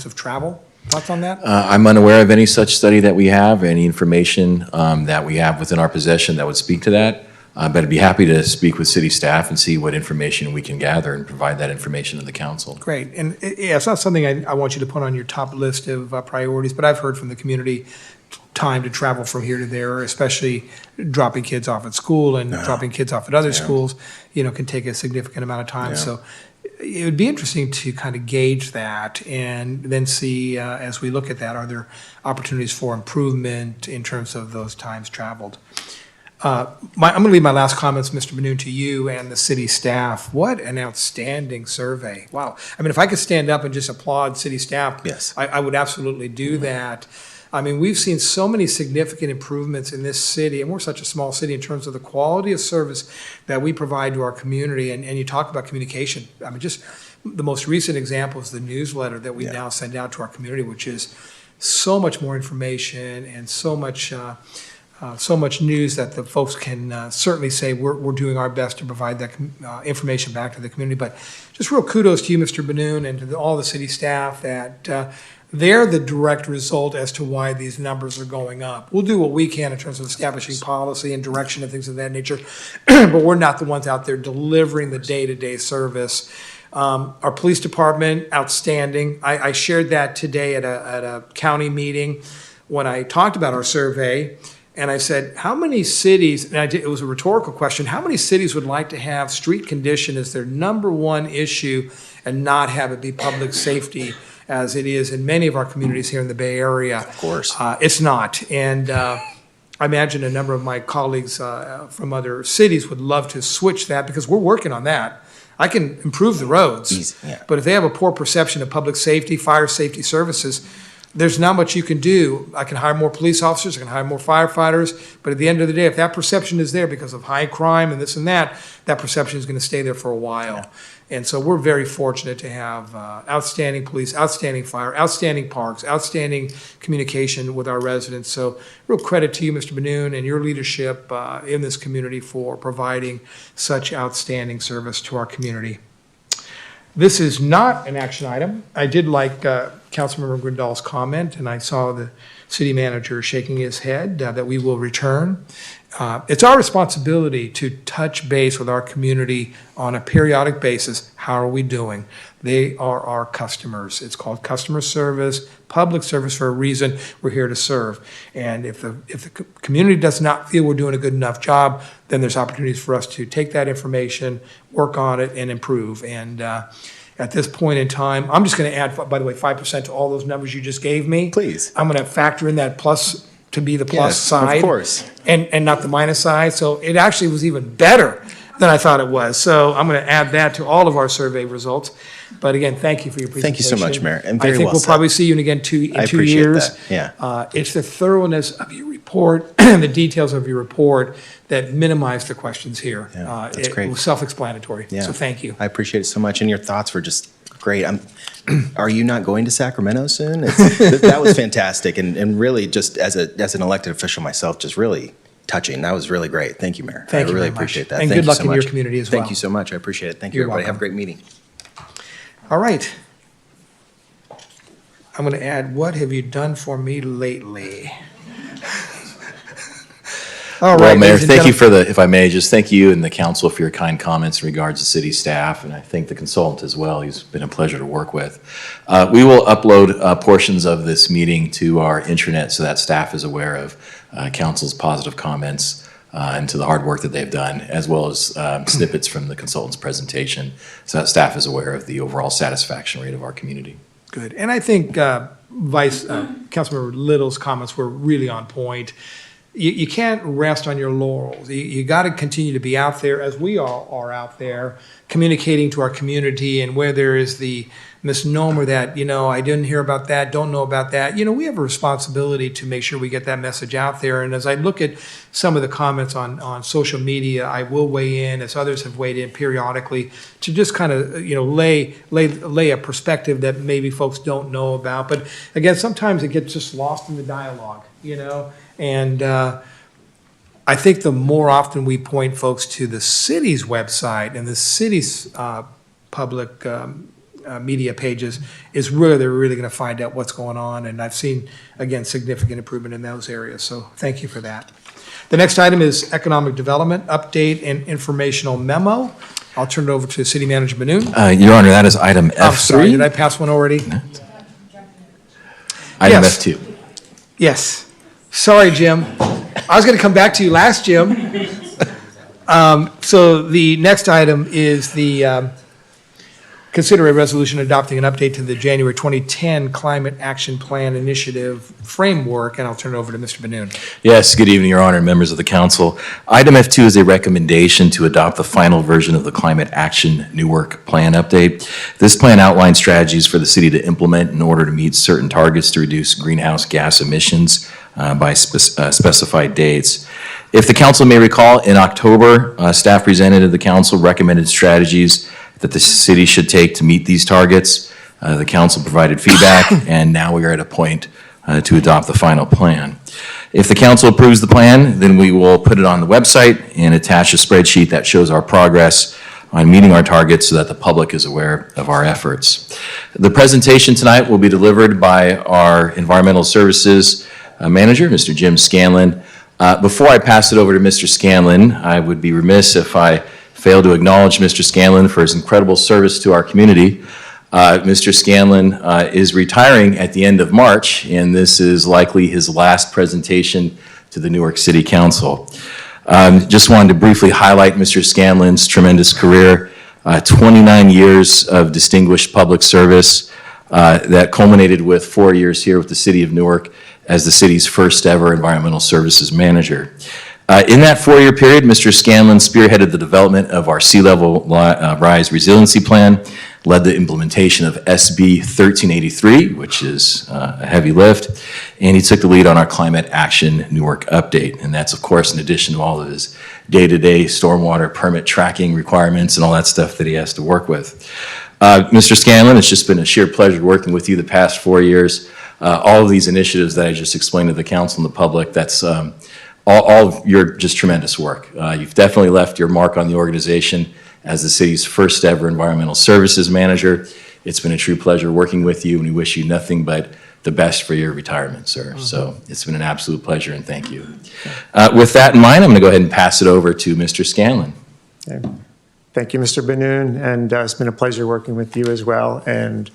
of travel? Thoughts on that? I'm unaware of any such study that we have, any information that we have within our possession that would speak to that. But I'd be happy to speak with city staff and see what information we can gather and provide that information to the council. Great. And it's not something I want you to put on your top list of priorities, but I've heard from the community time to travel from here to there, especially dropping kids off at school and dropping kids off at other schools, can take a significant amount of time. Yeah. So it would be interesting to kind of gauge that and then see, as we look at that, are there opportunities for improvement in terms of those times traveled? I'm going to leave my last comments, Mr. Benoon, to you and the city staff. What an outstanding survey. Wow. I mean, if I could stand up and just applaud city staff, Yes. I would absolutely do that. I mean, we've seen so many significant improvements in this city, and we're such a small city in terms of the quality of service that we provide to our community. And you talk about communication. I mean, just the most recent example is the newsletter that we now send out to our community, which is so much more information and so much news that the folks can certainly say we're doing our best to provide that information back to the community. But just real kudos to you, Mr. Benoon, and to all the city staff that they're the direct result as to why these numbers are going up. We'll do what we can in terms of establishing policy and direction and things of that nature, but we're not the ones out there delivering the day-to-day service. Our police department, outstanding. I shared that today at a county meeting when I talked about our survey. And I said, how many cities, and it was a rhetorical question, how many cities would like to have street condition as their number one issue and not have it be public safety as it is in many of our communities here in the Bay Area? Of course. It's not. And I imagine a number of my colleagues from other cities would love to switch that, because we're working on that. I can improve the roads, Easy, yeah. but if they have a poor perception of public safety, fire safety services, there's not much you can do. I can hire more police officers, I can hire more firefighters, but at the end of the day, if that perception is there because of high crime and this and that perception is going to stay there for a while. And so we're very fortunate to have outstanding police, outstanding fire, outstanding parks, outstanding communication with our residents. So real credit to you, Mr. Benoon, and your leadership in this community for providing such outstanding service to our community. This is not an action item. I did like Councilmember Grindal's comment, and I saw the city manager shaking his head that we will return. It's our responsibility to touch base with our community on a periodic basis. How are we doing? They are our customers. It's called customer service, public service for a reason. We're here to serve. And if the community does not feel we're doing a good enough job, then there's opportunities for us to take that information, work on it, and improve. And at this point in time, I'm just going to add, by the way, 5% to all those numbers you just gave me. Please. I'm going to factor in that plus to be the plus Yes, side. of course. And not the minus side. So it actually was even better than I thought it was. So I'm going to add that to all of our survey results. But again, thank you for your presentation. Thank you so much, Mayor, and very I think well we'll said. probably see you again in 2 appreciate years. that, yeah. It's the thoroughness of your report and the details of your report that minimize the questions here. Yeah, that's great. It was self-explanatory. Yeah. So thank you. I appreciate it so much, and your thoughts were just great. Are you not going to Sacramento soon? That was fantastic, and really just as an elected official myself, just really touching. That was really great. Thank you, Mayor. Thank I you really very much. appreciate that. And Thank good you luck so in your much. community as well. Thank you so much. I appreciate it. Thank you, You're everybody. welcome. Have a great meeting. All right. I'm going to add, what have you done for me lately? All right. Well, Mayor, ladies and thank you gentlemen. for the, if I may, just thank you and the council for your kind comments in regards to city staff, and I thank the consultant as well. He's been a pleasure to work with. We will upload portions of this meeting to our intranet so that staff is aware of council's positive comments and to the hard work that they've done, as well as snippets from the consultant's presentation, so that staff is aware of the overall satisfaction rate of our community. Good. And I think Councilmember Little's comments were really on point. You can't rest on your laurels. You got to continue to be out there, as we all are out there, communicating to our community. And where there is the misnomer that, I didn't hear about that, don't know about that, we have a responsibility to make sure we get that message out there. And as I look at some of the comments on social media, I will weigh in, as others have weighed in periodically, to just kind of, lay a perspective that maybe folks don't know about. But again, sometimes it gets just lost in the dialogue, And I think the more often we point folks to the city's website and the city's public media pages is where they're really going to find out what's going on. And I've seen, again, significant improvement in those areas. So thank you for that. The next item is economic development update and informational memo. I'll turn it over to City Manager Benoon. Your Honor, that is item F3. I'm sorry, did I pass one already? Item Yes. F2. Yes. Sorry, Jim. I was going to come back to you last, Jim. So the next item is the consider a resolution adopting an update to the January 2010 Climate Action Plan Initiative framework, and I'll turn it over to Mr. Benoon. Yes, good evening, Your Honor, and members of the council. Item F2 is a recommendation to adopt the final version of the Climate Action Newark Plan update. This plan outlines strategies for the city to implement in order to meet certain targets to reduce greenhouse gas emissions by specified dates. If the council may recall, in October, staff presented to the council recommended strategies that the city should take to meet these targets. The council provided feedback, and now we are at a point to adopt the final plan. If the council approves the plan, then we will put it on the website and attach a spreadsheet that shows our progress on meeting our targets so that the public is aware of our efforts. The presentation tonight will be delivered by our Environmental Services Manager, Mr. Jim Scanlon. Before I pass it over to Mr. Scanlon, I would be remiss if I fail to acknowledge Mr. Scanlon for his incredible service to our community. Mr. Scanlon is retiring at the end of March, and this is likely his last presentation to the Newark City Council. Just wanted to briefly highlight Mr. Scanlon's tremendous career, 29 years of distinguished public service that culminated with 4 years here with the City of Newark as the city's first ever environmental services manager. In that 4-year period, Mr. Scanlon spearheaded the development of our sea level rise resiliency plan, led the implementation of SB 1383, which is a heavy lift, and he took the lead on our Climate Action Newark update. And that's, of course, in addition to all of his day-to-day stormwater permit tracking requirements and all that stuff that he has to work with. Mr. Scanlon, it's just been a sheer pleasure working with you the past 4 years. All of these initiatives that I just explained to the council and the public, that's all of your just tremendous work. You've definitely left your mark on the organization as the city's first ever environmental services manager. It's been a true pleasure working with you, and we wish you nothing but the best for your retirement, sir. Mm-hmm. So it's been an absolute pleasure, and thank you. With that in mind, I'm going to go ahead and pass it over to Mr. Scanlon. Okay. Thank you, Mr. Benoon, and it's been a pleasure working with you as well, and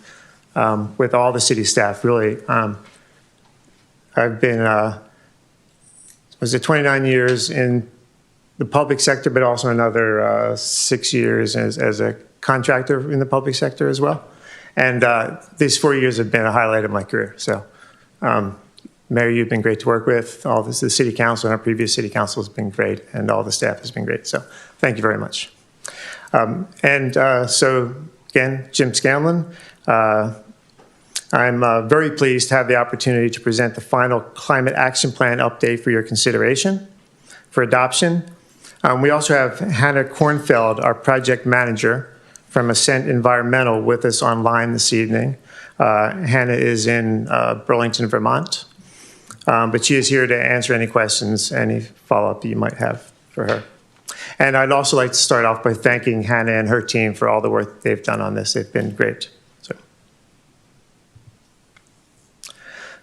with all the city staff, really. I've been, was it 29 years in the public sector, but also another 6 years as a contractor in the public sector as well. And these 4 years have been a highlight of my career. So, Mayor, you've been great to work with. All this, the city council and our previous city council has been great, and all the staff has been great. So, thank you very much. So, again, Jim Scanlon. I'm very pleased to have the opportunity to present the final Climate Action Plan update for your consideration for adoption. We also have Hannah Kornfeld, our project manager from Ascent Environmental, with us online this evening. Hannah is in Burlington, Vermont, but she is here to answer any questions, any follow-up you might have for her. And I'd also like to start off by thanking Hannah and her team for all the work they've done on this. They've been great.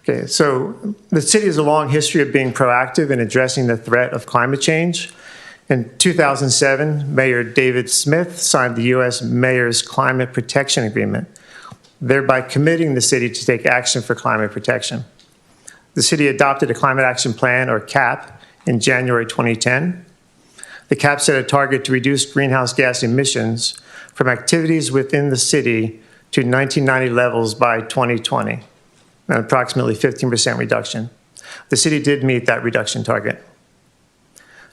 Okay, so the city has a long history of being proactive in addressing the threat of climate change. In 2007, Mayor David Smith signed the U.S. Mayor's Climate Protection Agreement, thereby committing the city to take action for climate protection. The city adopted a Climate Action Plan, or CAP, in January 2010. The CAP set a target to reduce greenhouse gas emissions from activities within the city to 1990 levels by 2020. An approximately 15% reduction. The city did meet that reduction target.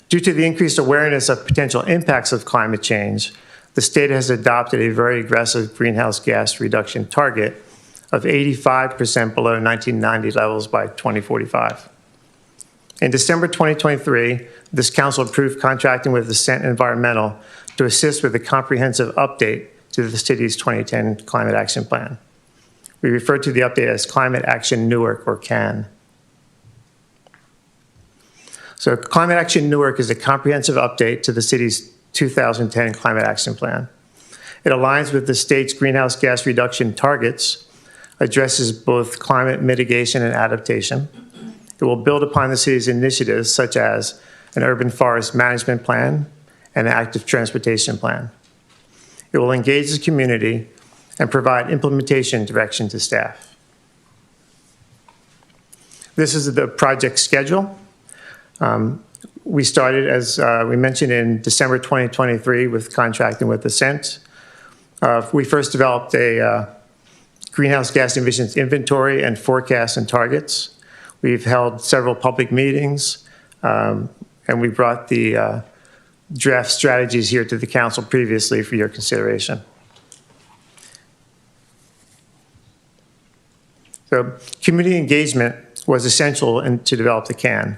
Due to the increased awareness of potential impacts of climate change, the state has adopted a very aggressive greenhouse gas reduction target of 85% below 1990 levels by 2045. In December 2023, this council approved contracting with Ascent Environmental to assist with a comprehensive update to the city's 2010 Climate Action Plan. We refer to the update as Climate Action Newark, or CAN. So Climate Action Newark is a comprehensive update to the city's 2010 Climate Action Plan. It aligns with the state's greenhouse gas reduction targets, addresses both climate mitigation and adaptation. It will build upon the city's initiatives such as an urban forest management plan and an active transportation plan. It will engage the community and provide implementation direction to staff. This is the project schedule. We started, as we mentioned, in December 2023 with contracting with Ascent. We first developed a greenhouse gas emissions inventory and forecasts and targets. We've held several public meetings, and we brought the draft strategies here to the council previously for your consideration. So community engagement was essential to develop the CAN.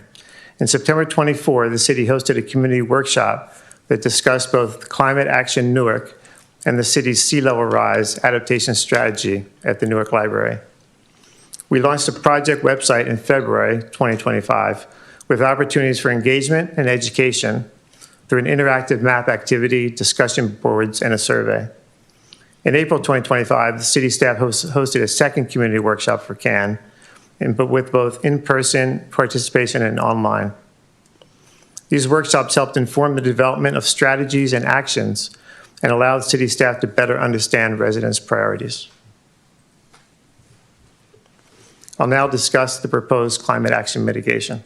In September 24, the city hosted a community workshop that discussed both Climate Action Newark and the city's sea level rise adaptation strategy at the Newark Library. We launched a project website in February 2025 with opportunities for engagement and education through an interactive map activity, discussion boards, and a survey. In April 2025, the city staff hosted a second community workshop for CAN, but with both in-person participation and online. These workshops helped inform the development of strategies and actions and allowed city staff to better understand residents' priorities. I'll now discuss the proposed climate action mitigation.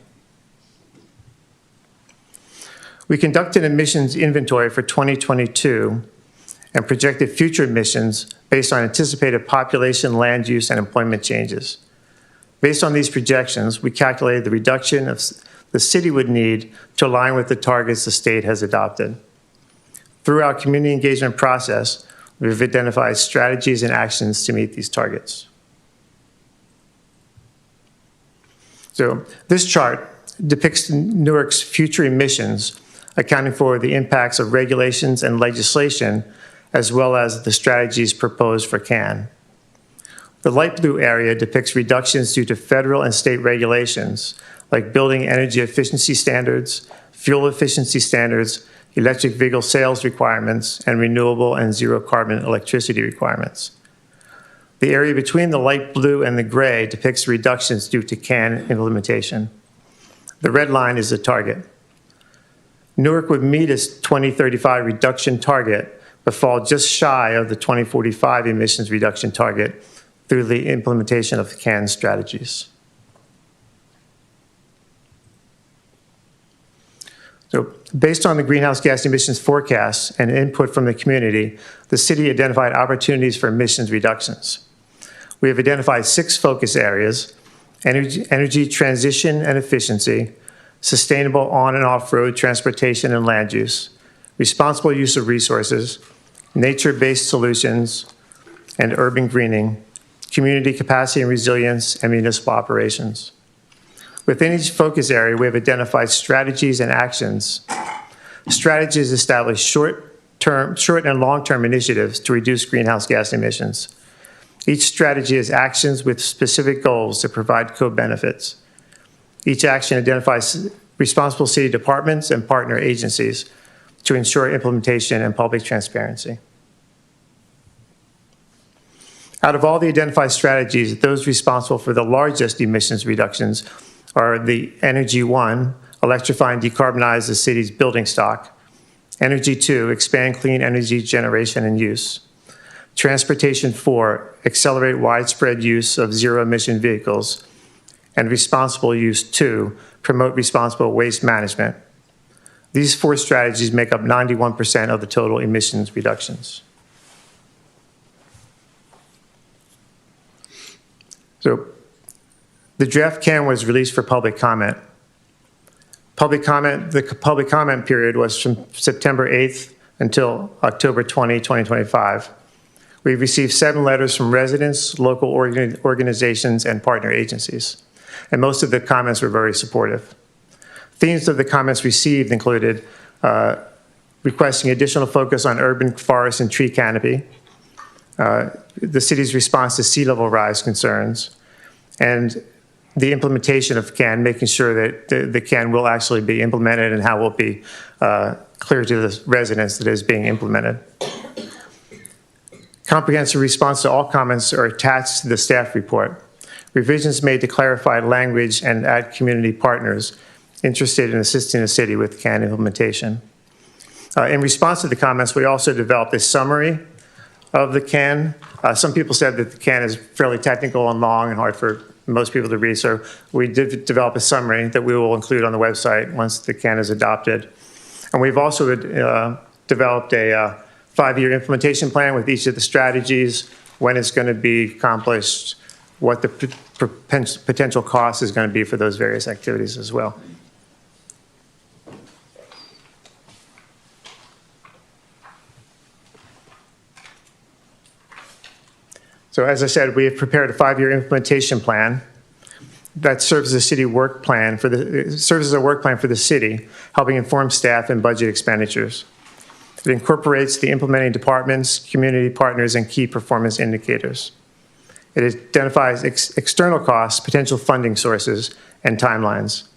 We conducted emissions inventory for 2022 and projected future emissions based on anticipated population, land use, and employment changes. Based on these projections, we calculated the reduction the city would need to align with the targets the state has adopted. Through our community engagement process, We've identified strategies and actions to meet these targets. So this chart depicts Newark's future emissions, accounting for the impacts of regulations and legislation, as well as the strategies proposed for CAN. The light blue area depicts reductions due to federal and state regulations, like building energy efficiency standards, fuel efficiency standards, electric vehicle sales requirements, and renewable and zero carbon electricity requirements. The area between the light blue and the gray depicts reductions due to CAN implementation. The red line is the target. Newark would meet its 2035 reduction target, but fall just shy of the 2045 emissions reduction target through the implementation of the CAN strategies. So based on the greenhouse gas emissions forecasts and input from the community, the city identified opportunities for emissions reductions. We have identified 6 focus areas: energy transition and efficiency, sustainable on and off-road transportation and land use, responsible use of resources, nature-based solutions, and urban greening, community capacity and resilience, and municipal operations. Within each focus area, we have identified strategies and actions. Strategies establish short and long-term initiatives to reduce greenhouse gas emissions. Each strategy has actions with specific goals to provide co-benefits. Each action identifies responsible city departments and partner agencies to ensure implementation and public transparency. Out of all the identified strategies, those responsible for the largest emissions reductions are the Energy 1, electrify and decarbonize the city's building stock; Energy 2, expand clean energy generation and use; Transportation 4, accelerate widespread use of zero-emission vehicles; and Responsible Use 2, promote responsible waste management. These 4 strategies make up 91% of the total emissions reductions. So the draft CAN was released for public comment. The public comment period was from September 8th until October 20, 2025. We've received 7 letters from residents, local organizations, and partner agencies, and most of the comments were very supportive. Themes of the comments received included requesting additional focus on urban forest and tree canopy, the city's response to sea level rise concerns, and the implementation of CAN, making sure that the CAN will actually be implemented and how it will be clear to the residents that it is being implemented. Comprehensive response to all comments are attached to the staff report. Revisions made to clarify language and add community partners interested in assisting the city with CAN implementation. In response to the comments, we also developed a summary of the CAN. Some people said that the CAN is fairly technical and long and hard for most people to read, so we did develop a summary that we will include on the website once the CAN is adopted. And we've also developed a 5-year implementation plan with each of the strategies, when it's going to be accomplished, what the potential cost is going to be for those various activities as well. So as I said, we have prepared a 5-year implementation plan that serves as a city work plan for the city, helping inform staff and budget expenditures. It incorporates the implementing departments, community partners, and key performance indicators. It identifies external costs, potential funding sources, and timelines.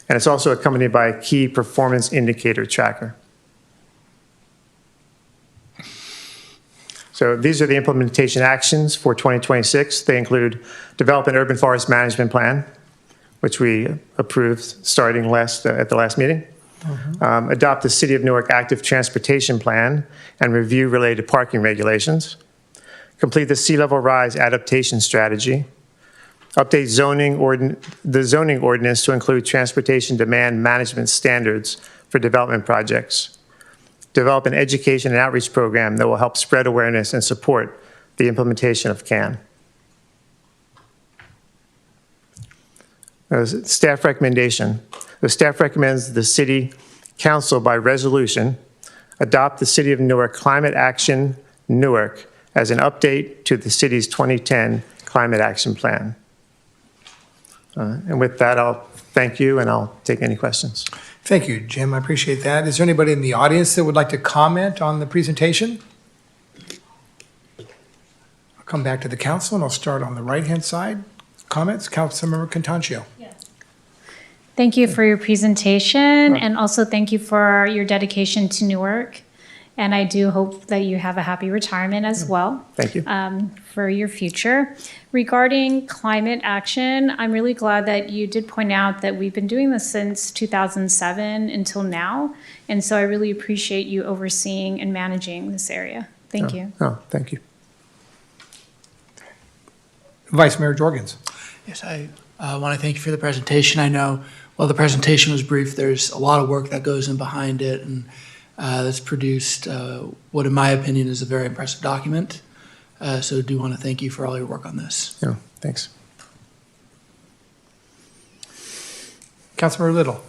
And it's also accompanied by a key performance indicator tracker. So these are the implementation actions for 2026. They include develop an urban forest management plan, which we approved starting at the last meeting. Adopt the City of Newark Active Transportation Plan and review related parking regulations. Complete the sea level rise adaptation strategy. Update the zoning ordinance to include transportation demand management standards for development projects. Develop an education and outreach program that will help spread awareness and support the implementation of CAN. Staff recommendation. The staff recommends the City Council by resolution adopt the City of Newark Climate Action Newark as an update to the city's 2010 Climate Action Plan. And with that, I'll thank you, and I'll take any questions. Thank you, Jim. I appreciate that. Is there anybody in the audience that would like to comment on the presentation? I'll come back to the council, and I'll start on the right-hand side. Comments? Councilmember Contancio. Thank you for your presentation, and also thank you for your dedication to Newark. And I do hope that you have a happy retirement as well. Thank you. For your future. Regarding climate action, I'm really glad that you did point out that we've been doing this since 2007 until now. And so I really appreciate you overseeing and managing this area. Thank you. Oh, thank you. Vice Mayor Jorgens. Yes, I want to thank you for the presentation. I know while the presentation was brief, there's a lot of work that goes in behind it, and that's produced what, in my opinion, is a very impressive document. So I do want to thank you for all your work on this. Yeah, thanks. Councilmember Little.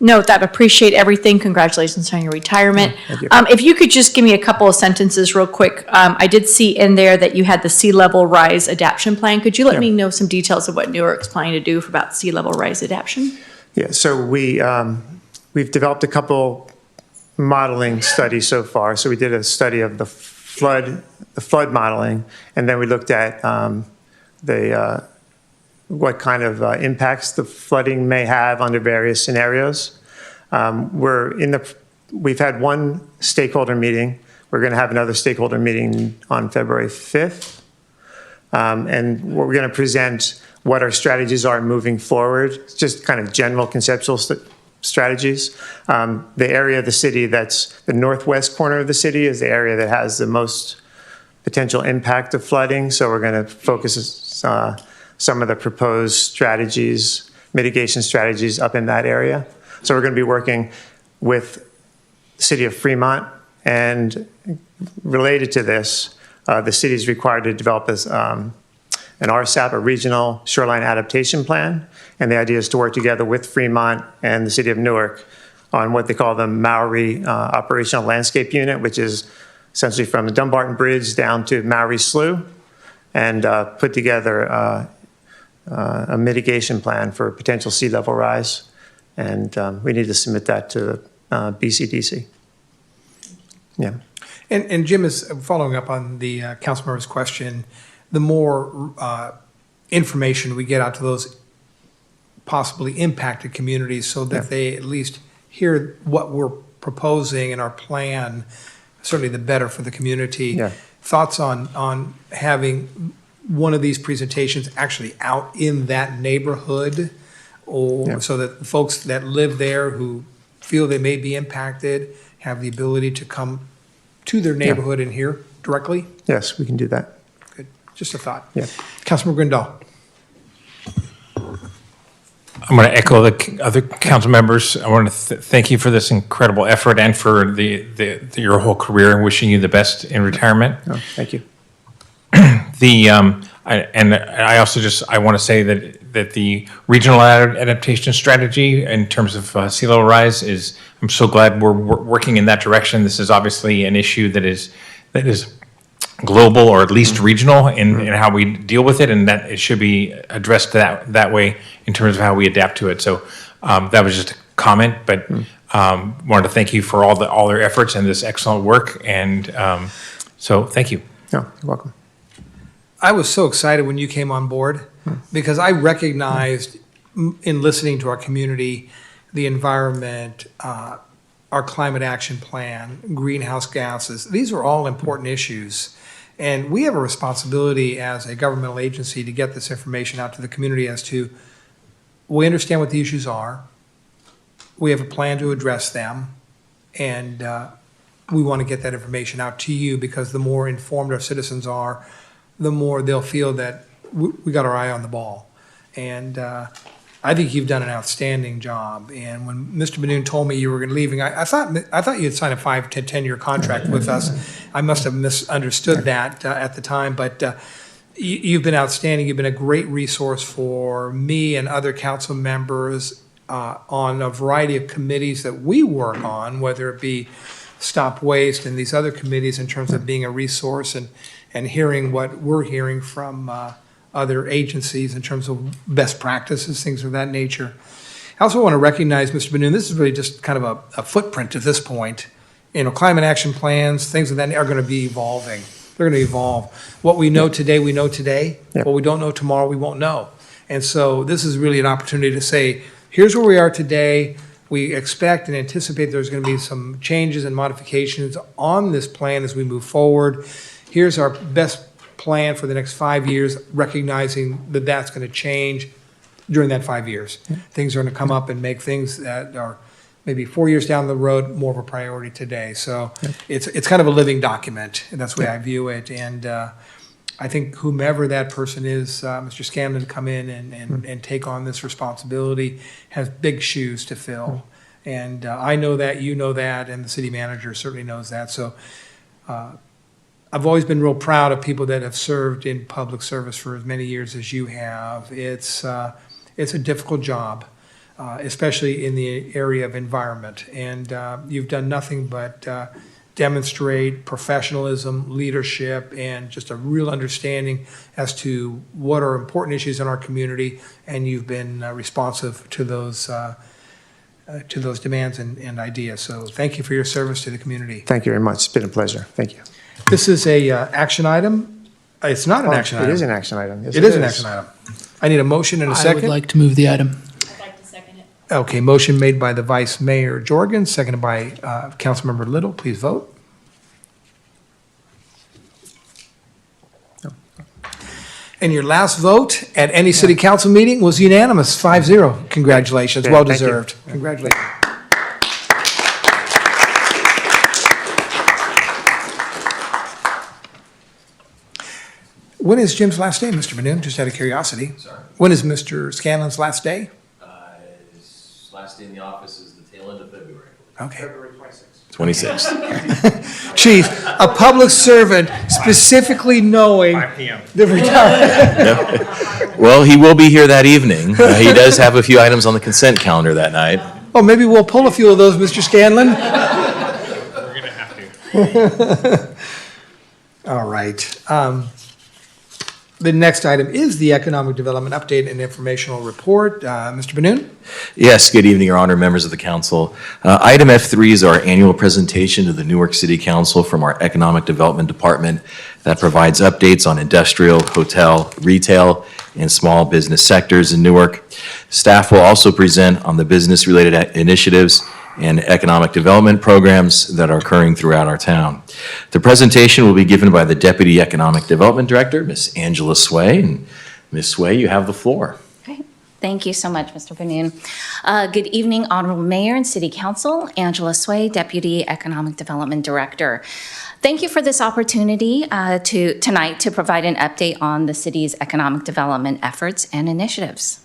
Note that appreciate everything. Congratulations on your retirement. Thank you. If you could just give me a couple of sentences real quick. I did see in there that you had the sea level rise adaptation plan. Could you let me know some details of what Newark's planning to do for about sea level rise adaptation? Yeah, so we've developed a couple modeling studies so far. So we did a study of the flood modeling, and then we looked at what kind of impacts the flooding may have under various scenarios. We've had one stakeholder meeting. We're going to have another stakeholder meeting on February 5th. And we're going to present what our strategies are moving forward, just kind of general conceptual strategies. The area of the city that's the northwest corner of the city is the area that has the most potential impact of flooding. So we're going to focus some of the proposed strategies, mitigation strategies up in that area. So we're going to be working with the city of Fremont, and related to this, the city is required to develop an RSAP, a Regional Shoreline Adaptation Plan, and the idea is to work together with Fremont and the city of Newark on what they call the Maori Operational Landscape Unit, which is essentially from the Dumbarton Bridge down to Maori Slough, and put together a mitigation plan for potential sea level rise. And we need to submit that to BCDC. Yeah. And Jim is following up on the council member's question. The more information we get out to those possibly impacted communities so that they at least hear what we're proposing in our plan, certainly the better for the community. Yeah. Thoughts on having one of these presentations actually out in that neighborhood, or so that the folks that live there who feel they may be impacted have the ability to come to their neighborhood and hear directly? Yes, we can do that. Good. Just a thought. Yeah. Councilman Grindal. I'm going to echo the other council members. I want to thank you for this incredible effort and for your whole career, and wishing you the best in retirement. Oh, thank you. I also I want to say that the regional adaptation strategy in terms of sea level rise I'm so glad we're working in that direction. This is obviously an issue that is global, or at least regional in how we deal with it, and that it should be addressed that way in terms of how we adapt to it. So that was just a comment, but wanted to thank you for all their efforts and this excellent work, and so thank you. No, you're welcome. I was so excited when you came on board because I recognized in listening to our community, the environment, our climate action plan, greenhouse gases, these are all important issues. And we have a responsibility as a governmental agency to get this information out to the community as to, we understand what the issues are, we have a plan to address them, and we want to get that information out to you, because the more informed our citizens are, the more they'll feel that we got our eye on the ball. And I think you've done an outstanding job. And when Mr. Benoon told me you were leaving, I thought you had signed a 5 to 10-year contract with us. I must have misunderstood that at the time, but you've been outstanding. You've been a great resource for me and other council members on a variety of committees that we work on, whether it be Stop Waste and these other committees in terms of being a resource and hearing what we're hearing from other agencies in terms of best practices, things of that nature. I also want to recognize, Mr. Benoon, this is really just kind of a footprint at this point. Climate action plans, things of that are going to be evolving. They're going to evolve. What we know today, we know today. What we don't know tomorrow, we won't know. And so this is really an opportunity to say, here's where we are today. We expect and anticipate there's going to be some changes and modifications on this plan as we move forward. Here's our best plan for the next 5 years, recognizing that that's going to change during that 5 years. Things are going to come up and make things that are maybe 4 years down the road more of a priority today. So it's kind of a living document, and that's the way I view it. And I think whomever that person is, Mr. Scanlon, come in and take on this responsibility, has big shoes to fill. And I know that, you know that, and the city manager certainly knows that. So I've always been real proud of people that have served in public service for as many years as you have. It's a difficult job, especially in the area of environment. And you've done nothing but demonstrate professionalism, leadership, and just a real understanding as to what are important issues in our community, and you've been responsive to those demands and ideas. So thank you for your service to the community. Thank you very much. It's been a pleasure. Thank you. This is a action item. It's not an action item. It is an action item. Yes, it is an action item. I need a motion and a second. I would like to move the item. Okay, motion made by the Vice Mayor Jorgen, seconded by Councilmember Little. Please vote. And your last vote at any city council meeting was unanimous, 5-0. Congratulations, well deserved. Congratulations. When is Jim's last day, Mr. Benoon? Just out of curiosity. Sorry? When is Mr. Scanlon's last day? His last day in the office is the tail end of February. Okay. February 26th. Chief, a public servant specifically knowing 5 p.m. the retirement. Yep. Well, he will be here that evening. He does have a few items on the consent calendar that night. Oh, maybe we'll pull a few of those, Mr. Scanlon. We're going to have to. All right. The next item is the Economic Development Update and Informational Report. Mr. Benoon? Yes, good evening, Your Honor, members of the council. Item F3 is our annual presentation to the Newark City Council from our Economic Development Department that provides updates on industrial, hotel, retail, and small business sectors in Newark. Staff will also present on the business-related initiatives and economic development programs that are occurring throughout our town. The presentation will be given by the Deputy Economic Development Director, Ms. Angela Sway. And Ms. Sway, you have the floor. Thank you so much, Mr. Benoon. Good evening, Honorable Mayor and City Council. Angela Sway, Deputy Economic Development Director. Thank you for this opportunity tonight to provide an update on the city's economic development efforts and initiatives.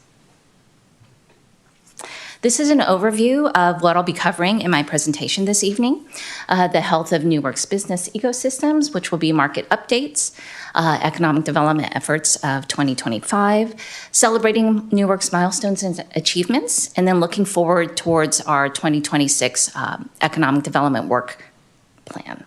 This is an overview of what I'll be covering in my presentation this evening. The health of Newark's business ecosystems, which will be market updates, economic development efforts of 2025, celebrating Newark's milestones and achievements, and then looking forward towards our 2026 economic development work plan.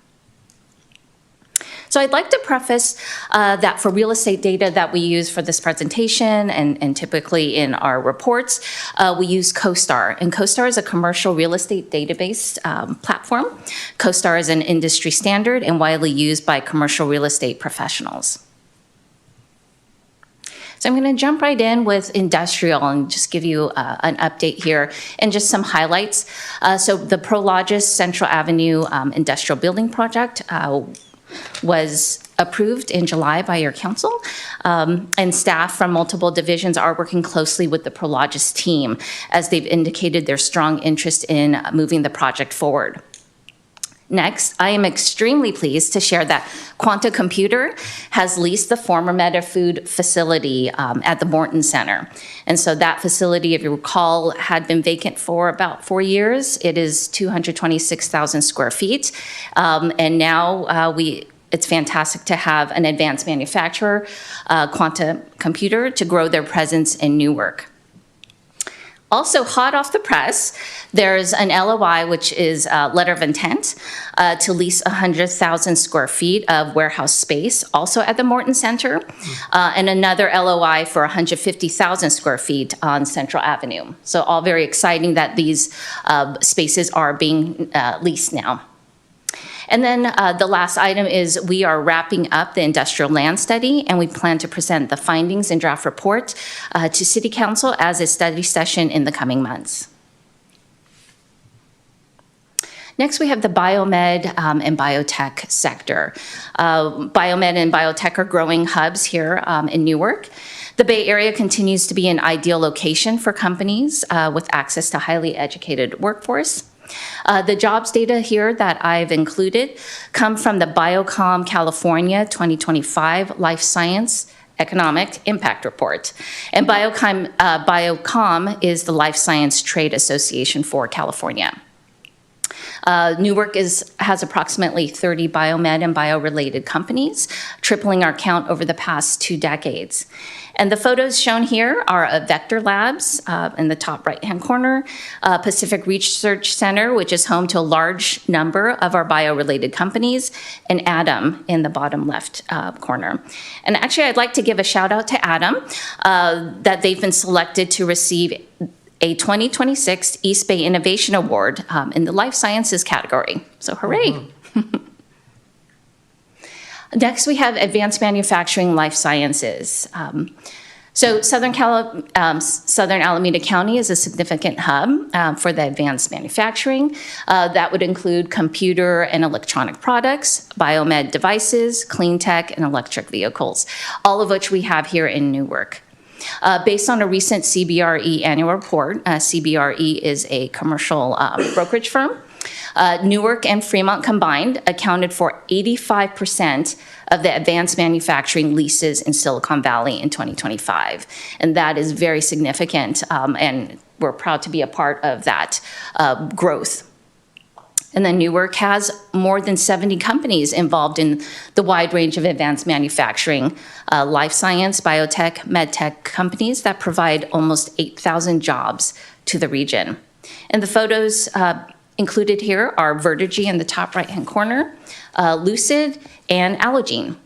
So I'd like to preface that for real estate data that we use for this presentation and typically in our reports, we use CoStar. And CoStar is a commercial real estate database platform. CoStar is an industry standard and widely used by commercial real estate professionals. So I'm going to jump right in with industrial and just give you an update here and just some highlights. So the Prologis Central Avenue Industrial Building Project was approved in July by your council, and staff from multiple divisions are working closely with the Prologis team as they've indicated their strong interest in moving the project forward. Next, I am extremely pleased to share that Quanta Computer has leased the former MetaFood facility at the Morton Center. And so that facility, if you recall, had been vacant for about 4 years. It is 226,000 square feet. And now it's fantastic to have an advanced manufacturer, Quanta Computer, to grow their presence in Newark. Also hot off the press, there's an LOI, which is a letter of intent to lease 100,000 square feet of warehouse space, also at the Morton Center, and another LOI for 150,000 square feet on Central Avenue. So all very exciting that these spaces are being leased now. And then the last item is we are wrapping up the industrial land study, and we plan to present the findings and draft report to City Council as a study session in the coming months. Next, we have the biomed and biotech sector. Biomed and biotech are growing hubs here in Newark. The Bay Area continues to be an ideal location for companies with access to highly educated workforce. The jobs data here that I've included come from the Biocom California 2025 Life Science Economic Impact Report. And Biocom is the Life Science Trade Association for California. Newark has approximately 30 biomed and bio-related companies, tripling our count over the past 2 decades. And the photos shown here are of Vector Labs in the top right-hand corner, Pacific Research Center, which is home to a large number of our bio-related companies, and Adam in the bottom left corner. And actually, I'd like to give a shout out to Adam that they've been selected to receive a 2026 East Bay Innovation Award in the Life Sciences category. So hooray. Next, we have Advanced Manufacturing Life Sciences. So Southern Alameda County is a significant hub for the advanced manufacturing. That would include computer and electronic products, biomed devices, clean tech, and electric vehicles, all of which we have here in Newark. Based on a recent CBRE annual report, CBRE is a commercial brokerage firm. Newark and Fremont combined accounted for 85% of the advanced manufacturing leases in Silicon Valley in 2025. And that is very significant, and we're proud to be a part of that growth. And then Newark has more than 70 companies involved in the wide range of advanced manufacturing, life science, biotech, medtech companies that provide almost 8,000 jobs to the region. And the photos included here are Vertigy in the top right-hand corner, Lucid, and Allogene.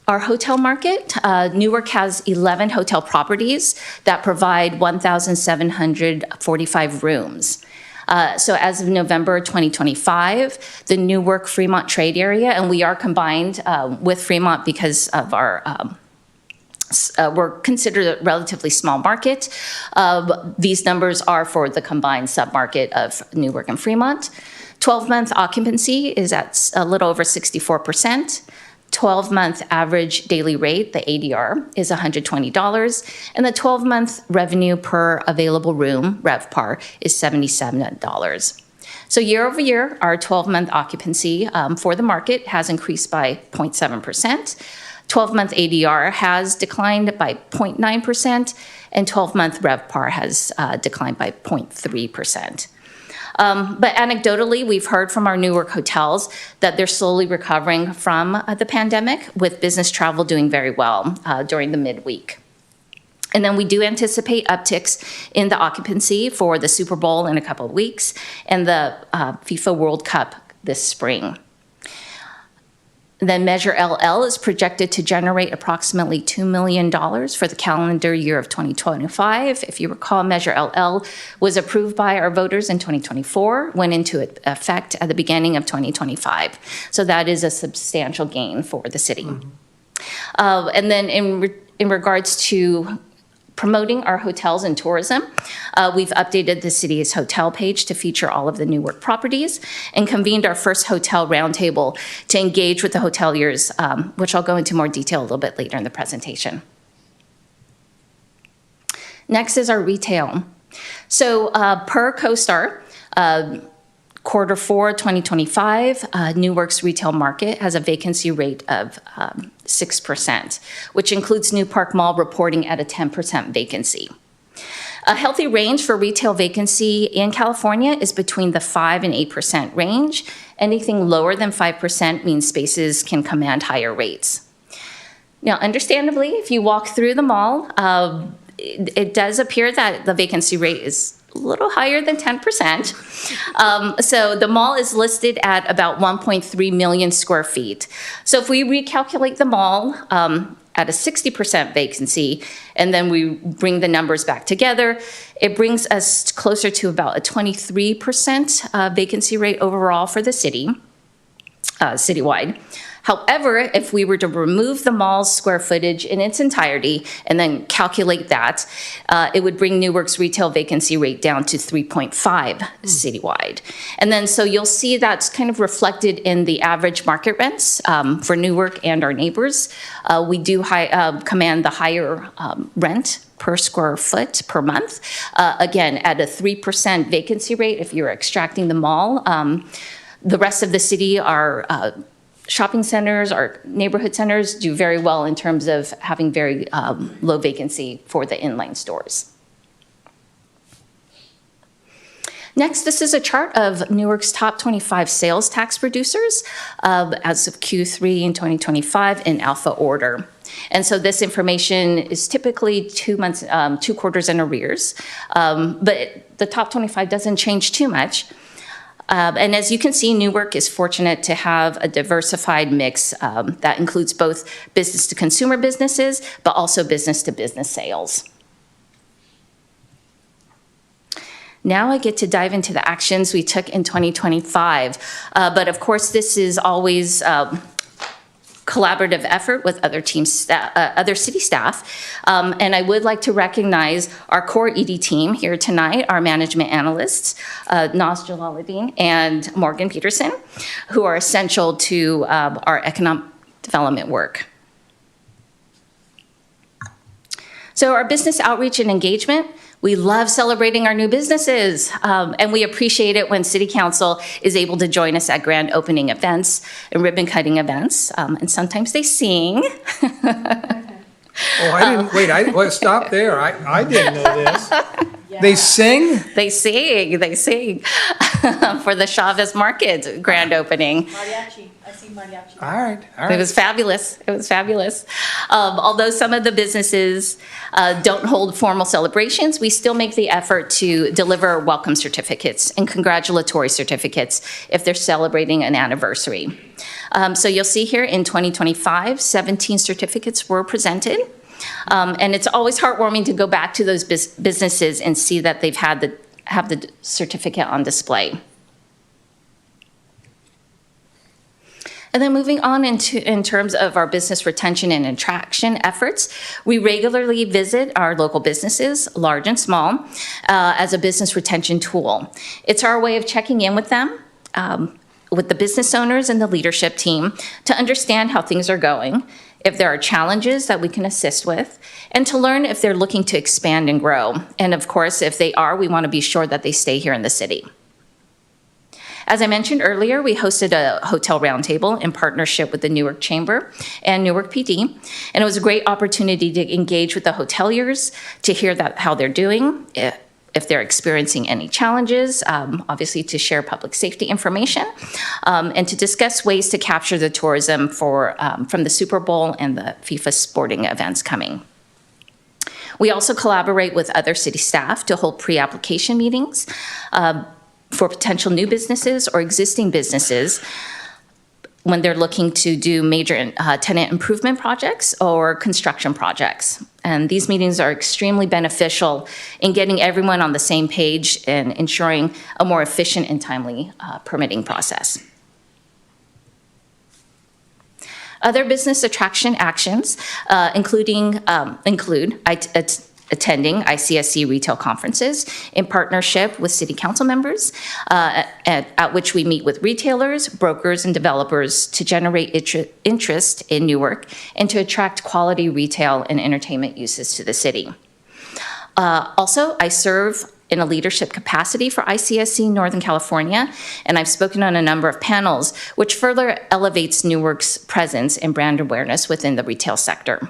Our hotel market, Newark has 11 hotel properties that provide 1,745 rooms. So as of November 2025, the Newark Fremont trade area, and we are combined with Fremont because of our we're considered a relatively small market. These numbers are for the combined submarket of Newark and Fremont. 12-month occupancy is at a little over 64%. 12-month average daily rate, the ADR, is $120, and the 12-month revenue per available room, RevPAR, is $77. So year over year, our 12-month occupancy for the market has increased by 0.7%. 12-month ADR has declined by 0.9%, and 12-month RevPAR has declined by 0.3%. But anecdotally, we've heard from our Newark hotels that they're slowly recovering from the pandemic, with business travel doing very well during the midweek. And then we do anticipate upticks in the occupancy for the Super Bowl in a couple of weeks and the FIFA World Cup this spring. Then Measure LL is projected to generate approximately $2 million for the calendar year of 2025. If you recall, Measure LL was approved by our voters in 2024, went into effect at the beginning of 2025. So that is a substantial gain for the city. And then in regards to promoting our hotels and tourism, we've updated the city's hotel page to feature all of the Newark properties and convened our first hotel roundtable to engage with the hoteliers, which I'll go into more detail a little bit later in the presentation. Next is our retail. So per CoStar, Quarter 4, 2025, Newark's retail market has a vacancy rate of 6%, which includes New Park Mall reporting at a 10% vacancy. A healthy range for retail vacancy in California is between the 5 and 8% range. Anything lower than 5% means spaces can command higher rates. Now, understandably, if you walk through the mall, it does appear that the vacancy rate is a little higher than 10%. So the mall is listed at about 1.3 million square feet. So if we recalculate the mall at a 60% vacancy, and then we bring the numbers back together, it brings us closer to about a 23% vacancy rate overall for the city, citywide. However, if we were to remove the mall's square footage in its entirety and then calculate that, it would bring Newark's retail vacancy rate down to 3.5 citywide. And then so you'll see that's kind of reflected in the average market rents for Newark and our neighbors. We do command the higher rent per square foot per month. Again, at a 3% vacancy rate, if you're extracting the mall, the rest of the city are shopping centers, our neighborhood centers do very well in terms of having very low vacancy for the inline stores. Next, this is a chart of Newark's top 25 sales tax producers as of Q3 in 2025 in alpha order. And so this information is typically 2 months, 2 quarters in arrears, but the top 25 doesn't change too much. And as you can see, Newark is fortunate to have a diversified mix that includes both business-to-consumer businesses, but also business-to-business sales. Now I get to dive into the actions we took in 2025. But of course, this is always collaborative effort with other other city staff. And I would like to recognize our core ED team here tonight, our management analysts, Naz Jalaluddin and Morgan Peterson, who are essential to our economic development work. So our business outreach and engagement, we love celebrating our new businesses, and we appreciate it when City Council is able to join us at grand opening events and ribbon cutting events, and sometimes they sing. Oh, I didn't, wait, stop there. I didn't know this. Yeah. They sing? They sing for the Chavez Market grand opening. Mariachi, I see mariachi. All right. It was fabulous. Although some of the businesses don't hold formal celebrations, we still make the effort to deliver welcome certificates and congratulatory certificates if they're celebrating an anniversary. So you'll see here in 2025, 17 certificates were presented. And it's always heartwarming to go back to those businesses and see that they've have the certificate on display. And then moving on in terms of our business retention and attraction efforts, we regularly visit our local businesses, large and small, as a business retention tool. It's our way of checking in with them, with the business owners and the leadership team, to understand how things are going, if there are challenges that we can assist with, and to learn if they're looking to expand and grow. And of course, if they are, we want to be sure that they stay here in the city. As I mentioned earlier, we hosted a hotel roundtable in partnership with the Newark Chamber and Newark PD, and it was a great opportunity to engage with the hoteliers, to hear how they're doing, if they're experiencing any challenges, obviously to share public safety information, and to discuss ways to capture the tourism from the Super Bowl and the FIFA sporting events coming. We also collaborate with other city staff to hold pre-application meetings for potential new businesses or existing businesses when they're looking to do major tenant improvement projects or construction projects. And these meetings are extremely beneficial in getting everyone on the same page and ensuring a more efficient and timely permitting process. Other business attraction actions include attending ICSC retail conferences in partnership with city council members, at which we meet with retailers, brokers, and developers to generate interest in Newark and to attract quality retail and entertainment uses to the city. Also, I serve in a leadership capacity for ICSC Northern California, and I've spoken on a number of panels, which further elevates Newark's presence and brand awareness within the retail sector.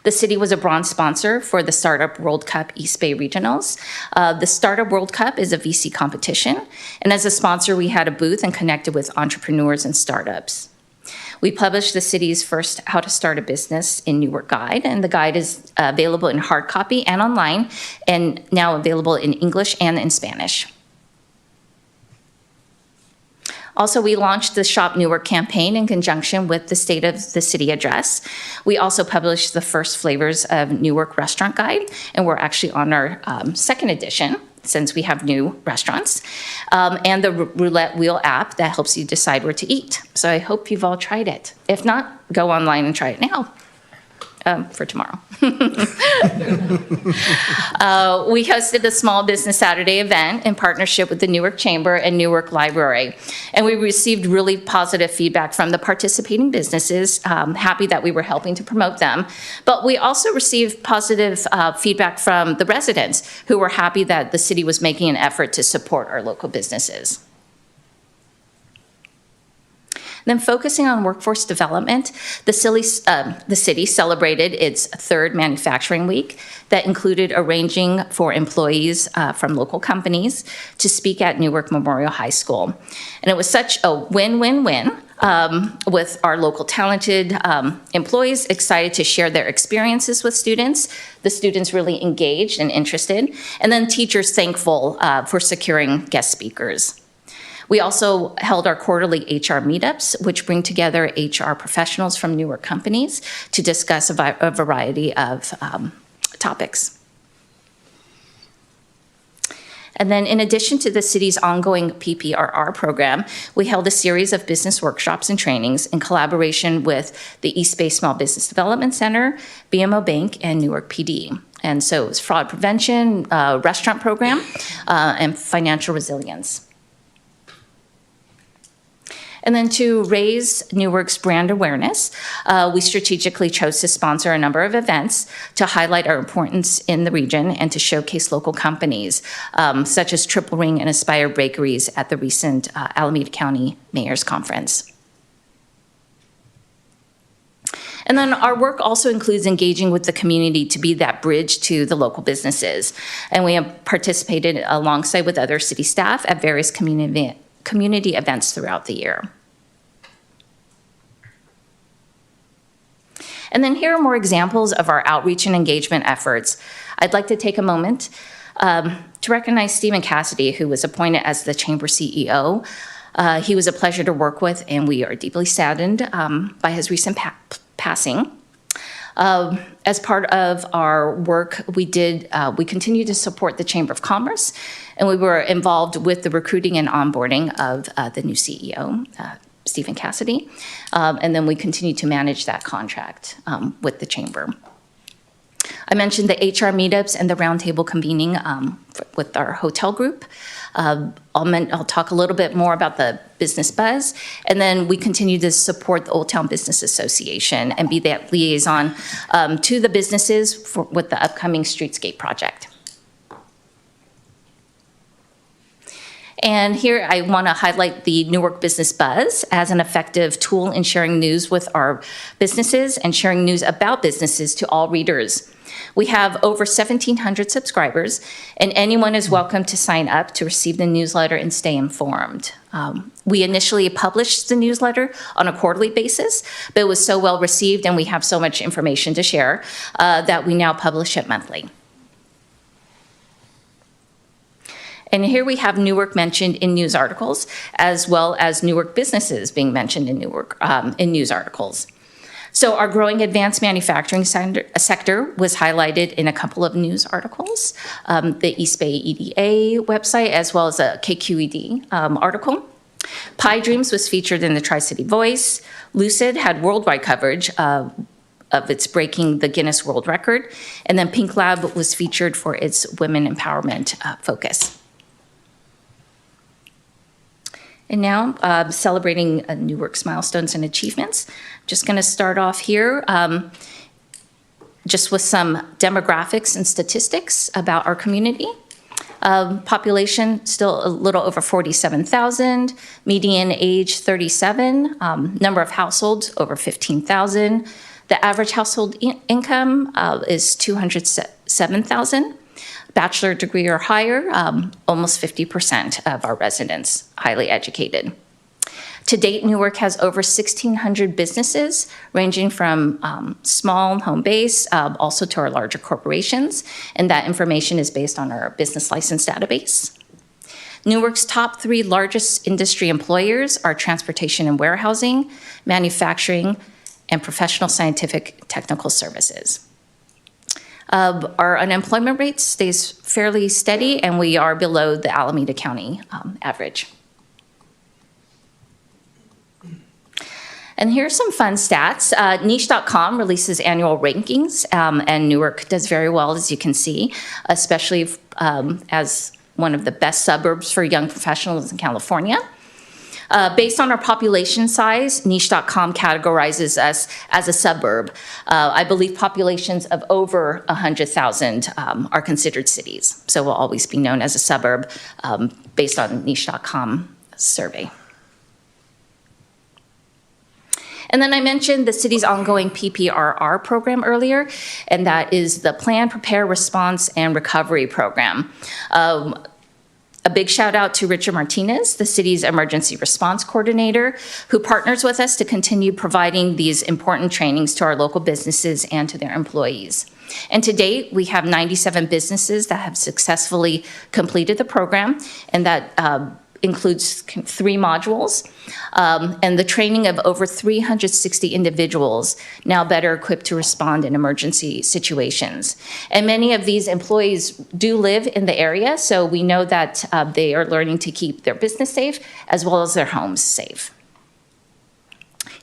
The city was a bronze sponsor for the Startup World Cup East Bay Regionals. The Startup World Cup is a VC competition, and as a sponsor, we had a booth and connected with entrepreneurs and startups. We published the city's first How to Start a Business in Newark guide, and the guide is available in hard copy and online, and now available in English and in Spanish. Also, we launched the Shop Newark campaign in conjunction with the State of the City address. We also published the first flavors of Newark restaurant guide, and we're actually on our second edition since we have new restaurants, and the roulette wheel app that helps you decide where to eat. So I hope you've all tried it. If not, go online and try it now. For tomorrow. We hosted the Small Business Saturday event in partnership with the Newark Chamber and Newark Library. And we received really positive feedback from the participating businesses, happy that we were helping to promote them. But we also received positive feedback from the residents who were happy that the city was making an effort to support our local businesses. Then focusing on workforce development, the city celebrated its third manufacturing week that included arranging for employees from local companies to speak at Newark Memorial High School. And it was such a win-win-win with our local talented employees excited to share their experiences with students, the students really engaged and interested, and then teachers thankful for securing guest speakers. We also held our quarterly HR meetups, which bring together HR professionals from Newark companies to discuss a variety of topics. And then in addition to the city's ongoing PPRR program, we held a series of business workshops and trainings in collaboration with the East Bay Small Business Development Center, BMO Bank, and Newark PD. And so it was fraud prevention, restaurant program, and financial resilience. And then to raise Newark's brand awareness, we strategically chose to sponsor a number of events to highlight our importance in the region and to showcase local companies, such as Triple Ring and Aspire Bakeries at the recent Alameda County Mayor's Conference. And then our work also includes engaging with the community to be that bridge to the local businesses. And we have participated alongside with other city staff at various community events throughout the year. And then here are more examples of our outreach and engagement efforts. I'd like to take a moment to recognize Stephen Cassidy, who was appointed as the Chamber CEO. He was a pleasure to work with, and we are deeply saddened by his recent passing. As part of our work, we continued to support the Chamber of Commerce, and we were involved with the recruiting and onboarding of the new CEO, Stephen Cassidy, and then we continued to manage that contract with the Chamber. I mentioned the HR meetups and the roundtable convening with our hotel group. I'll talk a little bit more about the business buzz, and then we continue to support the Old Town Business Association and be that liaison to the businesses with the upcoming Streetscape project. And here I want to highlight the Newark Business Buzz as an effective tool in sharing news with our businesses and sharing news about businesses to all readers. We have over 1,700 subscribers, and anyone is welcome to sign up to receive the newsletter and stay informed. We initially published the newsletter on a quarterly basis, but it was so well received and we have so much information to share that we now publish it monthly. And here we have Newark mentioned in news articles, as well as Newark businesses being mentioned in Newark in news articles. So our growing advanced manufacturing sector was highlighted in a couple of news articles, the East Bay EDA website, as well as a KQED article. Pie Dreams was featured in the Tri-City Voice. Lucid had worldwide coverage of its breaking the Guinness World Record. And then Pink Lab was featured for its women empowerment focus. And now, celebrating Newark's milestones and achievements. Just going to start off here just with some demographics and statistics about our community. Population still a little over 47,000, median age 37, number of households over 15,000. The average household income is 207,000. Bachelor degree or higher, almost 50% of our residents highly educated. To date, Newark has over 1,600 businesses, ranging from small home base, also to our larger corporations, and that information is based on our business license database. Newark's top 3 largest industry employers are transportation and warehousing, manufacturing, and professional scientific technical services. Our unemployment rate stays fairly steady, and we are below the Alameda County average. And here's some fun stats. Niche.com releases annual rankings, and Newark does very well, as you can see, especially as one of the best suburbs for young professionals in California. Based on our population size, Niche.com categorizes us as a suburb. I believe populations of over 100,000 are considered cities, so we'll always be known as a suburb based on Niche.com survey. And then I mentioned the city's ongoing PPRR program earlier, and that is the Plan, Prepare, Response, and Recovery Program. A big shout out to Richard Martinez, the city's emergency response coordinator, who partners with us to continue providing these important trainings to our local businesses and to their employees. And to date, we have 97 businesses that have successfully completed the program, and that includes 3 modules, and the training of over 360 individuals now better equipped to respond in emergency situations. And many of these employees do live in the area, so we know that they are learning to keep their business safe as well as their homes safe.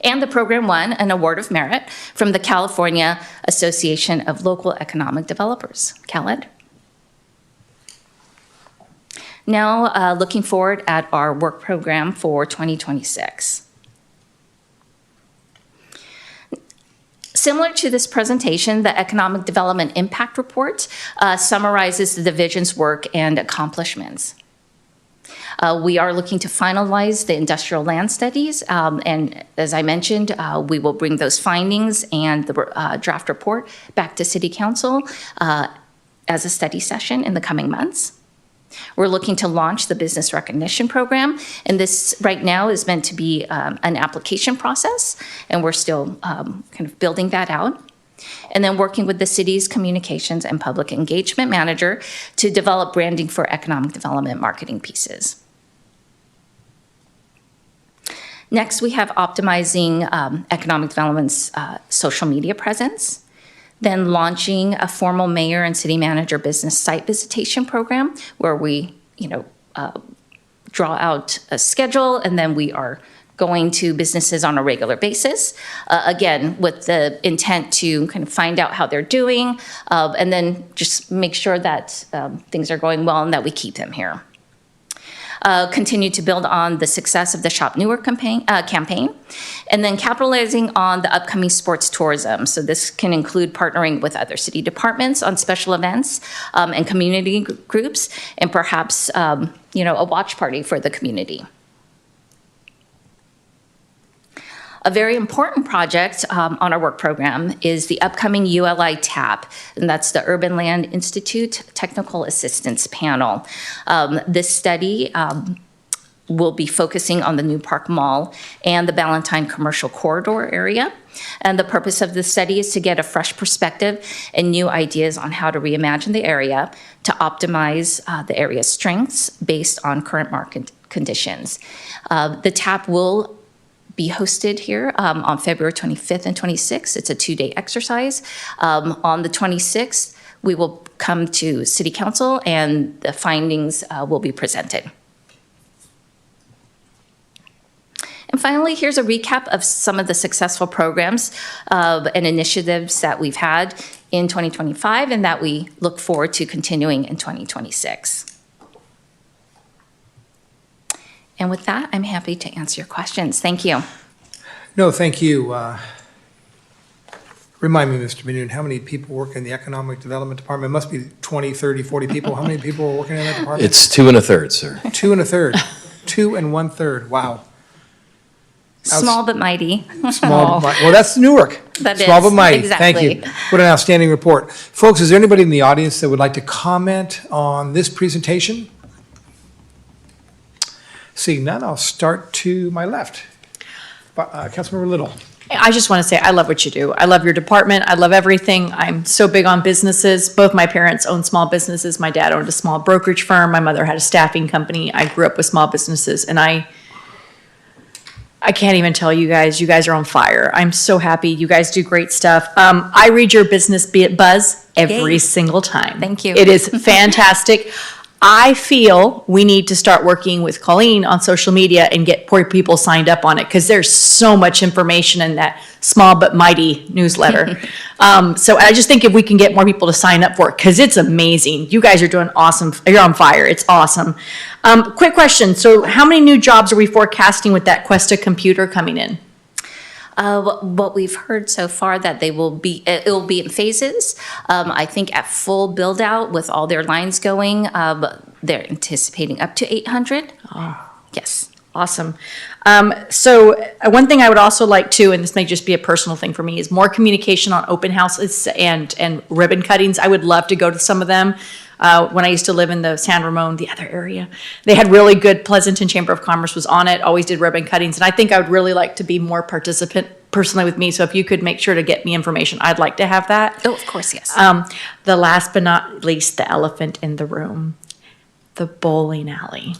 And the program won an award of merit from the California Association of Local Economic Developers, CalEd. Now, looking forward at our work program for 2026. Similar to this presentation, the Economic Development Impact Report summarizes the division's work and accomplishments. We are looking to finalize the industrial land studies, and as I mentioned, we will bring those findings and the draft report back to City Council as a study session in the coming months. We're looking to launch the business recognition program, and this right now is meant to be an application process, and we're still kind of building that out. And then working with the city's communications and public engagement manager to develop branding for economic development marketing pieces. Next, we have optimizing economic development's social media presence. Then launching a formal mayor and city manager business site visitation program where we, draw out a schedule, and then we are going to businesses on a regular basis, again, with the intent to kind of find out how they're doing, and then just make sure that things are going well and that we keep them here. Continue to build on the success of the Shop Newark campaign, and then capitalizing on the upcoming sports tourism. So this can include partnering with other city departments on special events and community groups, and perhaps a watch party for the community. A very important project on our work program is the upcoming ULI TAP, and that's the Urban Land Institute Technical Assistance Panel. This study will be focusing on the New Park Mall and the Ballantyne Commercial Corridor area. And the purpose of this study is to get a fresh perspective and new ideas on how to reimagine the area to optimize the area's strengths based on current market conditions. The TAP will be hosted here on February 25th and 26th. It's a 2-day exercise. On the 26th, we will come to City Council and the findings will be presented. And finally, here's a recap of some of the successful programs and initiatives that we've had in 2025 and that we look forward to continuing in 2026. And with that, I'm happy to answer your questions. Thank you. No, thank you. Remind me, Mr. Manoon, how many people work in the Economic Development Department? It must be 20, 30, 40 people. How many people are working in that department? It's 2 1/3, sir. 2 1/3. 2 1/3. Wow. Small but mighty. Small, but, well, that's Newark. That Small is, but mighty. exactly. Thank you. What an outstanding report. Folks, is there anybody in the audience that would like to comment on this presentation? Seeing none, I'll start to my left. Councilmember Little. I just want to say, I love what you do. I love your department. I love everything. I'm so big on businesses. Both my parents owned small businesses. My dad owned a small brokerage firm. My mother had a staffing company. I grew up with small businesses, and I can't even tell you guys are on fire. I'm so happy. You guys do great stuff. I read your business buzz every single time. Thank you. It is fantastic. I feel we need to start working with Colleen on social media and get poor people signed up on it, because there's so much information in that small but mighty newsletter. So I just think if we can get more people to sign up for it, because it's amazing. You guys are doing awesome. You're on fire. It's awesome. Quick question. So how many new jobs are we forecasting with that Questa computer coming in? What we've heard so far that it will be in phases. I think at full build out with all their lines going, they're anticipating up to 800. Yes. Awesome. So one thing I would also like to, and this may just be a personal thing for me, is more communication on open houses and ribbon cuttings. I would love to go to some of them. When I used to live in the San Ramon, the other area, they had really good, Pleasanton Chamber of Commerce was on it, always did ribbon cuttings. And I think I would really like to be more participant personally with me. So if you could make sure to get me information, I'd like to have that. Oh, of course, yes. The last but not least, the elephant in the room, the bowling alley.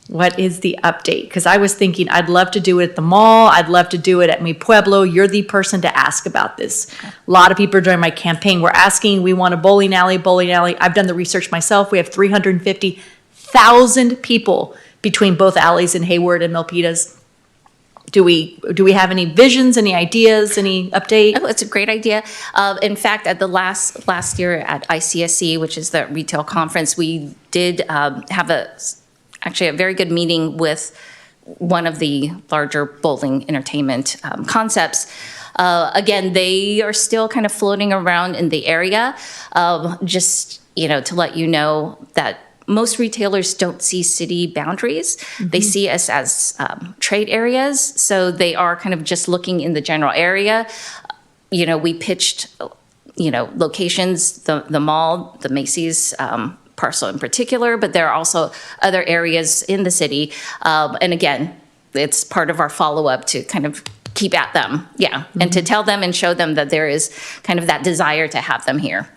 What is the update? Because I was thinking I'd love to do it at the mall. I'd love to do it at Mi Pueblo. You're the person to ask about this. A lot of people during my campaign were asking, we want a bowling alley, bowling alley. I've done the research myself. We have 350,000 people between both alleys in Hayward and Milpitas. Do we have any visions, any ideas, any update? Oh, it's a great idea. In fact, at the last year at ICSC, which is the retail conference, we did have actually a very good meeting with one of the larger bowling entertainment concepts. Again, they are still kind of floating around in the area. Just, to let you know that most retailers don't see city boundaries. Mm-hmm. They see us as trade areas. So they are kind of just looking in the general area. We pitched, locations, the mall, the Macy's, parcel in particular, but there are also other areas in the city. And again, it's part of our follow-up to kind of keep at them. Yeah. Mm-hmm. And to tell them and show them that there is kind of that desire to have them here.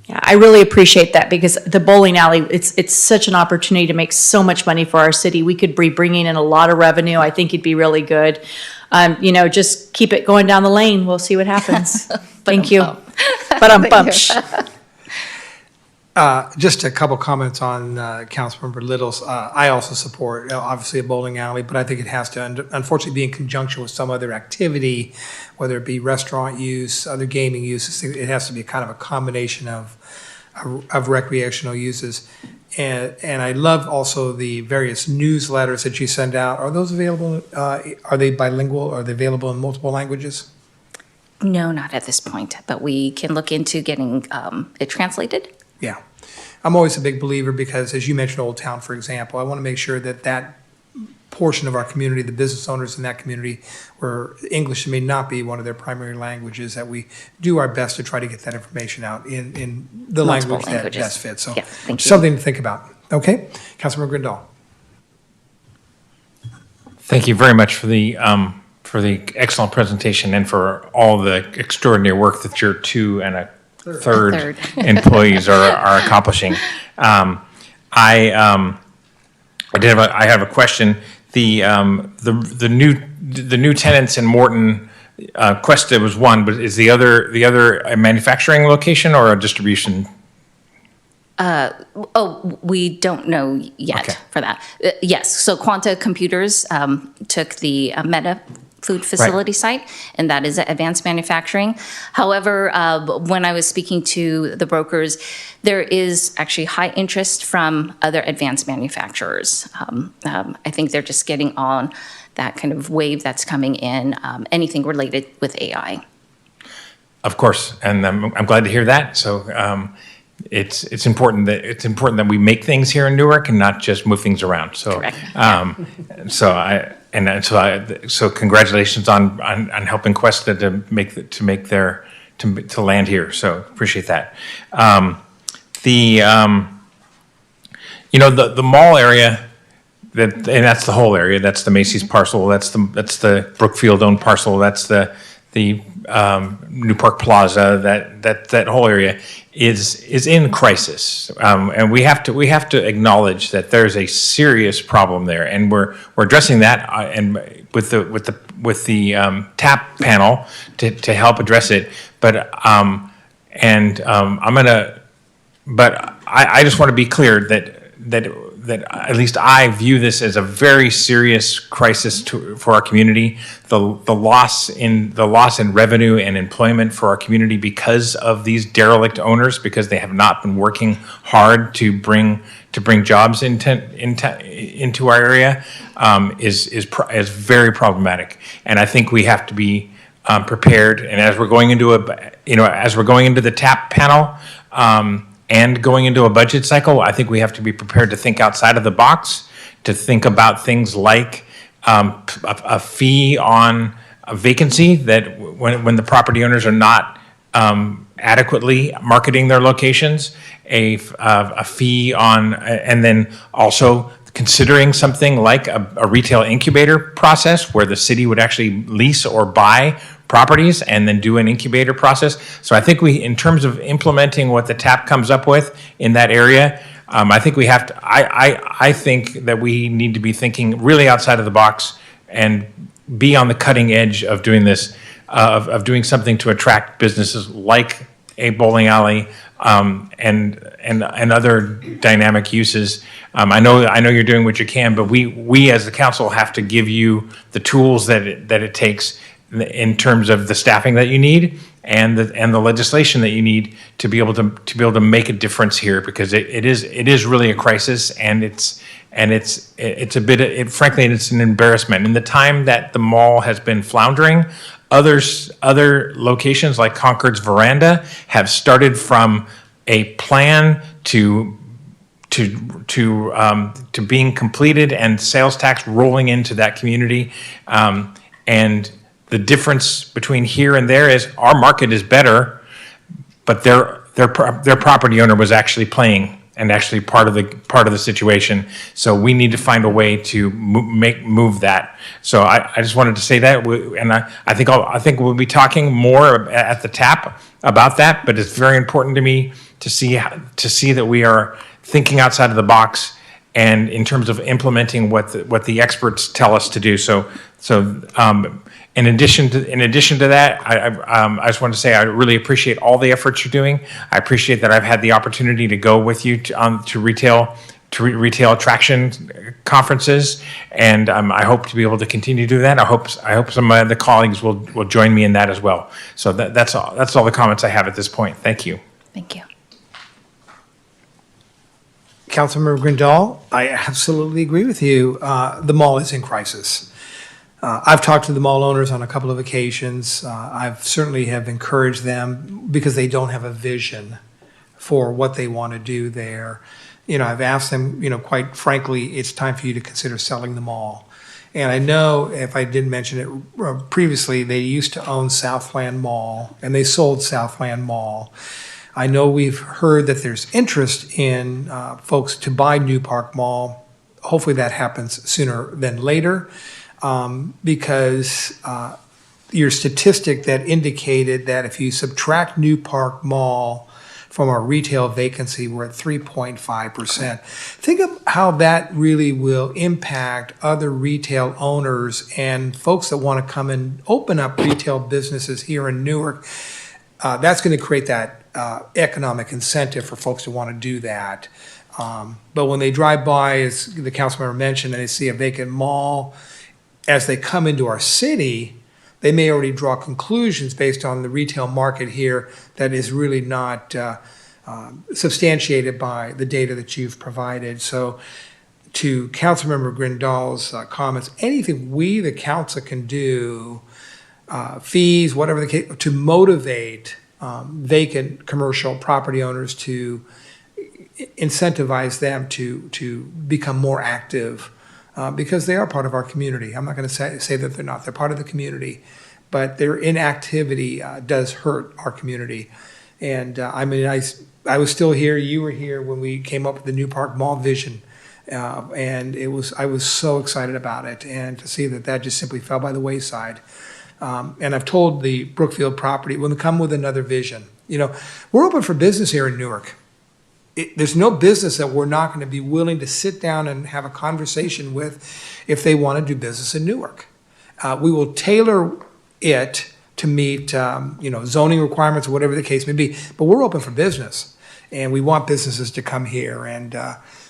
Yeah, I really appreciate that, because the bowling alley, it's such an opportunity to make so much money for our city. We could be bringing in a lot of revenue. I think it'd be really good. Just keep it going down the lane. We'll see what happens. Thank you. But I'm bummed. Just a couple comments on Councilmember Little's. I also support, obviously, a bowling alley, but I think it has to, unfortunately, be in conjunction with some other activity, whether it be restaurant use, other gaming uses. It has to be kind of a combination of recreational uses. And I love also the various newsletters that you send out. Are those available? Are they bilingual? Are they available in multiple languages? No, not at this point, but we can look into getting it translated. Yeah. I'm always a big believer because, as you mentioned, Old Town, for example, I want to make sure that portion of our community, the business owners in that community, where English may not be one of their primary languages, that we do our best to try to get that information out in the language that best fits. So, something to think about. Okay? Councilmember Grindal. Thank you very much for the excellent presentation and for all the extraordinary work that your two and a third employees are accomplishing. I have a question. The new tenants in Morton, Questa was one, but is the other a manufacturing location or a distribution? We don't know yet for that. Yes, so Quanta Computers took the Meta food facility site, and that is advanced manufacturing. However, when I was speaking to the brokers, there is actually high interest from other advanced manufacturers. I think they're just getting on that kind of wave that's coming in, anything related with AI. Of course, and I'm glad to hear that. So it's important that we make things here in Newark and not just move things around. So so congratulations on helping Questa to land here. So appreciate that. The mall area, and that's the whole area. That's the Macy's parcel. That's the Brookfield owned parcel. That's the New Park Plaza. That whole area is in crisis, and we have to acknowledge that there's a serious problem there, and we're addressing that and with the TAP panel to help address it. But I just want to be clear that at least I view this as a very serious crisis for our community. The loss in revenue and employment for our community because of these derelict owners, because they have not been working hard to bring jobs into our area, is very problematic. And I think we have to be prepared. And as we're going into the TAP panel. And going into a budget cycle, I think we have to be prepared to think outside of the box, to think about things like a fee on a vacancy, that when the property owners are not adequately marketing their locations, a fee on, and then also considering something like a retail incubator process where the city would actually lease or buy properties and then do an incubator process. So I think in terms of implementing what the TAP comes up with in that area, I think we have to, I think that we need to be thinking really outside of the box and be on the cutting edge of doing this, of doing something to attract businesses like a bowling alley, and other dynamic uses. I know you're doing what you can, but we as the council have to give you the tools that it takes in terms of the staffing that you need and the legislation that you need to be able to make a difference here, because it is really a crisis, and it's frankly it's an embarrassment. In the time that the mall has been floundering, other locations like Concord's Veranda have started from a plan to being completed and sales tax rolling into that community, and the difference between here and there is our market is better, but their property owner was actually playing and actually part of the situation. So we need to find a way to move that. So I just wanted to say that, and I think we'll be talking more at the TAP about that. But it's very important to me to see that we are thinking outside of the box and in terms of implementing what the experts tell us to do. So. In addition to that, I just want to say I really appreciate all the efforts you're doing. I appreciate that I've had the opportunity to go with you to retail attraction conferences, and I hope to be able to continue to do that. I hope some of the colleagues will join me in that as well. So that's all the comments I have at this point. Thank you. Thank you. Councilmember Grindal, I absolutely agree with you. The mall is in crisis. I've talked to the mall owners on a couple of occasions. I've certainly have encouraged them because they don't have a vision for what they want to do there. I've asked them, quite frankly, it's time for you to consider selling the mall. And I know, if I didn't mention it previously, they used to own Southland Mall, and they sold Southland Mall. I know we've heard that there's interest in folks to buy New Park Mall. Hopefully that happens sooner than later. Because your statistic that indicated that if you subtract New Park Mall from our retail vacancy, we're at 3.5%. Think of how that really will impact other retail owners and folks that want to come and open up retail businesses here in Newark. That's going to create that economic incentive for folks to want to do that. But when they drive by, as the council member mentioned, and they see a vacant mall, as they come into our city, they may already draw conclusions based on the retail market here that is really not substantiated by the data that you've provided. So to Councilmember Grindal's comments, anything we, the council, can do, fees, whatever the case, to motivate vacant commercial property owners, to incentivize them to become more active, because they are part of our community. I'm not going to say that they're not. They're part of the community, but their inactivity does hurt our community. And I was still here, you were here when we came up with the New Park Mall vision. And I was so excited about it, and to see that that just simply fell by the wayside. And I've told the Brookfield property, when they come with another vision, we're open for business here in Newark. There's no business that we're not going to be willing to sit down and have a conversation with if they want to do business in Newark. We will tailor it to meet, zoning requirements or whatever the case may be, but we're open for business, and we want businesses to come here. And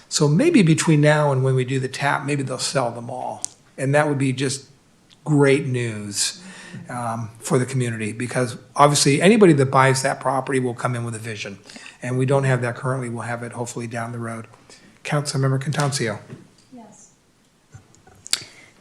so maybe between now and when we do the tap, maybe they'll sell them all, and that would be just great news for the community, because obviously anybody that buys that property will come in with a vision, and we don't have that currently. We'll have it hopefully down the road. Councilmember Contancio.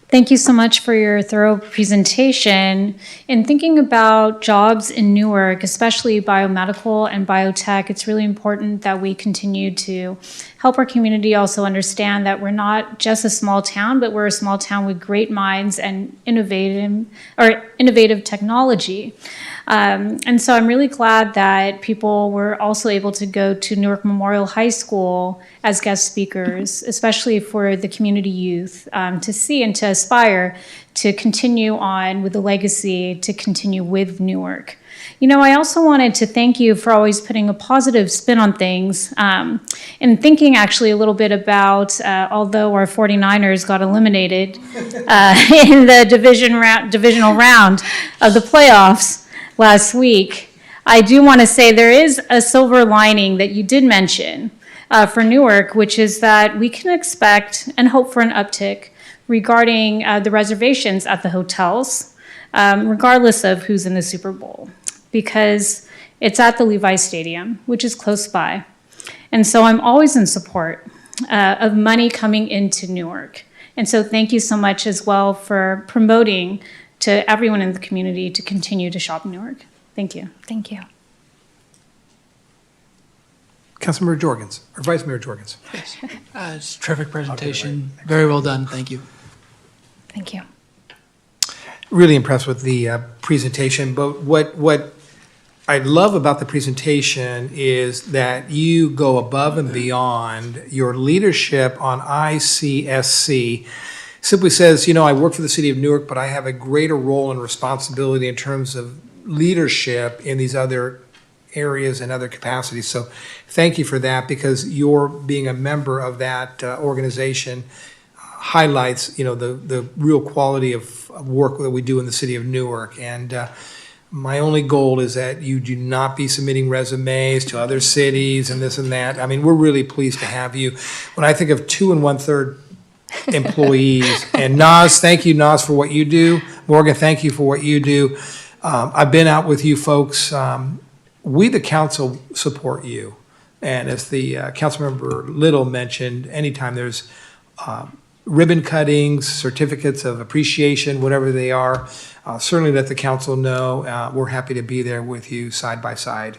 Thank you so much for your thorough presentation. In thinking about jobs in Newark, especially biomedical and biotech, it's really important that we continue to help our community also understand that we're not just a small town, but we're a small town with great minds and innovative technology. And so I'm really glad that people were also able to go to Newark Memorial High School as guest speakers, especially for the community youth, to see and to aspire to continue on with the legacy, to continue with Newark. I also wanted to thank you for always putting a positive spin on things, and thinking actually a little bit about, although our 49ers got eliminated in the divisional round of the playoffs last week, I do want to say there is a silver lining that you did mention for Newark, which is that we can expect and hope for an uptick regarding the reservations at the hotels, regardless of who's in the Super Bowl, because it's at the Levi Stadium, which is close by. And so I'm always in support of money coming into Newark. And so thank you so much as well for promoting to everyone in the community to continue to shop in Newark. Thank you. Thank you. Councilmember Jorgens, or Vice Mayor Jorgens. It's a terrific presentation. Very well done. Thank you. Thank you. Really impressed with the presentation, but what I love about the presentation is that you go above and beyond. Your leadership on ICSC simply says, I work for the city of Newark, but I have a greater role and responsibility in terms of leadership in these other areas and other capacities. So thank you for that, because your being a member of that organization highlights, the real quality of work that we do in the city of Newark. And my only goal is that you do not be submitting resumes to other cities and this and that. I mean, we're really pleased to have you. When I think of 2 1/3 employees, and Naz, thank you, Naz, for what you do. Morgan, thank you for what you do. I've been out with you folks. We, the council, support you. And as the Councilmember Little mentioned, anytime there's ribbon cuttings, certificates of appreciation, whatever they are, certainly let the council know. We're happy to be there with you side by side.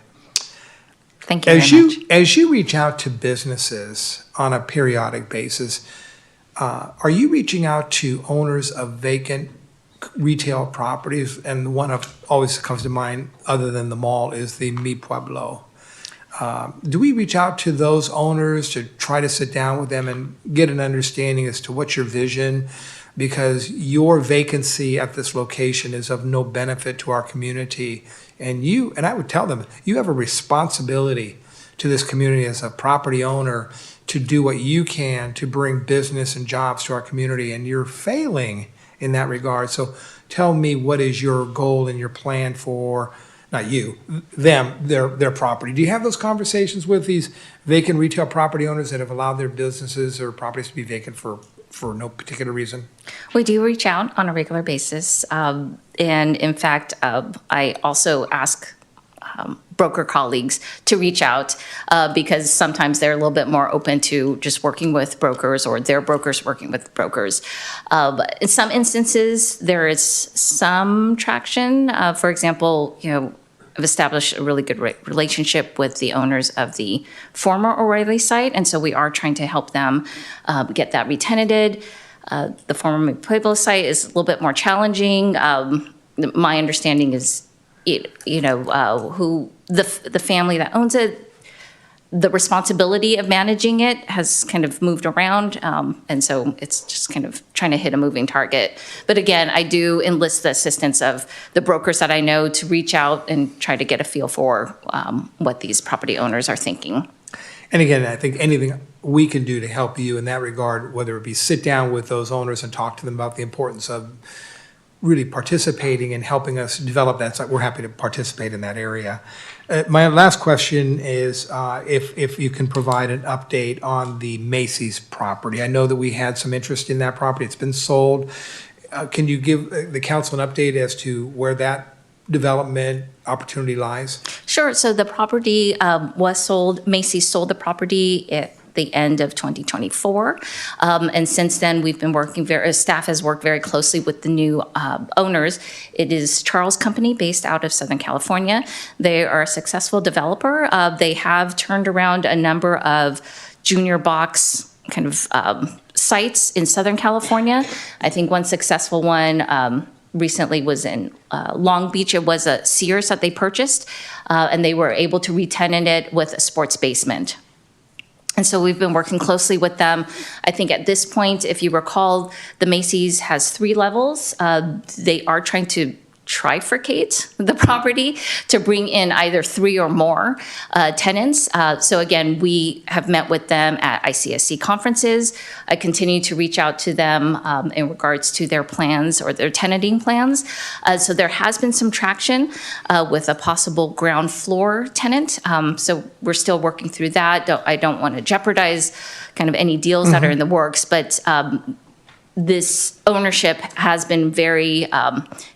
Thank you very much. As you reach out to businesses on a periodic basis, are you reaching out to owners of vacant retail properties? And the one that always comes to mind, other than the mall, is the Mi Pueblo. Do we reach out to those owners to try to sit down with them and get an understanding as to what's your vision? Because your vacancy at this location is of no benefit to our community. And I would tell them, you have a responsibility to this community as a property owner to do what you can to bring business and jobs to our community, and you're failing in that regard. So tell me, what is your goal and your plan for, not you, them, their property? Do you have those conversations with these vacant retail property owners that have allowed their businesses or properties to be vacant for no particular reason? We do reach out on a regular basis. And in fact, I also ask broker colleagues to reach out because sometimes they're a little bit more open to just working with brokers, or their brokers working with brokers. But in some instances, there is some traction. For example, I've established a really good relationship with the owners of the former O'Reilly site, and so we are trying to help them get that re-tenanted. The former Pueblo site is a little bit more challenging. My understanding is, who the family that owns it, the responsibility of managing it has kind of moved around, and so it's just kind of trying to hit a moving target. But again, I do enlist the assistance of the brokers that I know to reach out and try to get a feel for what these property owners are thinking. And again, I think anything we can do to help you in that regard, whether it be sit down with those owners and talk to them about the importance of really participating and helping us develop that site, we're happy to participate in that area. My last question is if you can provide an update on the Macy's property. I know that we had some interest in that property. It's been sold. Can you give the council an update as to where that development opportunity lies? Sure. So the property was sold. Macy's sold the property at the end of 2024. And since then, we've been working staff has worked very closely with the new owners. It is Charles Company based out of Southern California. They are a successful developer. They have turned around a number of junior box kind of sites in Southern California. I think one successful one recently was in Long Beach. It was a Sears that they purchased, and they were able to re-tenant it with a sports basement. And so we've been working closely with them. I think at this point, if you recall, the Macy's has 3 levels. They are trying to trifurcate the property to bring in either 3 or more tenants. So again, we have met with them at ICSC conferences. I continue to reach out to them in regards to their plans or their tenanting plans. So there has been some traction with a possible ground floor tenant. So we're still working through that. I don't want to jeopardize kind of any deals that are in the works, but this ownership has been very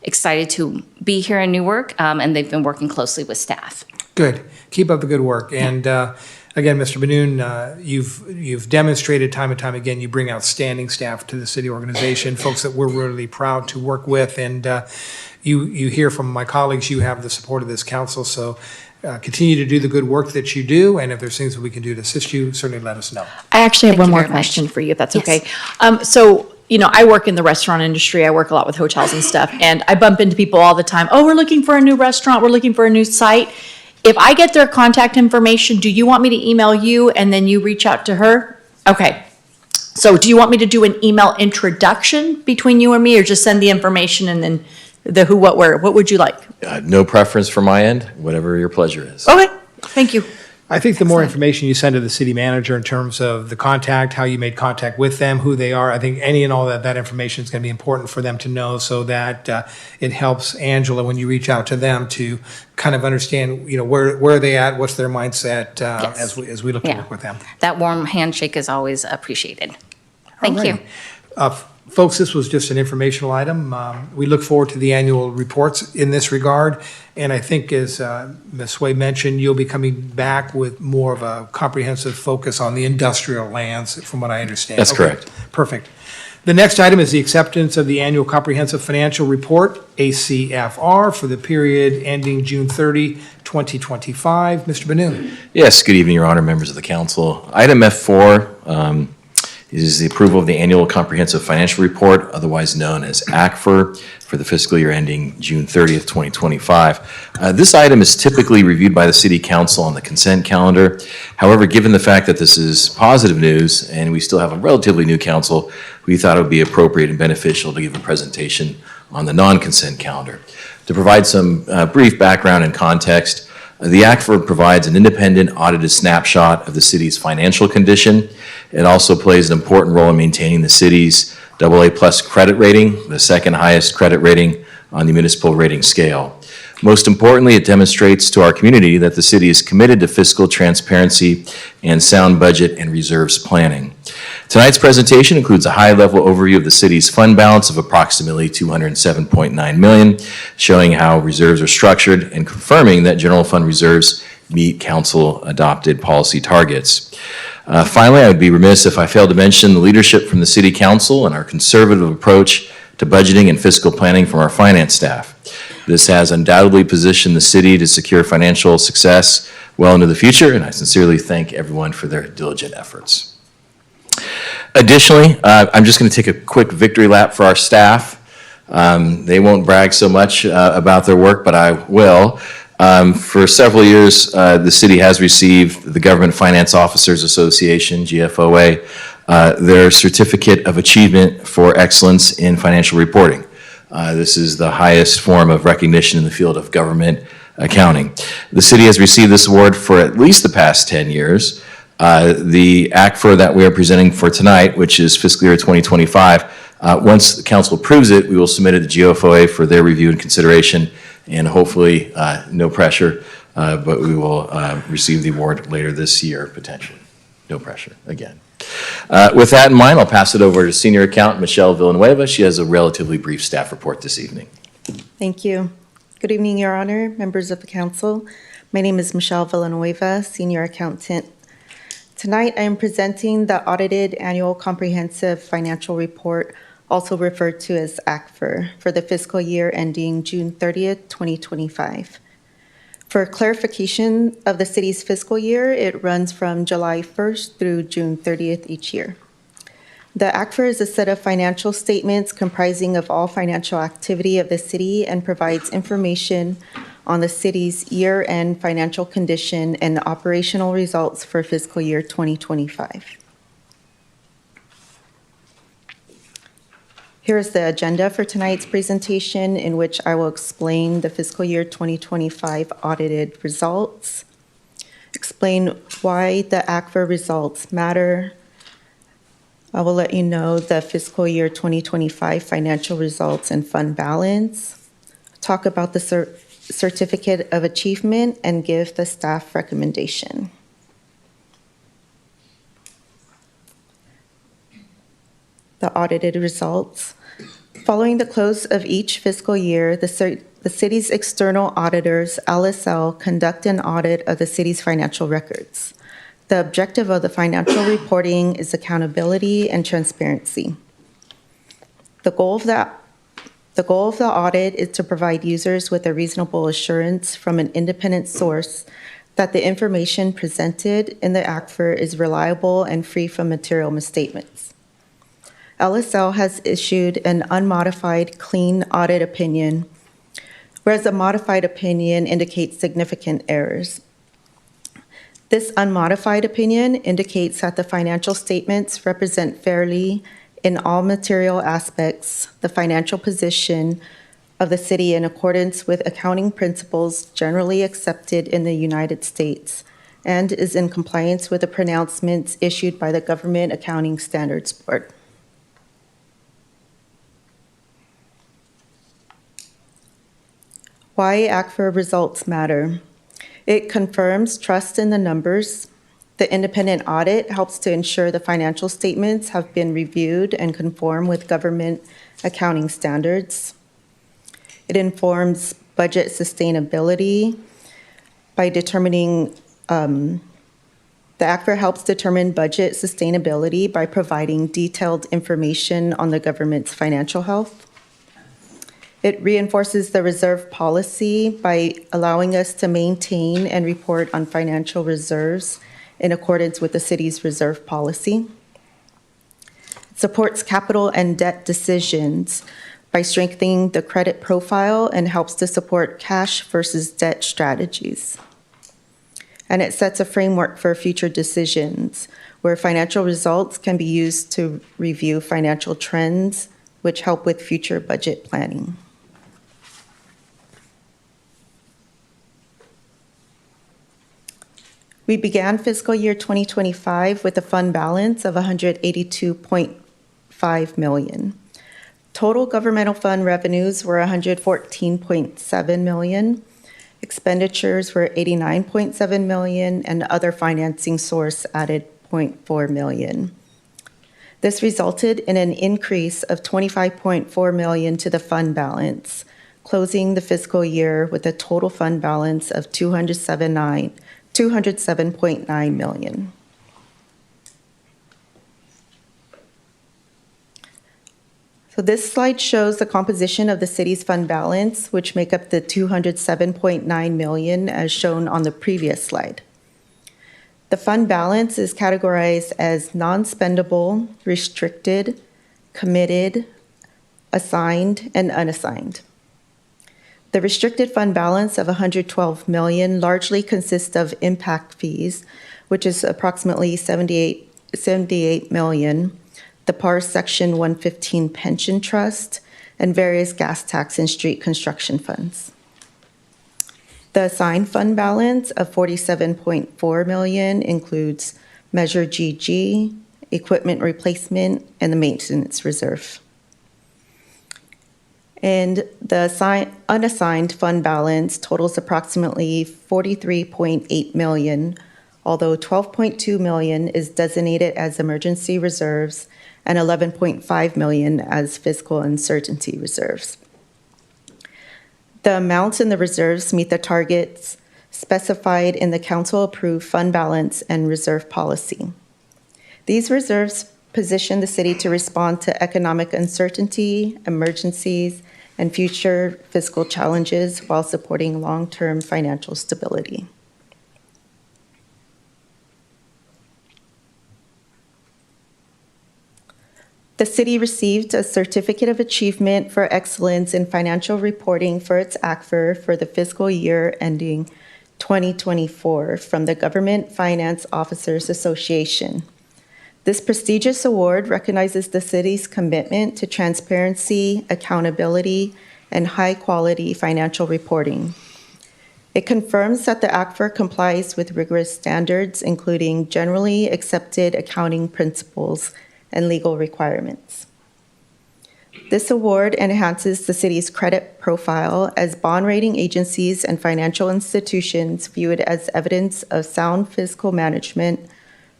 excited to be here in Newark, and they've been working closely with staff. Good. Keep up the good work. And again, Mr. Benoon, you've demonstrated time and time again, you bring outstanding staff to the city organization, folks that we're really proud to work with. And you hear from my colleagues, you have the support of this council. So continue to do the good work that you do. And if there's things that we can do to assist you, certainly let us know. I actually have one more question for you, if that's okay. So, I work in the restaurant industry. I work a lot with hotels and stuff, and I bump into people all the time. Oh, we're looking for a new restaurant. We're looking for a new site. If I get their contact information, do you want me to email you and then you reach out to her? Okay. So do you want me to do an email introduction between you and me, or just send the information and then the who, what, where? What would you like? No preference from my end, whatever your pleasure is. Okay. Thank you. I think the more information you send to the city manager in terms of the contact, how you made contact with them, who they are, I think any and all that information is going to be important for them to know, so that it helps Angela when you reach out to them to kind of understand, where are they at, what's their mindset as we look to work with them. That warm handshake is always appreciated. Thank you. Folks, this was just an informational item. We look forward to the annual reports in this regard. And I think, as Ms. Sway mentioned, you'll be coming back with more of a comprehensive focus on the industrial lands, from what I understand. That's correct. Perfect. The next item is the acceptance of the annual comprehensive financial report, ACFR, for the period ending June 30, 2025. Mr. Benoon. Yes, good evening, Your Honor, members of the council. Item F4 is the approval of the annual comprehensive financial report, otherwise known as ACFR, for the fiscal year ending June 30th, 2025. This item is typically reviewed by the City Council on the consent calendar. However, given the fact that this is positive news and we still have a relatively new council, we thought it would be appropriate and beneficial to give a presentation on the non-consent calendar. To provide some brief background and context, the ACFR provides an independent audited snapshot of the city's financial condition. It also plays an important role in maintaining the city's AA+ credit rating, the second highest credit rating on the municipal rating scale. Most importantly, it demonstrates to our community that the city is committed to fiscal transparency and sound budget and reserves planning. Tonight's presentation includes a high-level overview of the city's fund balance of approximately $207.9 million, showing how reserves are structured and confirming that general fund reserves meet council-adopted policy targets. Finally, I would be remiss if I failed to mention the leadership from the City Council and our conservative approach to budgeting and fiscal planning from our finance staff. This has undoubtedly positioned the city to secure financial success well into the future, and I sincerely thank everyone for their diligent efforts. Additionally, I'm just going to take a quick victory lap for our staff. They won't brag so much about their work, but I will. For several years, the city has received the Government Finance Officers Association, GFOA, their Certificate of Achievement for Excellence in Financial Reporting. This is the highest form of recognition in the field of government accounting. The city has received this award for at least the past 10 years. The ACFR that we are presenting for tonight, which is fiscal year 2025, once the council approves it, we will submit it to GFOA for their review and consideration, and hopefully, no pressure, but we will receive the award later this year, potentially. No pressure, again. With that in mind, I'll pass it over to Senior Accountant Michelle Villanueva. She has a relatively brief staff report this evening. Thank you. Good evening, Your Honor, members of the council. My name is Michelle Villanueva, Senior Accountant. Tonight, I am presenting the Audited Annual Comprehensive Financial Report, also referred to as ACFR, for the fiscal year ending June 30th, 2025. For clarification of the city's fiscal year, it runs from July 1st through June 30th each year. The ACFR is a set of financial statements comprising of all financial activity of the city and provides information on the city's year-end financial condition and operational results for fiscal year 2025. Here is the agenda for tonight's presentation, in which I will explain the fiscal year 2025 audited results, explain why the ACFR results matter. I will let you know the fiscal year 2025 financial results and fund balance, talk about the Certificate of Achievement, and give the staff recommendation. The audited results. Following the close of each fiscal year, the city's external auditors, LSL, conduct an audit of the city's financial records. The objective of the financial reporting is accountability and transparency. The goal of the audit is to provide users with a reasonable assurance from an independent source that the information presented in the ACFR is reliable and free from material misstatements. LSL has issued an unmodified clean audit opinion, whereas a modified opinion indicates significant errors. This unmodified opinion indicates that the financial statements represent fairly, in all material aspects, the financial position of the city in accordance with accounting principles generally accepted in the United States, and is in compliance with the pronouncements issued by the Government Accounting Standards Board. Why ACFR results matter. It confirms trust in the numbers. The independent audit helps to ensure the financial statements have been reviewed and conform with government accounting standards. It informs budget sustainability by determining, the ACFR helps determine budget sustainability by providing detailed information on the government's financial health. It reinforces the reserve policy by allowing us to maintain and report on financial reserves in accordance with the city's reserve policy. It supports capital and debt decisions by strengthening the credit profile and helps to support cash versus debt strategies. And it sets a framework for future decisions where financial results can be used to review financial trends, which help with future budget planning. We began fiscal year 2025 with a fund balance of $182.5 million. Total governmental fund revenues were $114.7 million. Expenditures were $89.7 million, and other financing source added $0.4 million. This resulted in an increase of $25.4 million to the fund balance, closing the fiscal year with a total fund balance of $207.9 million. So this slide shows the composition of the city's fund balance, which make up the $207.9 million as shown on the previous slide. The fund balance is categorized as non-spendable, restricted, committed, assigned, and unassigned. The restricted fund balance of $112 million largely consists of impact fees, which is approximately $78 million, the PAR Section 115 pension trust, and various gas tax and street construction funds. The assigned fund balance of $47.4 million includes Measure GG, equipment replacement, and the maintenance reserve. And the unassigned fund balance totals approximately $43.8 million, although $12.2 million is designated as emergency reserves and $11.5 million as fiscal uncertainty reserves. The amounts in the reserves meet the targets specified in the council-approved fund balance and reserve policy. These reserves position the city to respond to economic uncertainty, emergencies, and future fiscal challenges while supporting long-term financial stability. The city received a Certificate of Achievement for Excellence in Financial Reporting for its ACFR for the fiscal year ending 2024 from the Government Finance Officers Association. This prestigious award recognizes the city's commitment to transparency, accountability, and high-quality financial reporting. It confirms that the ACFR complies with rigorous standards, including generally accepted accounting principles and legal requirements. This award enhances the city's credit profile as bond rating agencies and financial institutions view it as evidence of sound fiscal management,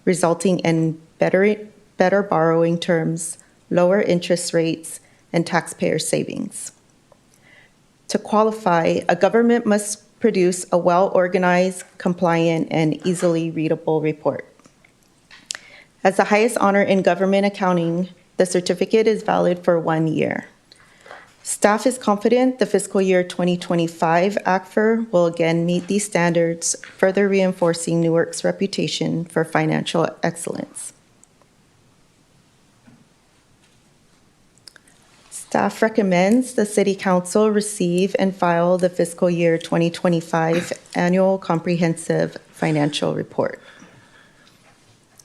resulting in better borrowing terms, lower interest rates, and taxpayer savings. To qualify, a government must produce a well-organized, compliant, and easily readable report. As the highest honor in government accounting, the certificate is valid for 1 year. Staff is confident the fiscal year 2025 ACFR will again meet these standards, further reinforcing Newark's reputation for financial excellence. Staff recommends the City Council receive and file the fiscal year 2025 Annual Comprehensive Financial Report.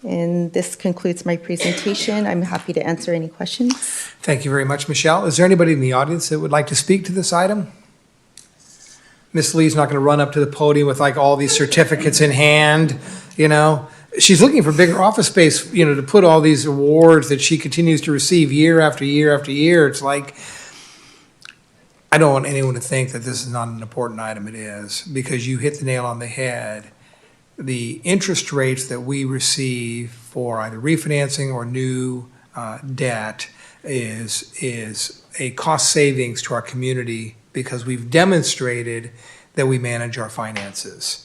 And this concludes my presentation. I'm happy to answer any questions. Thank you very much, Michelle. Is there anybody in the audience that would like to speak to this item? Ms. Lee's not going to run up to the podium with like all these certificates in hand, you know. She's looking for bigger office space, you know, to put all these awards that she continues to receive year after year after year. It's like, I don't want anyone to think that this is not an important item. It is, because you hit the nail on the head. The interest rates that we receive for either refinancing or new debt is a cost savings to our community because we've demonstrated that we manage our finances.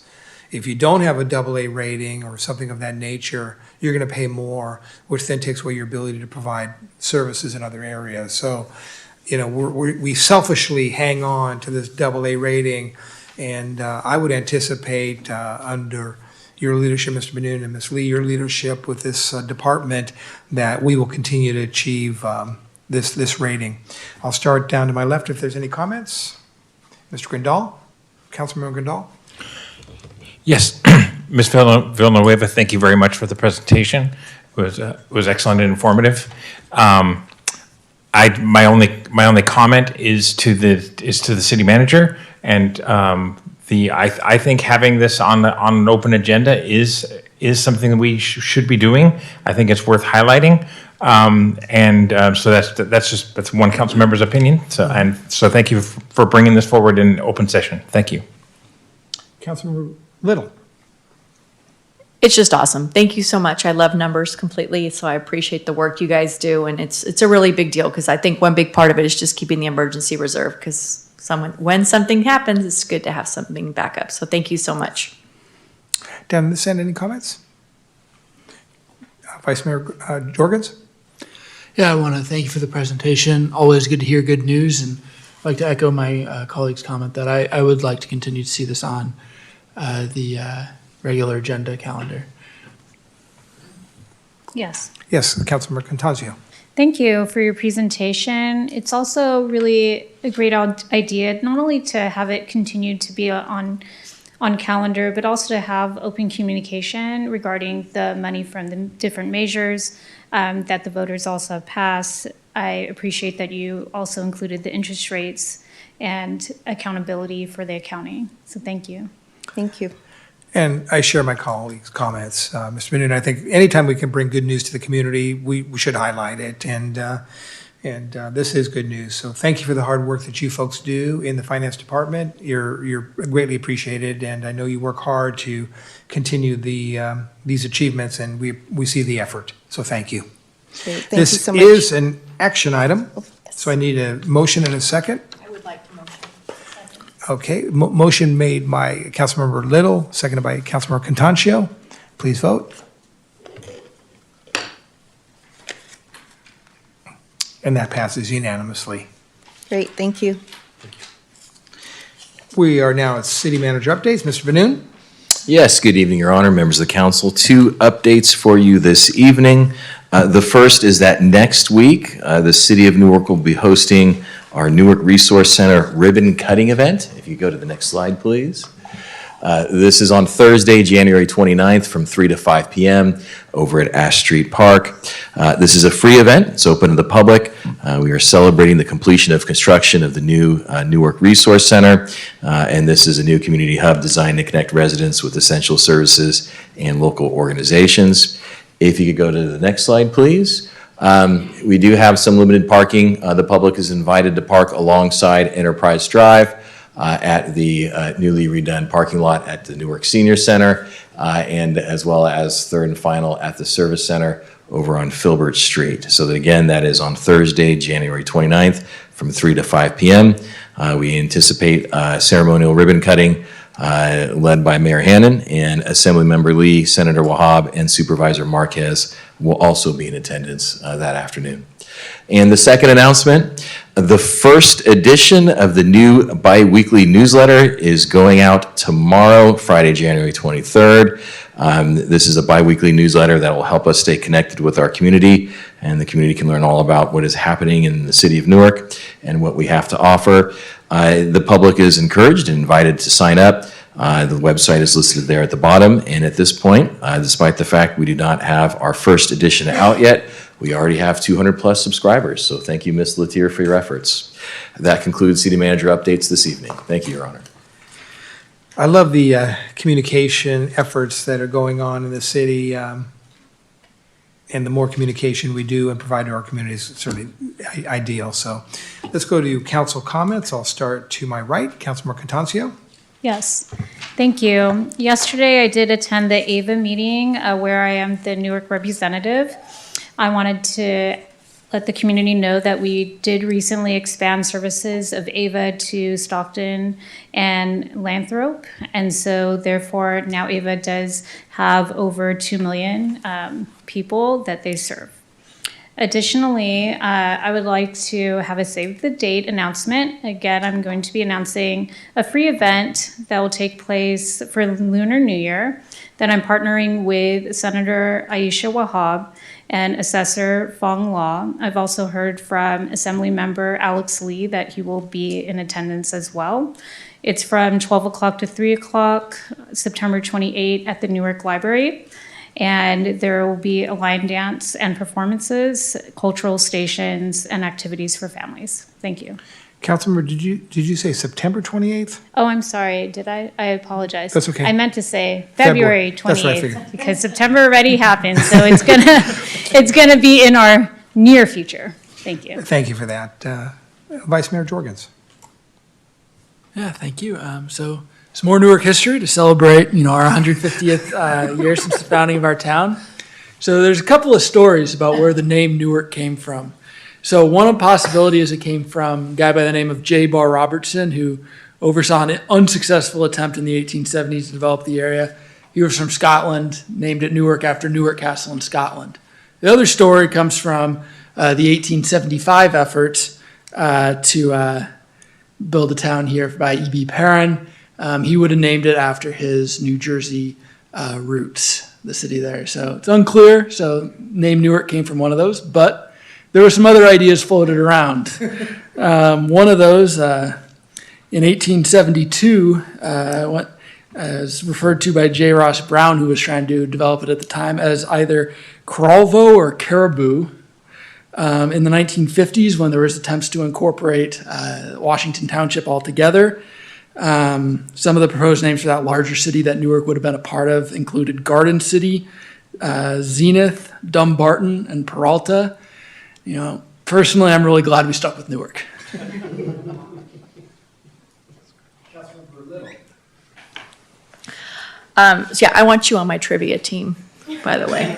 If you don't have a AA rating or something of that nature, you're going to pay more, which then takes away your ability to provide services in other areas. So, you know, we selfishly hang on to this AA rating, and I would anticipate under your leadership, Mr. Benoon, and Ms. Lee, your leadership with this department, that we will continue to achieve this rating. I'll start down to my left if there's any comments. Mr. Grindal, Councilmember Grindal. Yes, Ms. Villanueva, thank you very much for the presentation. It was excellent and informative. My only comment is to the city manager, and I think having this on an open agenda is something that we should be doing. I think it's worth highlighting, so that's one council member's opinion. So thank you for bringing this forward in open session. Thank you. Councilmember Little. It's just awesome. Thank you so much. I love numbers completely, so I appreciate the work you guys do, and it's a really big deal because I think one big part of it is just keeping the emergency reserve, because when something happens, it's good to have something back up. So thank you so much. Down this end, any comments? Vice Mayor Jorgens? Yeah, I want to thank you for the presentation. Always good to hear good news, and I'd like to echo my colleague's comment that I would like to continue to see this on the regular agenda calendar. Yes. Yes, Councilmember Contagio. Thank you for your presentation. It's also really a great idea, not only to have it continue to be on calendar, but also to have open communication regarding the money from the different measures that the voters also have passed. I appreciate that you also included the interest rates and accountability for the accounting. So thank you. Thank you. And I share my colleagues' comments. Mr. Manoon, I think anytime we can bring good news to the community, we should highlight it. And this is good news. So thank you for the hard work that you folks do in the finance department. You're greatly appreciated, and I know you work hard to continue these achievements, and we see the effort. So thank you. Great. Thank you so much. This is an action item, so I need a motion and a second. I would like to motion. Okay, motion made by Councilmember Little, seconded by Councilmember Contancio. Please vote. And that passes unanimously. Great, thank you. We are now at city manager updates. Mr. Benoon? Yes, good evening, Your Honor, members of the council. 2 updates for you this evening. The first is that next week, the city of Newark will be hosting our Newark Resource Center ribbon cutting event. If you go to the next slide, please. This is on Thursday, January 29th from 3 to 5 p.m. over at Ash Street Park. This is a free event. It's open to the public. We are celebrating the completion of construction of the new Newark Resource Center. And this is a new community hub designed to connect residents with essential services and local organizations. If you could go to the next slide, please. We do have some limited parking. The public is invited to park alongside Enterprise Drive at the newly redone parking lot at the Newark Senior Center, and as well as third and final at the Service Center over on Filbert Street. So that again, that is on Thursday, January 29th from 3 to 5 p.m. We anticipate ceremonial ribbon cutting led by Mayor Hannon, and Assemblymember Lee, Senator Wahab, and Supervisor Marquez will also be in attendance that afternoon. And the second announcement, the first edition of the new bi-weekly newsletter is going out tomorrow, Friday, January 23rd. This is a bi-weekly newsletter that will help us stay connected with our community, and the community can learn all about what is happening in the city of Newark and what we have to offer. The public is encouraged and invited to sign up. The website is listed there at the bottom, and at this point, despite the fact we do not have our first edition out yet, we already have 200 plus subscribers. So thank you, Ms. Latier, for your efforts. That concludes city manager updates this evening. Thank you, Your Honor. I love the communication efforts that are going on in the city. And the more communication we do and provide to our community is certainly ideal. So let's go to council comments. I'll start to my right, Councilmember Contancio. Yes, thank you. Yesterday, I did attend the AVA meeting where I am the Newark representative. I wanted to let the community know that we did recently expand services of AVA to Stockton and Lathrop. And so therefore, now AVA does have over 2 million people that they serve. Additionally, I would like to have a save the date announcement. Again, I'm going to be announcing a free event that will take place for Lunar New Year that I'm partnering with Senator Aisha Wahab and Assessor Fong Law. I've also heard from Assemblymember Alex Lee that he will be in attendance as well. It's from 12 o'clock to 3 o'clock, September 28 at the Newark Library. And there will be a line dance and performances, cultural stations, and activities for families. Thank you. Councilmember, did you say September 28th? Oh, I'm sorry. Did I? I apologize. That's okay. I meant to say February 28th. That's what I figured. Because September already happened, so it's gonna be in our near future. Thank you. Thank you for that. Vice Mayor Jorgens. Yeah, thank you. So some more Newark history to celebrate, our 150th year since the founding of our town. So there's a couple of stories about where the name Newark came from. So one possibility is it came from a guy by the name of J. Bar Robertson, who oversaw an unsuccessful attempt in the 1870s to develop the area. He was from Scotland, named it Newark after Newark Castle in Scotland. The other story comes from the 1875 efforts to build a town here by E.B. Perrin. He would have named it after his New Jersey roots, the city there. So it's unclear. So name Newark came from one of those, but there were some other ideas floated around. One of those, in 1872, as referred to by J. Ross Brown, who was trying to develop it at the time, as either Coralvo or Caribou. In the 1950s, when there was attempts to incorporate Washington Township altogether, some of the proposed names for that larger city that Newark would have been a part of included Garden City, Zenith, Dumbarton, and Peralta. You know, personally, I'm really glad we stuck with Newark. So yeah, I want you on my trivia team, by the way.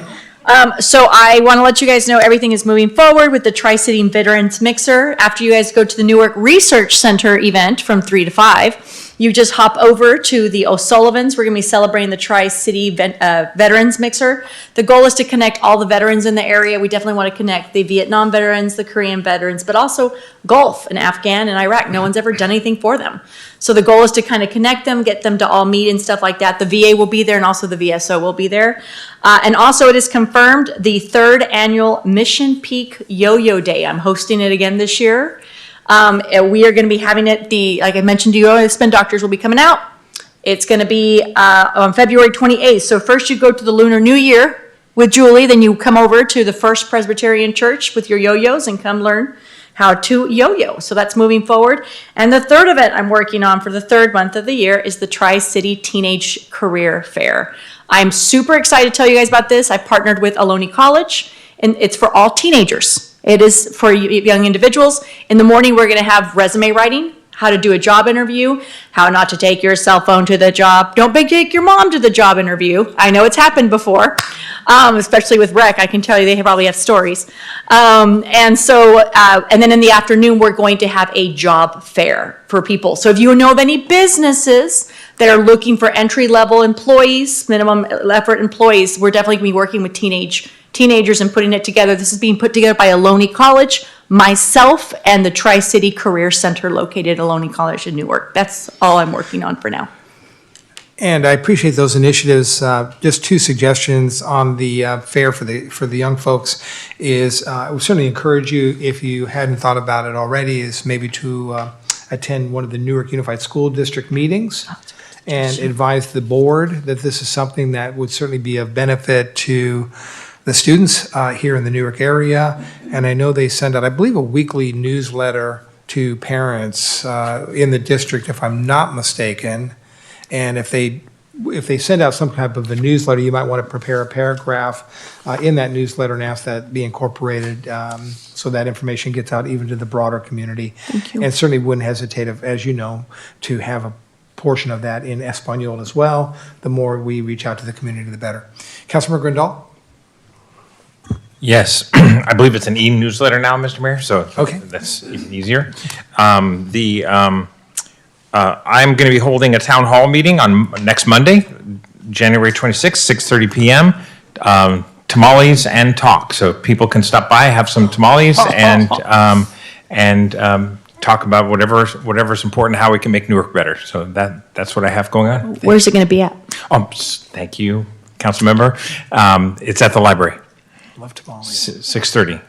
So I want to let you guys know everything is moving forward with the Tri-City Veterans Mixer. After you guys go to the Newark Research Center event from 3 to 5, you just hop over to the O'Sullivans. We're going to be celebrating the Tri-City Veterans Mixer. The goal is to connect all the veterans in the area. We definitely want to connect the Vietnam veterans, the Korean veterans, but also Gulf and Afghan and Iraq. No one's ever done anything for them. So the goal is to kind of connect them, get them to all meet and stuff like that. The VA will be there and also the VSO will be there. And also it is confirmed the 3rd annual Mission Peak Yo-Yo Day. I'm hosting it again this year. We are going to be having it, like I mentioned to you, the Spin Doctors will be coming out. It's going to be on February 28th. So first you go to the Lunar New Year with Julie, then you come over to the First Presbyterian Church with your yo-yos and come learn how to yo-yo. So that's moving forward. And the third event I'm working on for the 3rd month of the year is the Tri-City Teenage Career Fair. I'm super excited to tell you guys about this. I partnered with Ohlone College, and it's for all teenagers. It is for young individuals. In the morning, we're going to have resume writing, how to do a job interview, how not to take your cell phone to the job. Don't take your mom to the job interview. I know it's happened before, especially with rec. I can tell you they probably have stories. And then in the afternoon, we're going to have a job fair for people. So if you know of any businesses that are looking for entry-level employees, minimum effort employees, we're definitely going to be working with teenagers and putting it together. This is being put together by Ohlone College, myself, and the Tri-City Career Center located at Ohlone College in Newark. That's all I'm working on for now. And I appreciate those initiatives. Just 2 suggestions on the fair for the young folks is I would certainly encourage you, if you hadn't thought about it already, is maybe to attend one of the Newark Unified School District meetings and advise the board that this is something that would certainly be of benefit to the students here in the Newark area. And I know they send out, I believe, a weekly newsletter to parents in the district, if I'm not mistaken. And if they send out some type of a newsletter, you might want to prepare a paragraph in that newsletter and ask that be incorporated so that information gets out even to the broader community. Thank you. And certainly wouldn't hesitate, as you know, to have a portion of that in Espanol as well. The more we reach out to the community, the better. Councilmember Grindal? Yes, I believe it's an e-newsletter now, Mr. Mayor, so okay, that's even easier. I'm going to be holding a town hall meeting on next Monday, January 26th, 6:30 p.m. Tamales and talk, so people can stop by, have some tamales, and talk about whatever's important, how we can make Newark better. So that's what I have going on. Where's it going to be at? Thank you, council member. It's at the library. Love tamales. 6:30.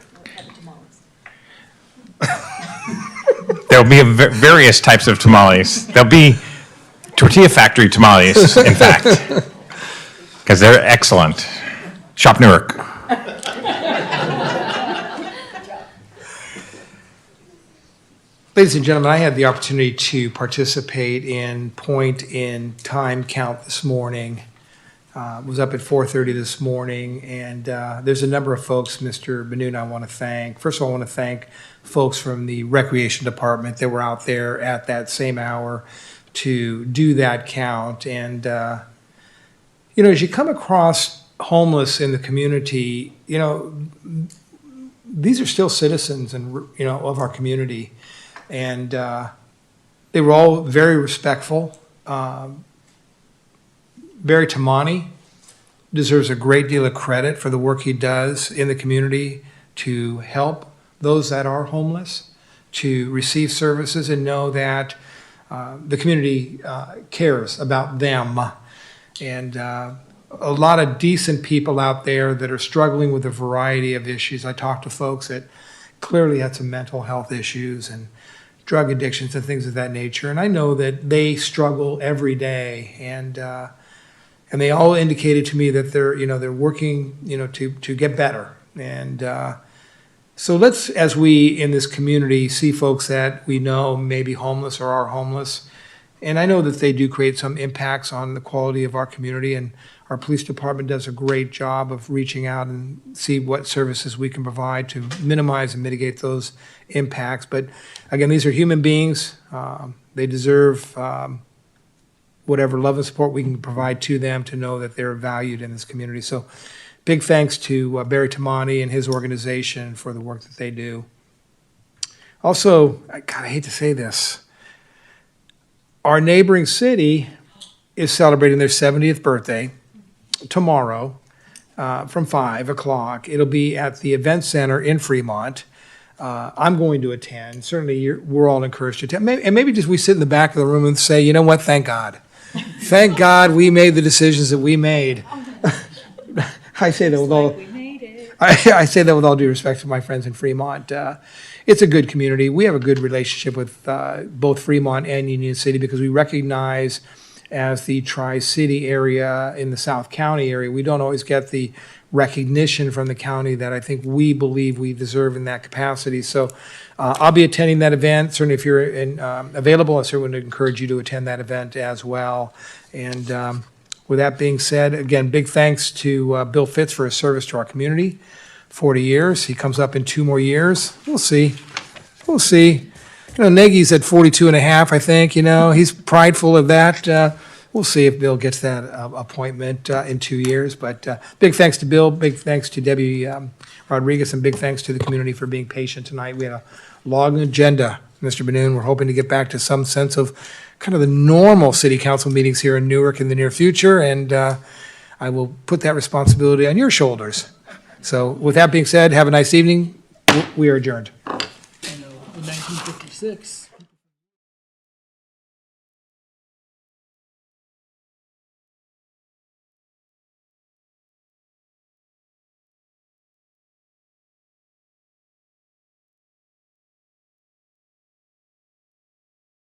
There'll be various types of tamales. There'll be tortilla factory tamales, in fact, because they're excellent. Shop Newark. Ladies and gentlemen, I had the opportunity to participate in point in time count this morning. Was up at 4:30 this morning, and there's a number of folks, Mr. Benoon, I want to thank. First of all, I want to thank folks from the Recreation Department that were out there at that same hour to do that count. And, as you come across homeless in the community, these are still citizens and, of our community. And they were all very respectful. Barry Tamani deserves a great deal of credit for the work he does in the community to help those that are homeless, to receive services and know that the community cares about them. And a lot of decent people out there that are struggling with a variety of issues. I talked to folks that clearly had some mental health issues and drug addictions and things of that nature. And I know that they struggle every day, and they all indicated to me that they're working, to get better. And so let's, as we in this community see folks that we know may be homeless or are homeless, and I know that they do create some impacts on the quality of our community, and our police department does a great job of reaching out and see what services we can provide to minimize and mitigate those impacts. But again, these are human beings. They deserve whatever love and support we can provide to them to know that they're valued in this community. So big thanks to Barry Tamani and his organization for the work that they do. Also, I hate to say this, our neighboring city is celebrating their 70th birthday tomorrow from 5 o'clock. It'll be at the Event Center in Fremont. I'm going to attend. Certainly, we're all encouraged to attend. And maybe just we sit in the back of the room and say, you know what, thank God. Thank God we made the decisions that we made. I say that with all. I say that with all due respect to my friends in Fremont. It's a good community. We have a good relationship with both Fremont and Union City because we recognize, as the Tri-City area in the South County area, we don't always get the recognition from the county that I think we believe we deserve in that capacity. So I'll be attending that event. Certainly, if you're available, I certainly would encourage you to attend that event as well. And with that being said, again, big thanks to Bill Fitz for his service to our community. 40 years. He comes up in 2 more years. We'll see. We'll see. Nagy's at 42 and a half, I think. He's prideful of that. We'll see if Bill gets that appointment in 2 years. But big thanks to Bill, big thanks to Debbie Rodriguez, and big thanks to the community for being patient tonight. We had a long agenda, Mr. Benoon. We're hoping to get back to some sense of kind of the normal city council meetings here in Newark in the near future, and I will put that responsibility on your shoulders. So with that being said, have a nice evening. We are adjourned. 1956.